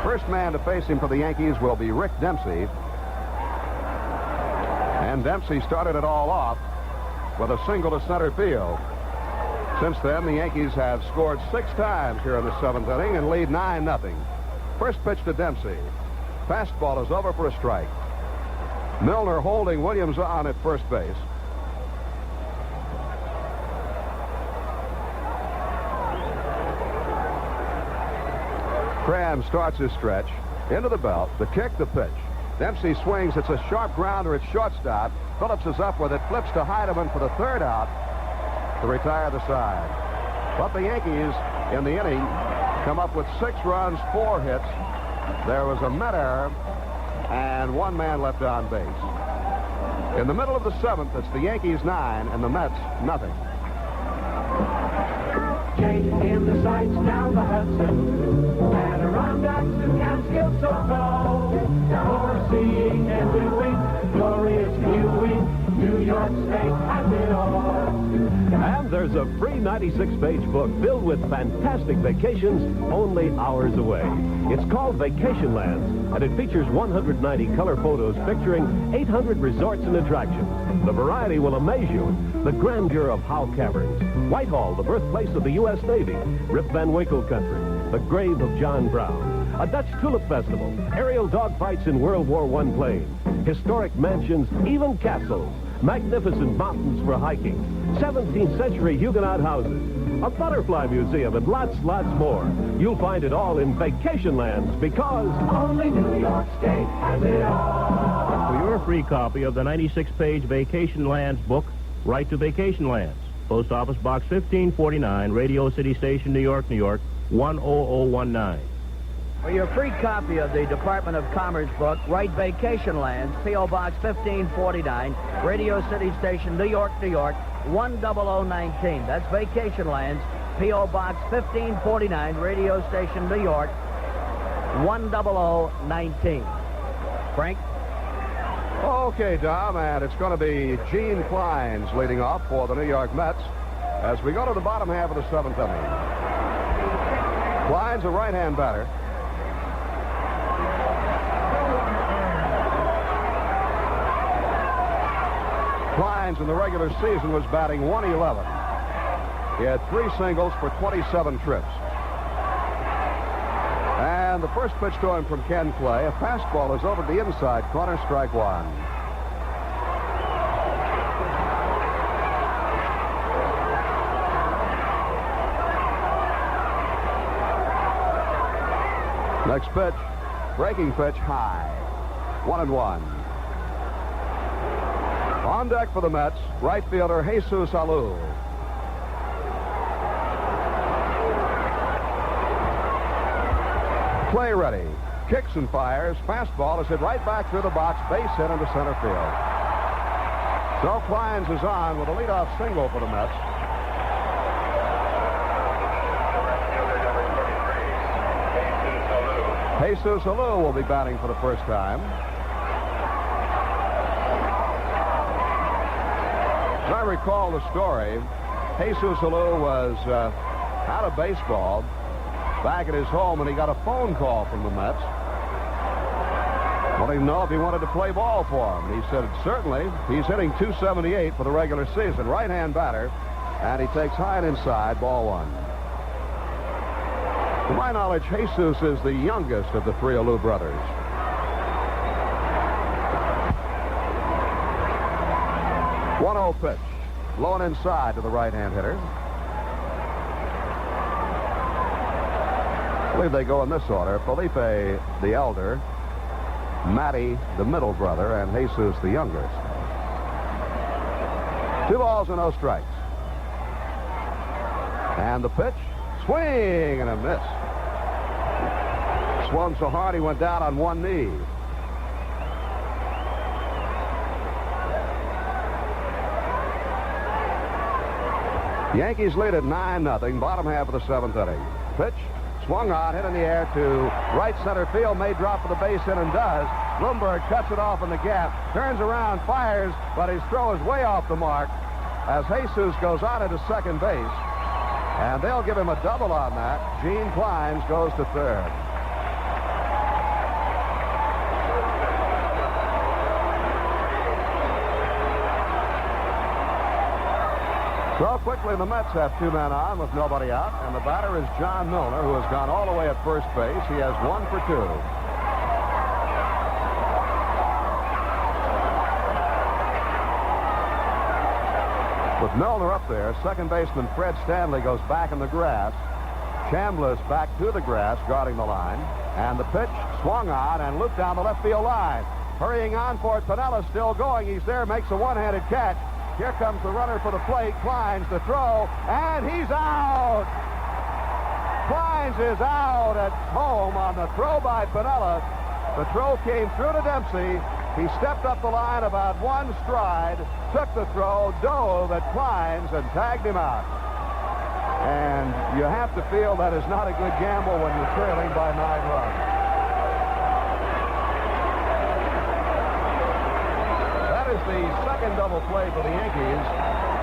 First man to face him for the Yankees will be Rick Dempsey. And Dempsey started it all off with a single to center field. Since then, the Yankees have scored 6 times here in the 7th inning and lead 9-0. First pitch to Dempsey. Fastball is over for a strike. Milner holding Williams on at first base. Cram starts his stretch. Into the belt. The kick, the pitch. Dempsey swings. It's a sharp grounder at shortstop. Phillips is up with it. Flips to Heidemann for the 3rd out to retire the side. But the Yankees in the inning come up with 6 runs, 4 hits. There was a Met error and 1 man left on base. In the middle of the 7th, it's the Yankees 9 and the Mets nothing. Jake in the sights down the Hudson, Adirondacks and Catskills so tall, foreseeing and doing, glorious viewing, New York State has it all. And there's a free 96-page book filled with fantastic vacations only hours away. It's called Vacation Lands, and it features 190 color photos picturing 800 resorts and attractions. The variety will amaze you. The grandeur of Howe Caverns, Whitehall, the birthplace of the U.S. Navy, Rip Van Winkle country, the grave of John Brown, a Dutch tulip festival, aerial dogfights in World War I planes, historic mansions, even castles, magnificent mountains for hiking, 17th century Huguenot houses, a butterfly museum, and lots more. You'll find it all in Vacation Lands because only New York State has it all. For your free copy of the 96-page Vacation Lands book, write to Vacation Lands, Post Office Box 1549, Radio City Station, New York, New York, 10019. For your free copy of the Department of Commerce book, write Vacation Lands, P.O. Box 1549, Radio City Station, New York, New York, 10019. That's Vacation Lands, P.O. Box 1549, Radio Station, New York, 10019. Frank? Okay, Dom, and it's going to be Gene Clines leading off for the New York Mets as we go to the bottom half of the 7th inning. Clines, a right-hand batter. Clines in the regular season was batting .111. He had 3 singles for 27 trips. And the first pitch to him from Ken Clay, a fastball is over the inside corner, strike 1. Next pitch, breaking pitch, high. 1-1. On deck for the Mets, right fielder Jesus Alou. Play ready. Kicks and fires. Fastball is hit right back through the box. Base hit into center field. So Clines is on with a leadoff single for the Mets. Jesus Alou will be batting for the first time. As I recall the story, Jesus Alou was out of baseball back at his home, and he got a phone call from the Mets. Wanted to know if he wanted to play ball for him. He said, certainly. He's hitting .278 for the regular season. Right-hand batter, and he takes high and inside, ball one. To my knowledge, Jesus is the youngest of the three Alou brothers. .1-0 pitch. Blown inside to the right-hand hitter. I believe they go in this order. Felipe, the elder. Matty, the middle brother. And Jesus, the youngest. 2 balls and no strikes. And the pitch. Swing and a miss. Swung so hard he went down on one knee. Yankees lead at 9-0, bottom half of the 7th inning. Pitch, swung on, hit in the air to right center field, may drop for the base hit and does. Bloomberg cuts it off in the gap, turns around, fires, but his throw is way off the mark as Jesus goes on into second base. And they'll give him a double on that. Gene Clines goes to third. So quickly, the Mets have 2 men on with nobody out, and the batter is John Milner, who has gone all the way at first base. He has 1 for 2. With Milner up there, second baseman Fred Stanley goes back in the grass. Chambliss back to the grass, guarding the line. And the pitch swung on and looped down the left field line. Hurrying on for it, Pinella's still going. He's there, makes a one-handed catch. Here comes the runner for the plate. Clines the throw, and he's out! Clines is out at home on the throw by Pinella. The throw came through to Dempsey. He stepped up the line about 1 stride, took the throw, dove at Clines, and tagged him out. And you have to feel that is not a good gamble when you're trailing by 9 runs. That is the second double play for the Yankees,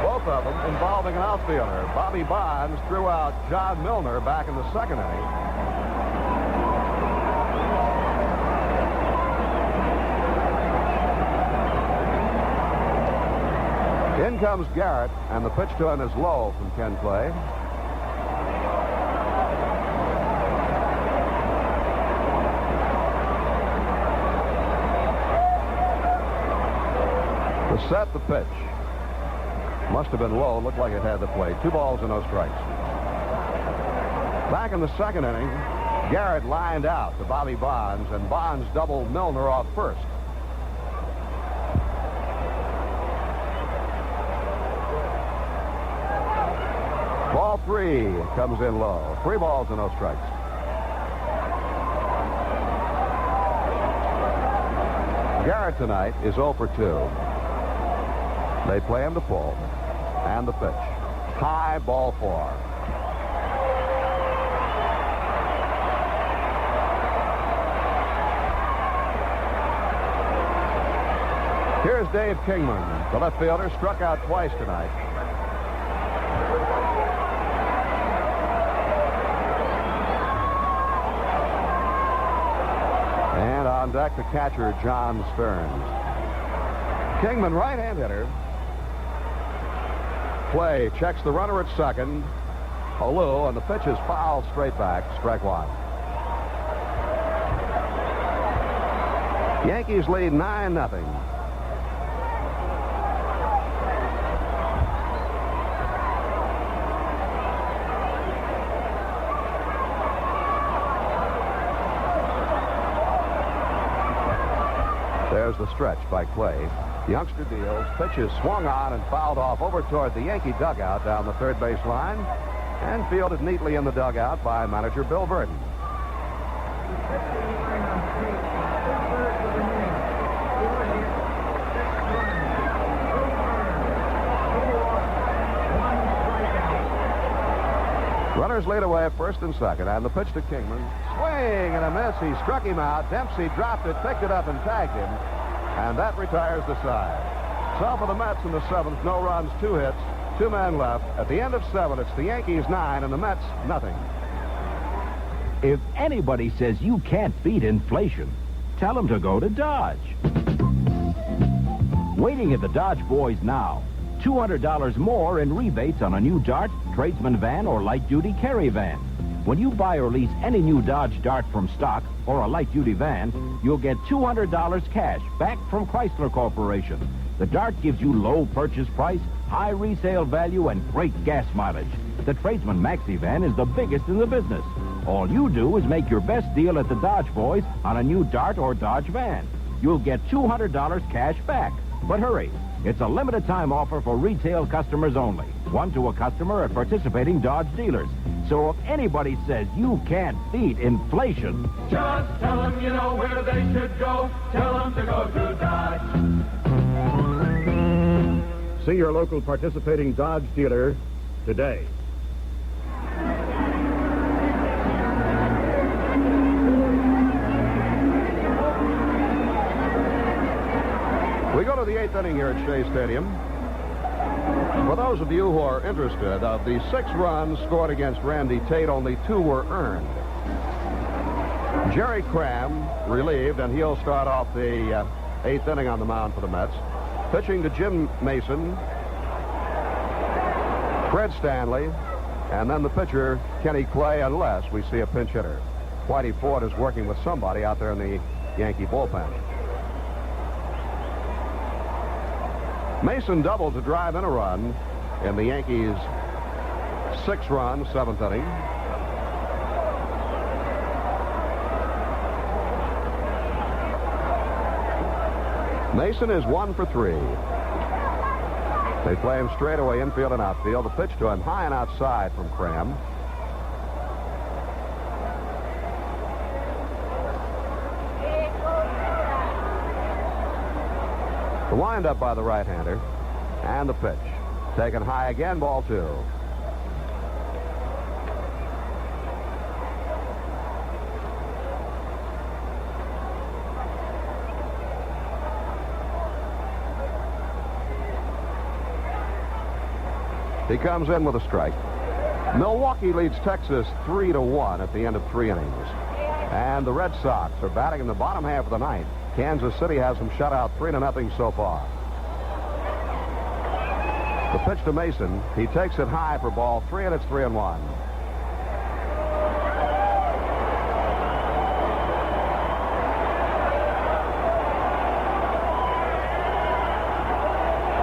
both of them involving an outfielder. Bobby Bonds threw out John Milner back in the second inning. In comes Garrett, and the pitch to him is low from Ken Clay. To set the pitch. Must have been low. Looked like it had the plate. 2 balls and no strikes. Back in the second inning, Garrett lined out to Bobby Bonds, and Bonds doubled Milner off first. Ball 3 comes in low. 3 balls and no strikes. Garrett tonight is 0 for 2. They play him to pull. And the pitch. High, ball 4. Here's Dave Kingman. The left fielder struck out twice tonight. And on deck, the catcher, John Stearns. Kingman, right-hand hitter. Play, checks the runner at second. Alou, and the pitch is fouled straight back. Strike 1. Yankees lead 9-0. There's the stretch by Clay. Youngster deals, pitches swung on and fouled off over toward the Yankee dugout down the third base line and fielded neatly in the dugout by manager Bill Burton. Runners lead away at first and second, and the pitch to Kingman. Swing and a miss. He struck him out. Dempsey dropped it, picked it up, and tagged him. And that retires the side. So for the Mets in the seventh, no runs, 2 hits, 2 men left. At the end of 7, it's the Yankees 9 and the Mets nothing. If anybody says you can't beat inflation, tell them to go to Dodge. Waiting at the Dodge Boys now. $200 more in rebates on a new Dart, tradesman van, or light-duty carry van. When you buy or lease any new Dodge Dart from stock or a light-duty van, you'll get $200 cash back from Chrysler Corporation. The Dart gives you low purchase price, high resale value, and great gas mileage. The Tradesman Maxi van is the biggest in the business. All you do is make your best deal at the Dodge Boys on a new Dart or Dodge van. You'll get $200 cash back. But hurry, it's a limited time offer for retail customers only. One to a customer at participating Dodge dealers. So if anybody says you can't beat inflation, just tell them you know where they should go. Tell them to go to Dodge. See your local participating Dodge dealer today. We go to the 8th inning here at Shea Stadium. For those of you who are interested, of the 6 runs scored against Randy Tate, only 2 were earned. Jerry Cram relieved, and he'll start off the 8th inning on the mound for the Mets. Pitching to Jim Mason, Fred Stanley, and then the pitcher, Kenny Clay, unless we see a pinch hitter. Whitey Ford is working with somebody out there in the Yankee bullpen. Mason doubled to drive in a run in the Yankees' 6-run 7th inning. Mason is 1 for 3. They play him straight away, infield and outfield. The pitch to him high and outside from Cram. The windup by the right-hander, and the pitch. Taken high again, ball 2. He comes in with a strike. Milwaukee leads Texas 3-1 at the end of 3 innings. And the Red Sox are batting in the bottom half of the ninth. Kansas City has them shut out 3-0 so far. The pitch to Mason. He takes it high for ball 3, and it's 3-1.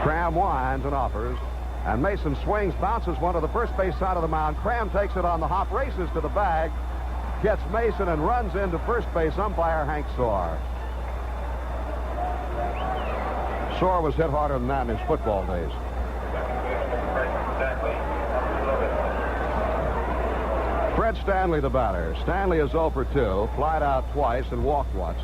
Cram winds and offers. And Mason swings, bounces one to the first base side of the mound. Cram takes it on the hop, races to the bag, gets Mason and runs into first base. Umpire Hank Soar. Soar was hit harder than that in his football days. Fred Stanley, the batter. Stanley is 0 for 2, flied out twice and walked once.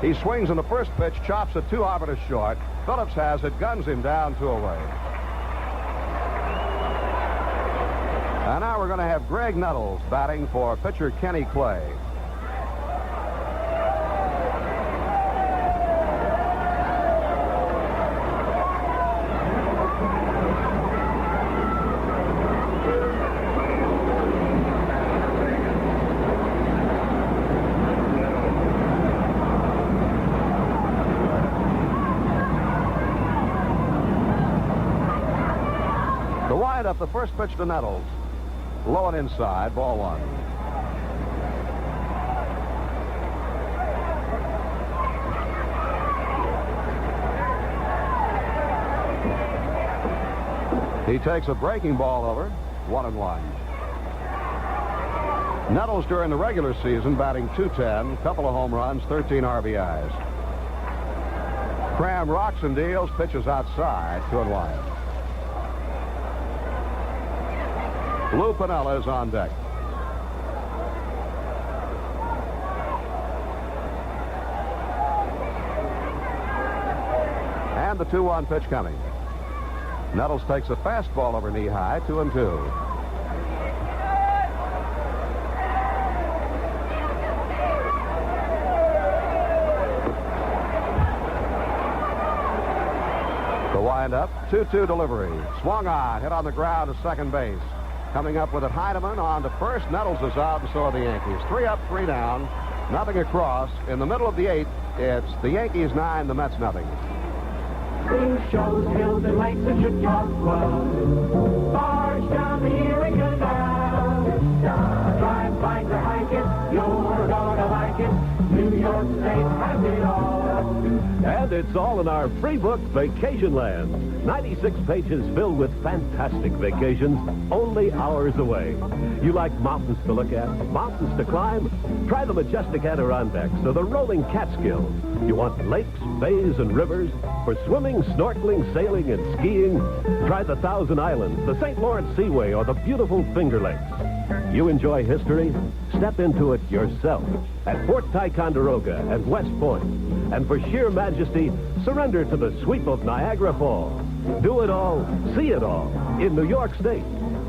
He swings in the first pitch, chops it 2 off to short. Phillips has it, guns him down 2 away. And now we're going to have Greg Nettles batting for pitcher Kenny Clay. The windup, the first pitch to Nettles. Low and inside, ball 1. He takes a breaking ball over, 1-1. Nettles during the regular season batting .210, couple of home runs, 13 RBIs. Cram rocks and deals, pitches outside, 2-1. Lou Piniella is on deck. And the 2-1 pitch coming. Nettles takes a fastball over knee high, 2-2. The windup, 2-2 delivery. Swung on, hit on the ground to second base. Coming up with it, Heineman on to first. Nettles is out, and so are the Yankees. 3 up, 3 down, nothing across. In the middle of the 8th, it's the Yankees 9, the Mets nothing. Spring shows, hills and lakes and Chautauqua. Barge down the Erie Canal. Drive, bike, or hike it, you're gonna like it. New York State has it all. And it's all in our free book, Vacation Lands. 96 pages filled with fantastic vacations, only hours away. You like mountains to look at, mountains to climb? Try the majestic Adirondacks or the rolling Catskills. You want lakes, bays, and rivers? For swimming, snorkeling, sailing, and skiing? Try the Thousand Islands, the St. Lawrence Seaway, or the beautiful Finger Lakes. You enjoy history? Step into it yourself at Fort Ticonderoga and West Point. And for sheer majesty, surrender to the sweep of Niagara Falls. Do it all, see it all, in New York State.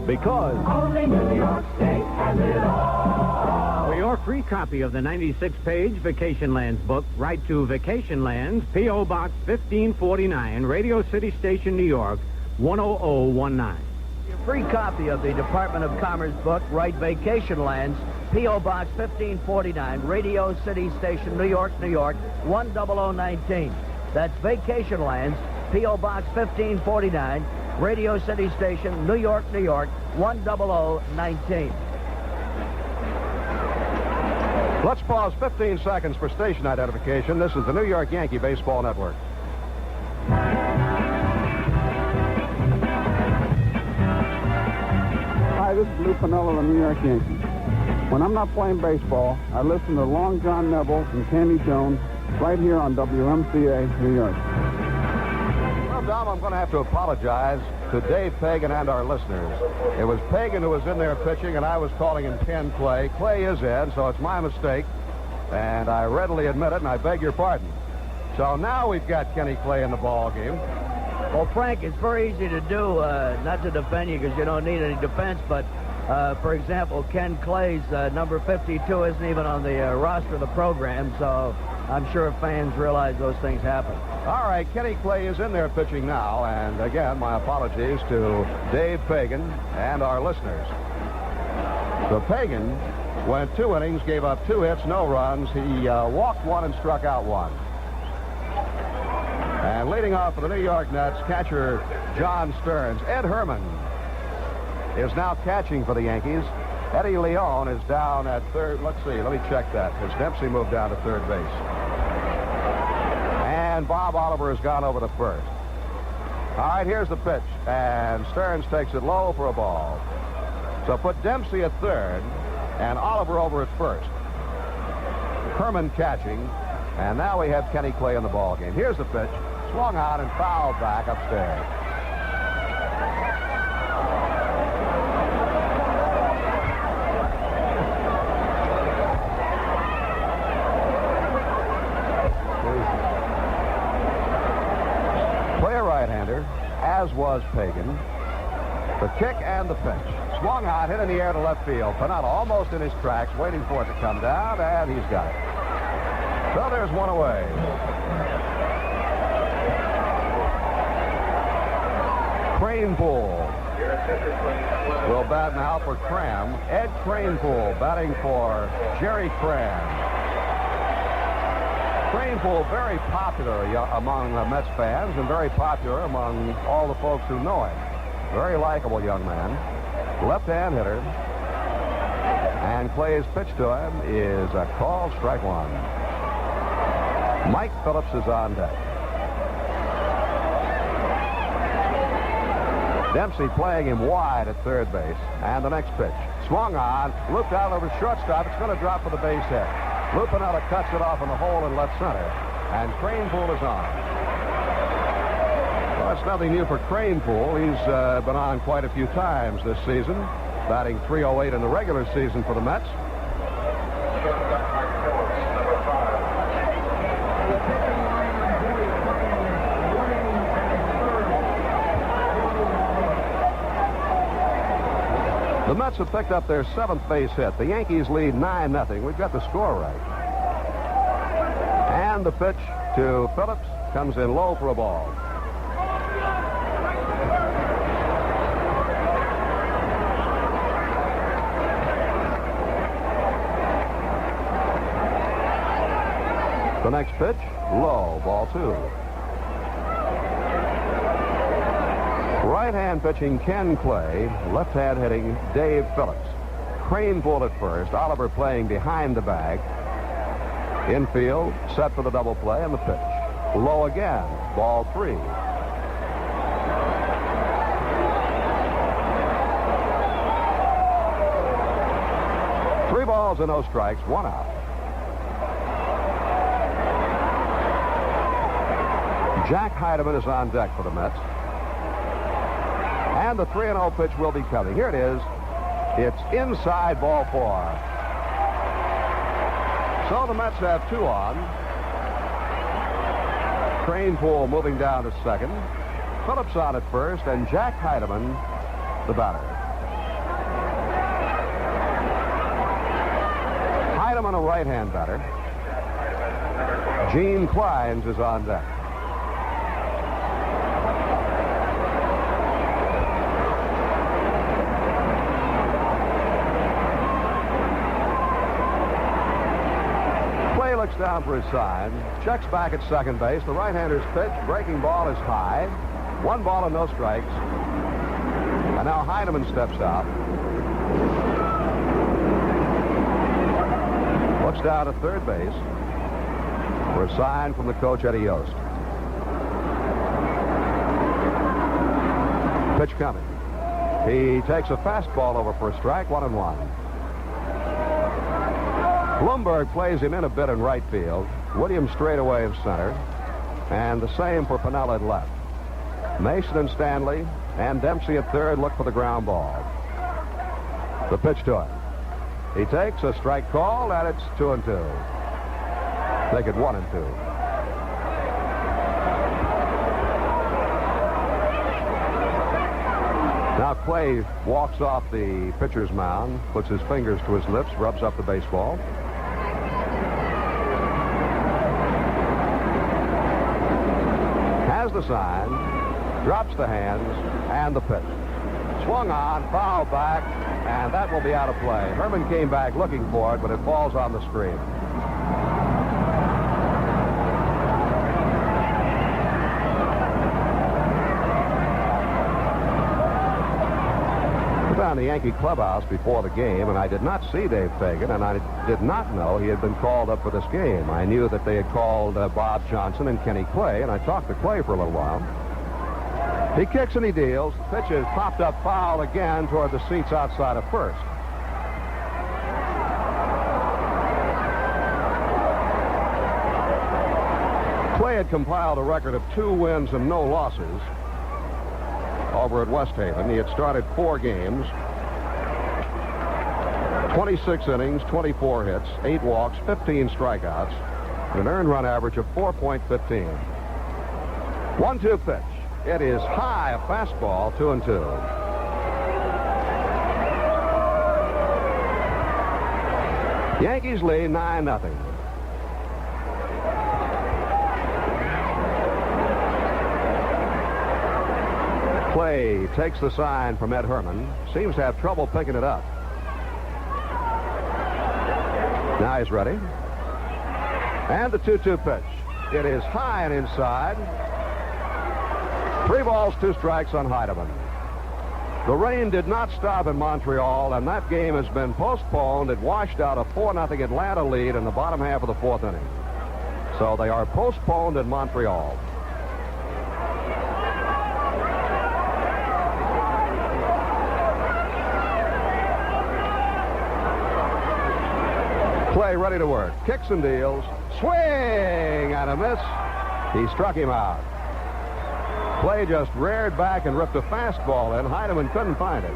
Because only New York State has it all. For your free copy of the 96-page Vacation Lands book, write to Vacation Lands, P.O. Box 1549, Radio City Station, New York, 10019. Your free copy of the Department of Commerce book, write Vacation Lands, P.O. Box 1549, Radio City Station, New York, New York, 10019. That's Vacation Lands, P.O. Box 1549, Radio City Station, New York, New York, 10019. Let's pause 15 seconds for station identification. This is the New York Yankee Baseball Network. Hi, this is Lou Piniella of the New York Yankees. When I'm not playing baseball, I listen to Long John Neville and Candy Jones right here on WMCA, New York. Well, Dom, I'm going to have to apologize to Dave Pagan and our listeners. It was Pagan who was in there pitching, and I was calling him Ken Clay. Clay is in, so it's my mistake, and I readily admit it, and I beg your pardon. So now we've got Kenny Clay in the ball game. Well, Frank, it's very easy to do, not to defend you because you don't need any defense, but, for example, Ken Clay's number 52 isn't even on the roster of the program, so I'm sure fans realize those things happen. All right, Kenny Clay is in there pitching now, and again, my apologies to Dave Pagan and our listeners. So Pagan went 2 innings, gave up 2 hits, no runs. He walked 1 and struck out 1. And leading off for the New York Nets, catcher John Stearns. Ed Herman is now catching for the Yankees. Eddie Leon is down at third. Let's see, let me check that, because Dempsey moved down to third base. And Bob Oliver has gone over to first. All right, here's the pitch. And Stearns takes it low for a ball. So put Dempsey at third and Oliver over at first. Herman catching. And now we have Kenny Clay in the ball game. Here's the pitch. Swung on and fouled back upstairs. Play a right-hander, as was Pagan. The kick and the pitch. Swung on, hit in the air to left field. Piniella almost in his tracks, waiting for it to come down, and he's got it. So there's one away. Kranepool will bat now for Cram. Ed Kranepool batting for Jerry Cram. Kranepool very popular among Mets fans and very popular among all the folks who know him. Very likable young man. Left-hand hitter. And Clay's pitch to him is a called strike 1. Mike Phillips is on deck. Dempsey playing him wide at third base. And the next pitch. Swung on, looped out over shortstop. It's going to drop for the base hit. Lou Piniella cuts it off in the hole in left center. And Kranepool is on. Well, it's nothing new for Kranepool. He's been on quite a few times this season. Batting .308 in the regular season for the Mets. The Mets have picked up their 7th base hit. The Yankees lead 9-0. We've got the score right. And the pitch to Phillips comes in low for a ball. The next pitch, low, ball 2. Right-hand pitching Ken Clay, left-hand hitting Dave Phillips. Kranepool at first, Oliver playing behind the bag. Infield, set for the double play, and the pitch. Low again, ball 3. Three balls and no strikes, 1 out. Jack Heidemann is on deck for the Mets. And the 3-0 pitch will be coming. Here it is. It's inside, ball 4. So the Mets have 2 on. Kranepool moving down to second. Phillips on at first, and Jack Heidemann, the batter. Heidemann, a right-hand batter. Gene Clines is on deck. Looks down for his sign, checks back at second base. The right-hander's pitch, breaking ball is high. 1 ball and no strikes. And now Heidemann steps out. Looks down at third base for a sign from the coach, Eddie Yost. Pitch coming. He takes a fastball over for a strike, 1-1. Blumberg plays him in a bit in right field. Williams straight away in center. And the same for Piniella in left. Mason and Stanley and Dempsey at third look for the ground ball. The pitch to him. He takes a strike call, and it's 2-2. Make it 1-2. Now Clay walks off the pitcher's mound, puts his fingers to his lips, rubs up the baseball. Has the sign, drops the hands, and the pitch. Swung on, foul back, and that will be out of play. Herman came back looking for it, but it falls on the screen. Down the Yankee clubhouse before the game, and I did not see Dave Fagan, and I did not know he had been called up for this game. I knew that they had called Bob Johnson and Kenny Clay, and I talked to Clay for a little while. He kicks and he deals. The pitch is popped up foul again toward the seats outside of first. Clay had compiled a record of 2 wins and no losses over at West Haven. He had started 4 games, 26 innings, 24 hits, 8 walks, 15 strikeouts, and an earned run average of 4.15. 1-2 pitch. It is high, a fastball, 2-2. Yankees lead 9-0. Clay takes the sign from Ed Herman. Seems to have trouble picking it up. Now he's ready. And the 2-2 pitch. It is high and inside. 3 balls, 2 strikes on Heidemann. The rain did not stop in Montreal, and that game has been postponed. It washed out a 4-0 Atlanta lead in the bottom half of the 4th inning. So they are postponed in Montreal. Clay ready to work. Kicks and deals. Swing and a miss. He struck him out. Clay just reared back and ripped a fastball in. Heidemann couldn't find it.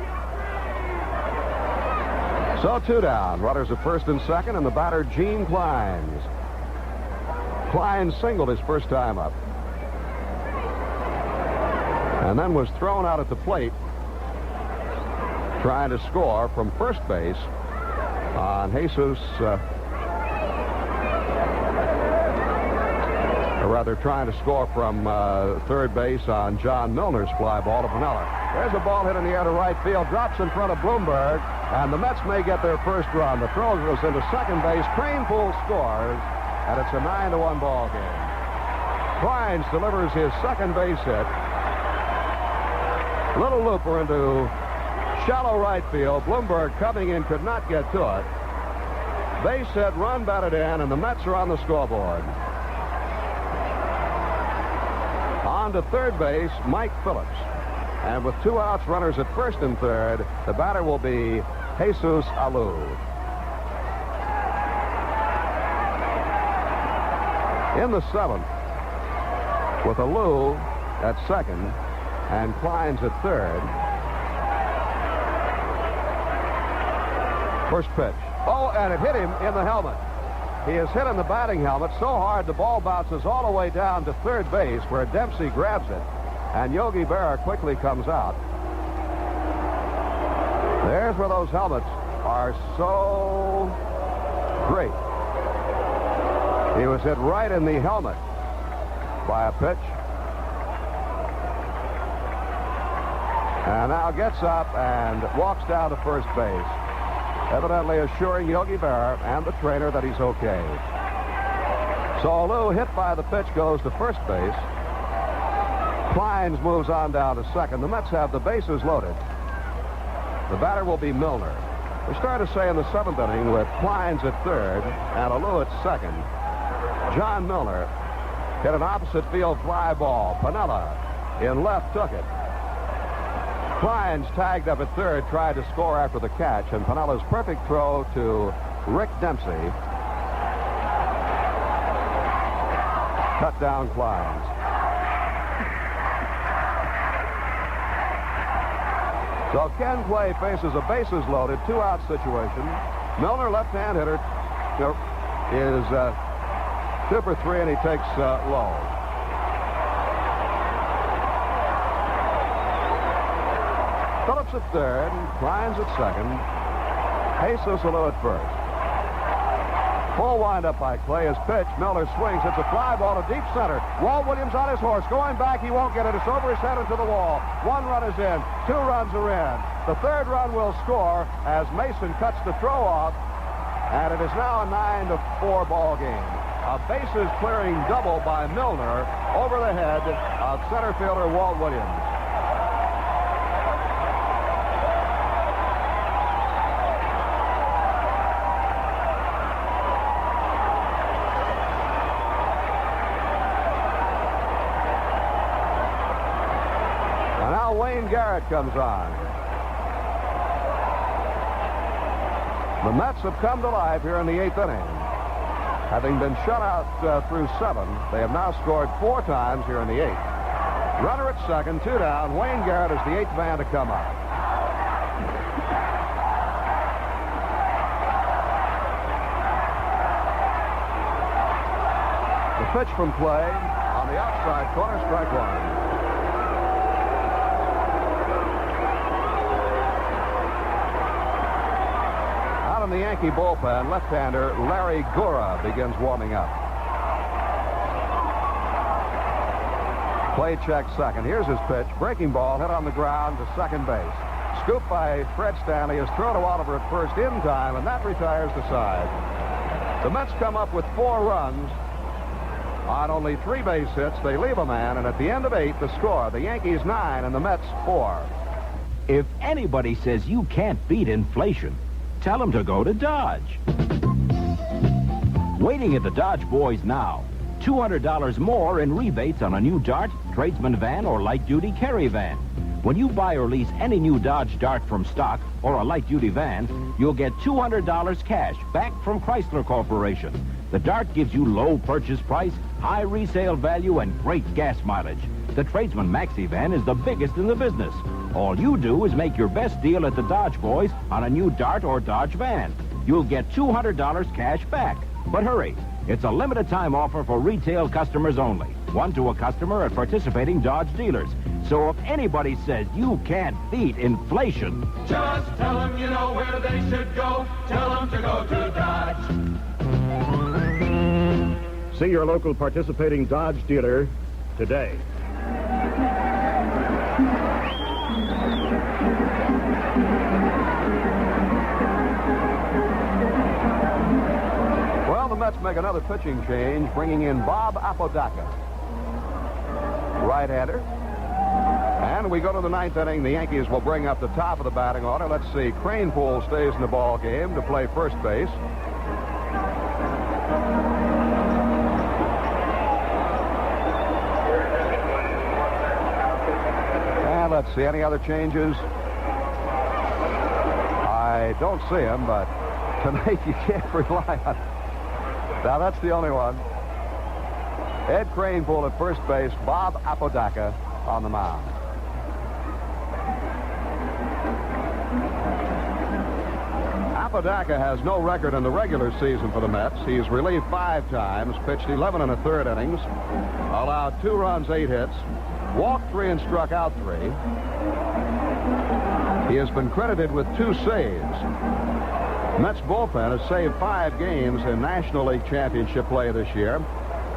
So 2 down. Runners at first and second, and the batter Gene Clines. Clines singled his first time up. And then was thrown out at the plate trying to score from first base on Jesus, or rather trying to score from third base on John Milner's fly ball to Piniella. There's a ball hit in the air to right field, drops in front of Bloomberg, and the Mets may get their first run. The throw goes into second base. Kranepool scores, and it's a 9-1 ball game. Clinched delivers his second base hit. Little looper into shallow right field. Bloomberg coming in could not get to it. Base hit, run batted in, and the Mets are on the scoreboard. On to third base, Mike Phillips. And with 2 outs, runners at first and third, the batter will be Jesus Alou. In the 7th, with Alou at second and Clinched at third. First pitch. Oh, and it hit him in the helmet. He is hit in the batting helmet so hard the ball bounces all the way down to third base where Dempsey grabs it. And Yogi Berra quickly comes out. There's where those helmets are so great. He was hit right in the helmet by a pitch. And now gets up and walks down to first base, evidently assuring Yogi Berra and the trainer that he's okay. So Alou, hit by the pitch, goes to first base. Clinched moves on down to second. The Mets have the bases loaded. The batter will be Milner. We start to say in the 7th inning with Clinched at third and Alou at second. John Milner hit an opposite field fly ball. Piniella in left took it. Clinched tagged up at third, tried to score after the catch, and Pinella's perfect throw to Rick Dempsey cut down Clinched. So Ken Clay faces a bases loaded, 2-out situation. Milner, left-hand hitter, is 2 for 3, and he takes low. Phillips at third, Clinched at second, Jesus Alou at first. Full windup by Clay. His pitch, Milner swings. It's a fly ball to deep center. Walt Williams on his horse. Going back, he won't get it. It's over his head into the wall. 1 run is in. 2 runs are in. The 3rd run will score as Mason cuts the throw off. And it is now a 9-4 ball game. A bases clearing double by Milner over the head of center fielder Walt Williams. Garrett comes on. The Mets have come to life here in the 8th inning. Having been shut out through 7, they have now scored 4 times here in the 8th. Runner at second, 2 down. Wayne Garrett is the 8th man to come up. The pitch from Clay on the outside corner, strike 1. In the Yankee bullpen, left-hander Larry Gura begins warming up. Clay checks second. Here's his pitch. Breaking ball hit on the ground to second base. Scooped by Fred Stanley is thrown to Oliver at first in time, and that retires the side. The Mets come up with 4 runs on only 3 base hits. They leave a man, and at the end of 8, the score, the Yankees 9 and the Mets 4. If anybody says you can't beat inflation, tell them to go to Dodge. Waiting at the Dodge Boys now. $200 more in rebates on a new Dart, tradesman van, or light-duty carry van. When you buy or lease any new Dodge Dart from stock or a light-duty van, you'll get $200 cash back from Chrysler Corporation. The Dart gives you low purchase price, high resale value, and great gas mileage. The Tradesman Maxi van is the biggest in the business. All you do is make your best deal at the Dodge Boys on a new Dart or Dodge van. You'll get $200 cash back. But hurry, it's a limited time offer for retail customers only. 1 to a customer at participating Dodge dealers. So if anybody says you can't beat inflation, Just tell them you know where they should go. Tell them to go to Dodge. See your local participating Dodge dealer today. Well, the Mets make another pitching change, bringing in Bob Apodaca, right-hander. And we go to the ninth inning. The Yankees will bring up the top of the batting order. Let's see. Kranepool stays in the ball game to play first base. And let's see. Any other changes? I don't see them, but tonight you can't rely on it. Now, that's the only one. Ed Kranepool at first base. Bob Apodaca on the mound. Apodaca has no record in the regular season for the Mets. He's relieved 5 times, pitched 11 1/3 innings, allowed 2 runs, 8 hits, walked 3 and struck out 3. He has been credited with 2 saves. Mets bullpen has saved 5 games in National League Championship play this year.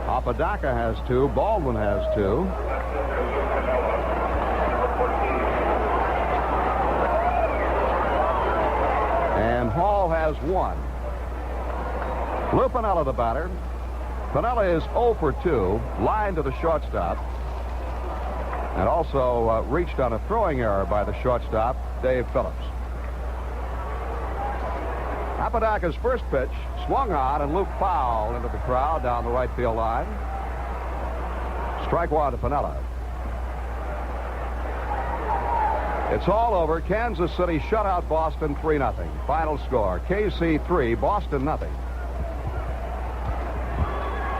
Apodaca has 2. Baldwin has 2. And Hall has 1. Lou Piniella, the batter. Piniella is 0 for 2, lined to the shortstop, and also reached on a throwing error by the shortstop, Dave Phillips. Apodaca's first pitch swung on and looped foul into the crowd down the right field line. Strike 1 to Piniella. It's all over. Kansas City shut out Boston 3-0. Final score, KC 3, Boston 0.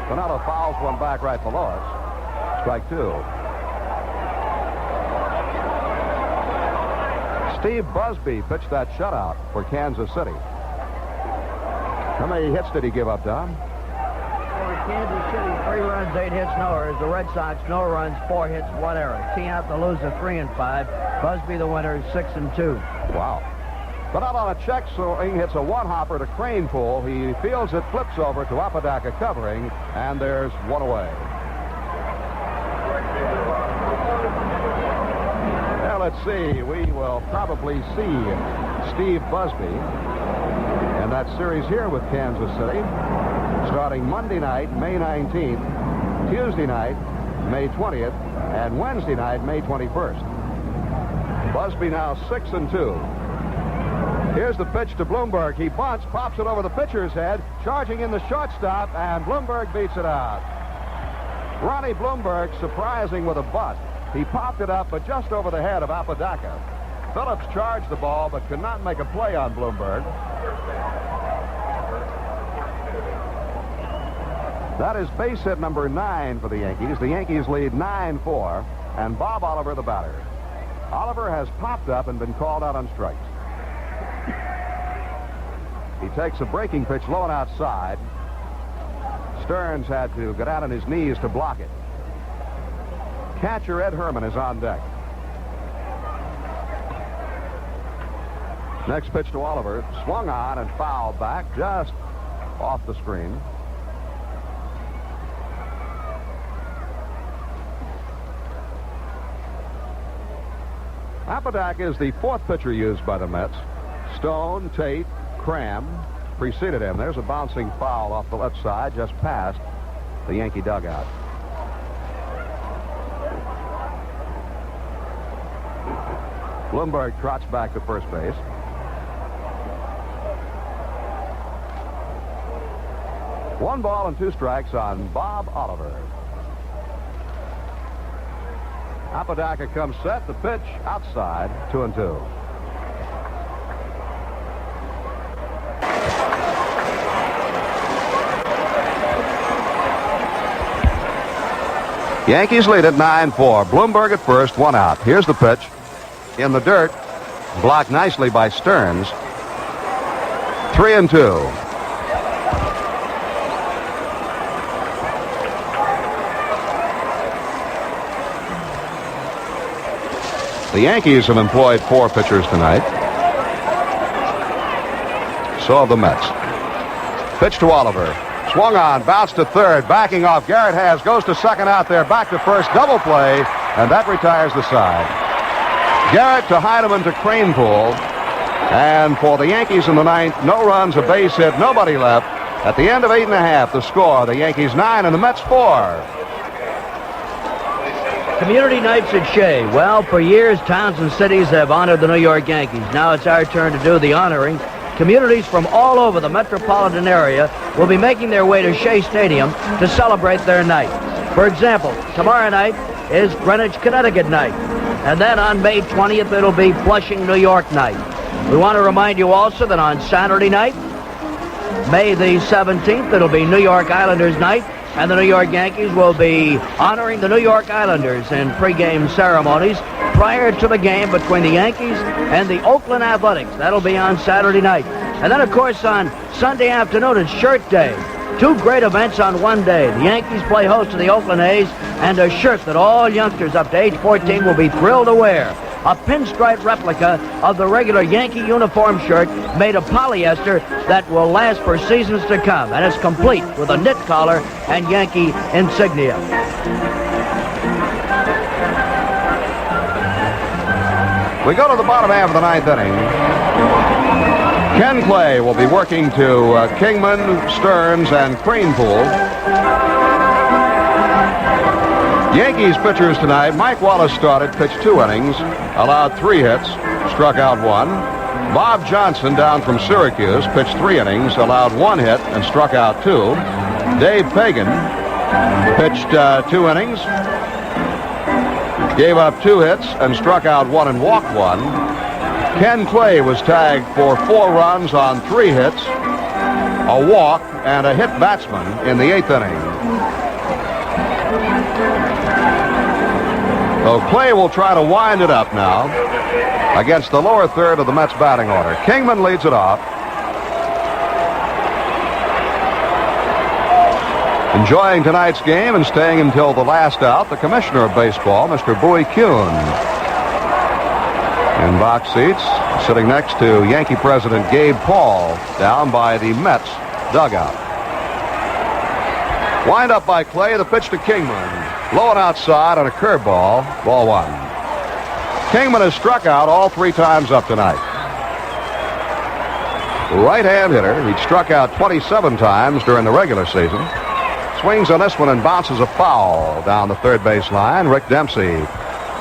Piniella fouls one back right below us. Strike 2. Steve Busby pitched that shutout for Kansas City. How many hits did he give up, Don? For Kansas City, 3 runs, 8 hits, no errors. The Red Sox, no runs, 4 hits, 1 error. Team out the loser, 3 and 5. Busby, the winner, 6 and 2. Wow. Piniella on a check swing hits a one-hopper to Kranepool. He fields it, flips over to Apodaca covering, and there's 1 away. Well, let's see. We will probably see Steve Busby in that series here with Kansas City, starting Monday night, May 19th, Tuesday night, May 20th, and Wednesday night, May 21st. Busby now 6 and 2. Here's the pitch to Bloomberg. He bunts, pops it over the pitcher's head, charging in the shortstop, and Bloomberg beats it out. Ronnie Bloomberg surprising with a bunt. He popped it up, but just over the head of Apodaca. Phillips charged the ball, but could not make a play on Bloomberg. That is base hit number 9 for the Yankees. The Yankees lead 9-4, and Bob Oliver, the batter. Oliver has popped up and been called out on strikes. He takes a breaking pitch low and outside. Stearns had to get out on his knees to block it. Catcher Ed Herman is on deck. Next pitch to Oliver, swung on and fouled back just off the screen. Apodaca is the 4th pitcher used by the Mets. Stone, Tate, Cram preceded him. There's a bouncing foul off the left side, just past the Yankee dugout. Bloomberg trots back to first base. One ball and 2 strikes on Bob Oliver. Apodaca comes set. The pitch outside, 2-2. Yankees lead at 9-4. Bloomberg at first, 1 out. Here's the pitch. In the dirt. Blocked nicely by Stearns. 3-2. The Yankees have employed 4 pitchers tonight. So have the Mets. Pitch to Oliver. Swung on, bounced to third, backing off. Garrett has, goes to second out there, back to first, double play, and that retires the side. Garrett to Heineman to Kranepool. And for the Yankees in the 9th, no runs, a base hit, nobody left. At the end of 8 1/2, the score, the Yankees 9 and the Mets 4. Community nights at Shea. Well, for years, towns and cities have honored the New York Yankees. Now it's our turn to do the honoring. Communities from all over the metropolitan area will be making their way to Shea Stadium to celebrate their night. For example, tomorrow night is Greenwich, Connecticut night. And then on May 20th, it'll be Flushing, New York night. We want to remind you also that on Saturday night, May the 17th, it'll be New York Islanders night. And the New York Yankees will be honoring the New York Islanders in pregame ceremonies prior to the game between the Yankees and the Oakland Athletics. That'll be on Saturday night. And then, of course, on Sunday afternoon, it's Shirt Day. 2 great events on one day. The Yankees play host to the Oakland A's, and a shirt that all youngsters up to age 14 will be thrilled to wear. A pinstripe replica of the regular Yankee uniform shirt made of polyester that will last for seasons to come. And it's complete with a knit collar and Yankee insignia. We go to the bottom half of the 9th inning. Ken Clay will be working to Kingman, Stearns, and Kranepool. Yankees pitchers tonight. Mike Wallace started, pitched 2 innings, allowed 3 hits, struck out 1. Bob Johnson, down from Syracuse, pitched 3 innings, allowed 1 hit, and struck out 2. Dave Pagan pitched 2 innings, gave up 2 hits, and struck out 1 and walked 1. Ken Clay was tagged for 4 runs on 3 hits, a walk, and a hit batsman in the 8th inning. So Clay will try to wind it up now against the lower third of the Mets batting order. Kingman leads it off. Enjoying tonight's game and staying until the last out, the commissioner of baseball, Mr. Bowie Kuhn. In box seats, sitting next to Yankee President Gabe Paul, down by the Mets dugout. Wind up by Clay, the pitch to Kingman. Low and outside on a curveball, ball 1. Kingman has struck out all 3 times up tonight. Right-hand hitter. He'd struck out 27 times during the regular season. Swings on this one and bounces a foul down the third base line. Rick Dempsey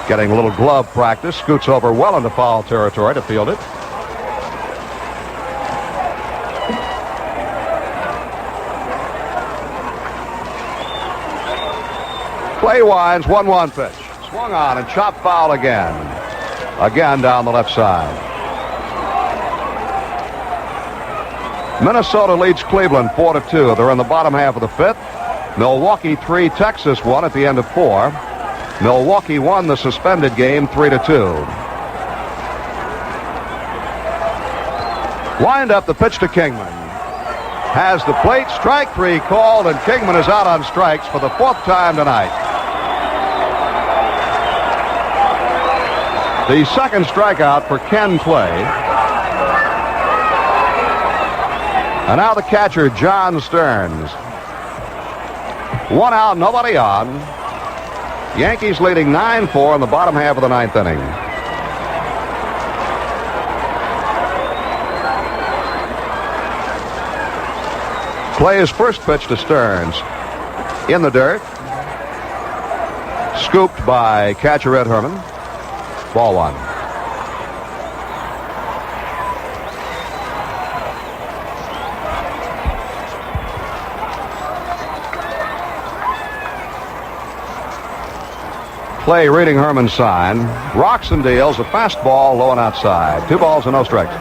getting a little glove practice. Scoots over well into foul territory to field it. Clay winds, 1-1 pitch. Swung on and chopped foul again. Again down the left side. Minnesota leads Cleveland 4-2. They're in the bottom half of the 5th. Milwaukee 3, Texas 1 at the end of 4. Milwaukee won the suspended game 3-2. Wind up, the pitch to Kingman. Has the plate, strike 3 called, and Kingman is out on strikes for the 4th time tonight. The second strikeout for Ken Clay. And now the catcher, John Stearns. 1 out, nobody on. Yankees leading 9-4 in the bottom half of the 9th inning. Clay's first pitch to Stearns. In the dirt. Scooped by catcher Ed Herman. Ball 1. Clay reading Herman's sign. Rocks and deals, a fastball low and outside. 2 balls and no strikes.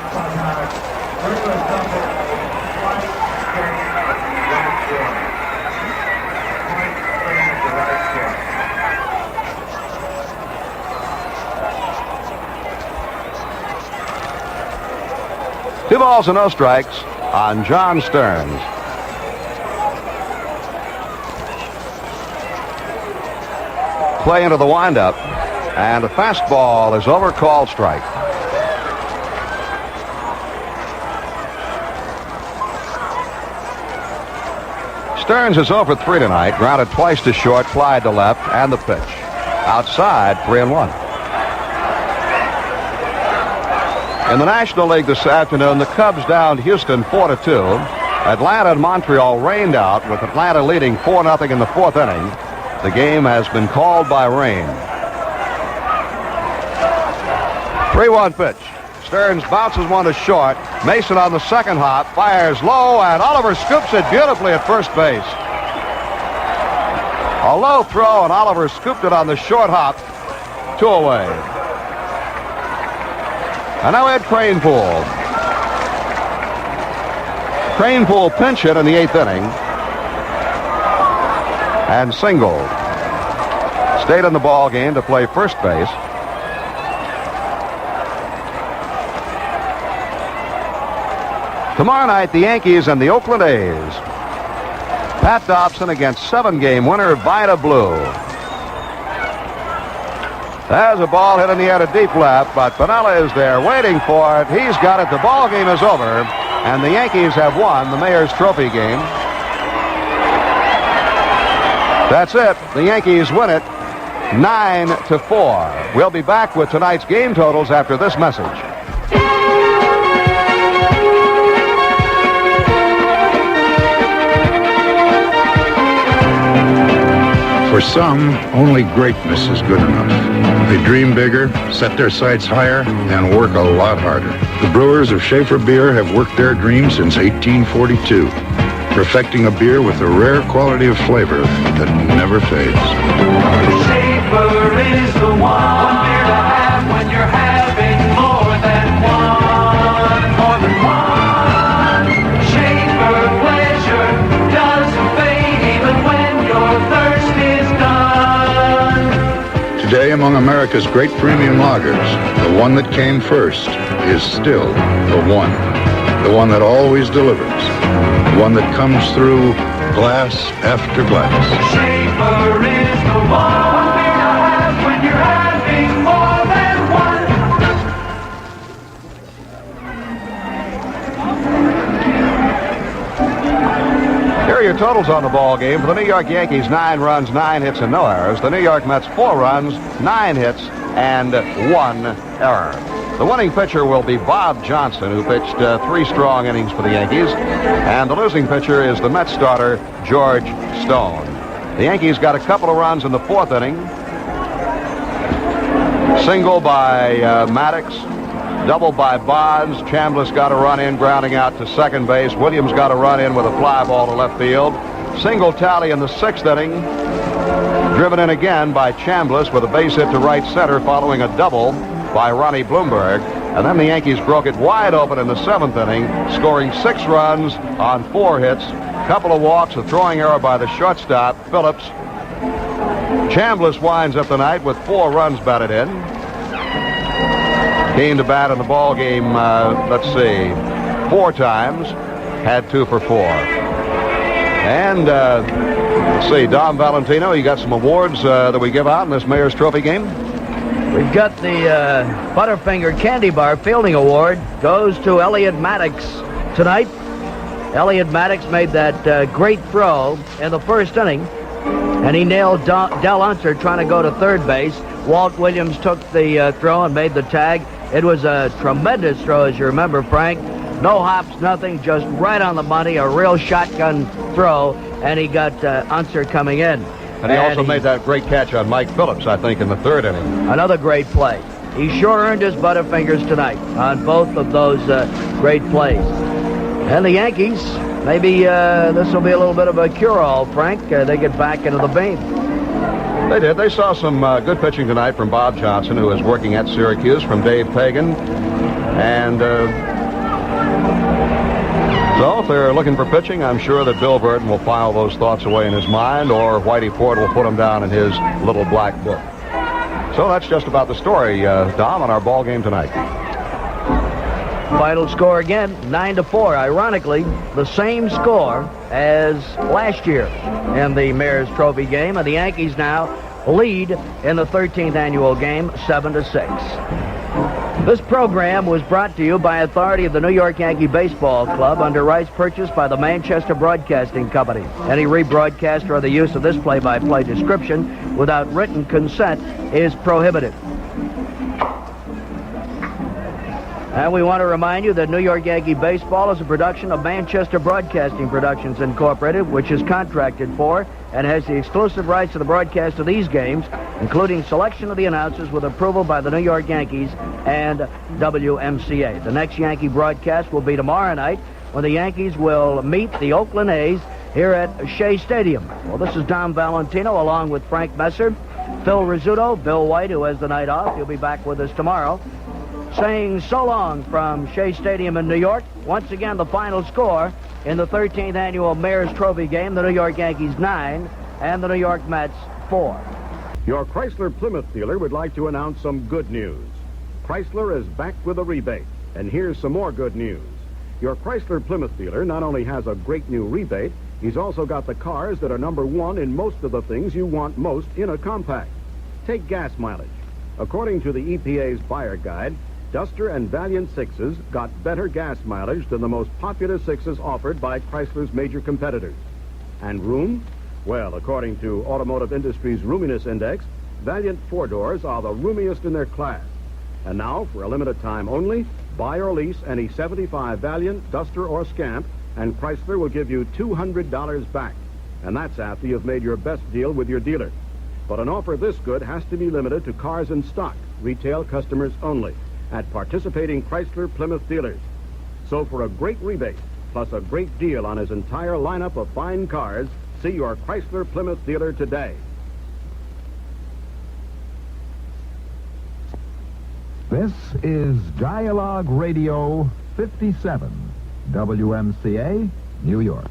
Two balls and no strikes on John Stearns. Clay into the windup. And the fastball is over, called strike. Stearns is 0 for 3 tonight. Grounded twice to short, fly to left, and the pitch. Outside, 3-1. In the National League this afternoon, the Cubs downed Houston 4-2. Atlanta and Montreal rained out, with Atlanta leading 4-0 in the 4th inning. The game has been called by rain. 3-1 pitch. Stearns bounces one to short. Mason on the second hop, fires low, and Oliver scoops it beautifully at first base. A low throw, and Oliver scooped it on the short hop. 2 away. And now Ed Kranepool. Kranepool pinch hit in the 8th inning. And singled. Stayed in the ball game to play first base. Tomorrow night, the Yankees and the Oakland A's. Pat Dobson against 7-game winner Vida Blue. There's a ball hit in the air to deep left, but Piniella is there waiting for it. He's got it. The ball game is over, and the Yankees have won the Mayor's Trophy game. That's it. The Yankees win it 9-4. We'll be back with tonight's game totals after this message. For some, only greatness is good enough. They dream bigger, set their sights higher, and work a lot harder. The brewers of Schaefer Beer have worked their dream since 1842, perfecting a beer with a rare quality of flavor that never fades. Schaefer is the one beer to have when you're having more than one. More than one. Schaefer pleasure doesn't fade even when your thirst is done. Today, among America's great premium lagers, the one that came first is still the one. The one that always delivers. The one that comes through glass after glass. Schaefer is the one beer to have when you're having more than one. Here are your totals on the ball game. For the New York Yankees, 9 runs, 9 hits, and no errors. The New York Mets, 4 runs, 9 hits, and 1 error. The winning pitcher will be Bob Johnson, who pitched 3 strong innings for the Yankees. And the losing pitcher is the Mets starter, George Stone. The Yankees got a couple of runs in the 4th inning. Single by Maddox. Double by Bonds. Chambliss got a run in, grounding out to second base. Williams got a run in with a fly ball to left field. Single tally in the 6th inning. Driven in again by Chambliss with a base hit to right center following a double by Ronnie Bloomberg. And then the Yankees broke it wide open in the 7th inning, scoring 6 runs on 4 hits, couple of walks, a throwing error by the shortstop, Phillips. Chambliss winds up the night with 4 runs batted in. Came to bat in the ball game, 4 times, had 2 for 4. And let's see, Dom Valentino, you got some awards that we give out in this Mayor's Trophy game? We've got the Butterfinger Candy Bar Fielding Award. Goes to Elliot Maddox tonight. Elliot Maddox made that great throw in the 1st inning, and he nailed Del Unser trying to go to third base. Walt Williams took the throw and made the tag. It was a tremendous throw, as you remember, Frank. No hops, nothing, just right on the money, a real shotgun throw, and he got Unser coming in. And he also made that great catch on Mike Phillips, I think, in the 3rd inning. Another great play. He sure earned his Butterfingers tonight on both of those great plays. And the Yankees, maybe this will be a little bit of a cure-all, Frank. They get back into the game. They did. They saw some good pitching tonight from Bob Johnson, who is working at Syracuse, from Dave Pagan. And so if they're looking for pitching, I'm sure that Bill Burton will file those thoughts away in his mind, or Whitey Ford will put them down in his little black book. So that's just about the story, Dom, on our ball game tonight. Final score again, 9-4. Ironically, the same score as last year in the Mayor's Trophy game. And the Yankees now lead in the 13th annual game, 7-6. This program was brought to you by authority of the New York Yankee Baseball Club under rights purchased by the Manchester Broadcasting Company. Any rebroadcast or the use of this play-by-play description without written consent is prohibited. And we want to remind you that New York Yankee Baseball is a production of Manchester Broadcasting Productions Incorporated, which is contracted for and has the exclusive rights to the broadcast of these games, including selection of the announcers with approval by the New York Yankees and WMCA. The next Yankee broadcast will be tomorrow night when the Yankees will meet the Oakland A's here at Shea Stadium. Well, this is Dom Valentino along with Frank Messer, Phil Rizzuto, Bill White, who has the night off. He'll be back with us tomorrow, saying so long from Shea Stadium in New York. Once again, the final score in the 13th annual Mayor's Trophy game, the New York Yankees 9 and the New York Mets 4. Your Chrysler Plymouth dealer would like to announce some good news. Chrysler is back with a rebate, and here's some more good news. Your Chrysler Plymouth dealer not only has a great new rebate, he's also got the cars that are number one in most of the things you want most in a compact. Take gas mileage. According to the EPA's buyer guide, Duster and Valiant 6s got better gas mileage than the most popular 6s offered by Chrysler's major competitors. And room? Well, according to Automotive Industry's Roominess Index, Valiant 4-doors are the roomiest in their class. And now, for a limited time only, buy or lease any 75 Valiant, Duster, or Scamp, and Chrysler will give you $200 back. And that's after you've made your best deal with your dealer. But an offer this good has to be limited to cars in stock, retail customers only, at participating Chrysler Plymouth dealers. So for a great rebate, plus a great deal on his entire lineup of fine cars, see your Chrysler Plymouth dealer today. This is Dialogue Radio 57, WMCA, New York.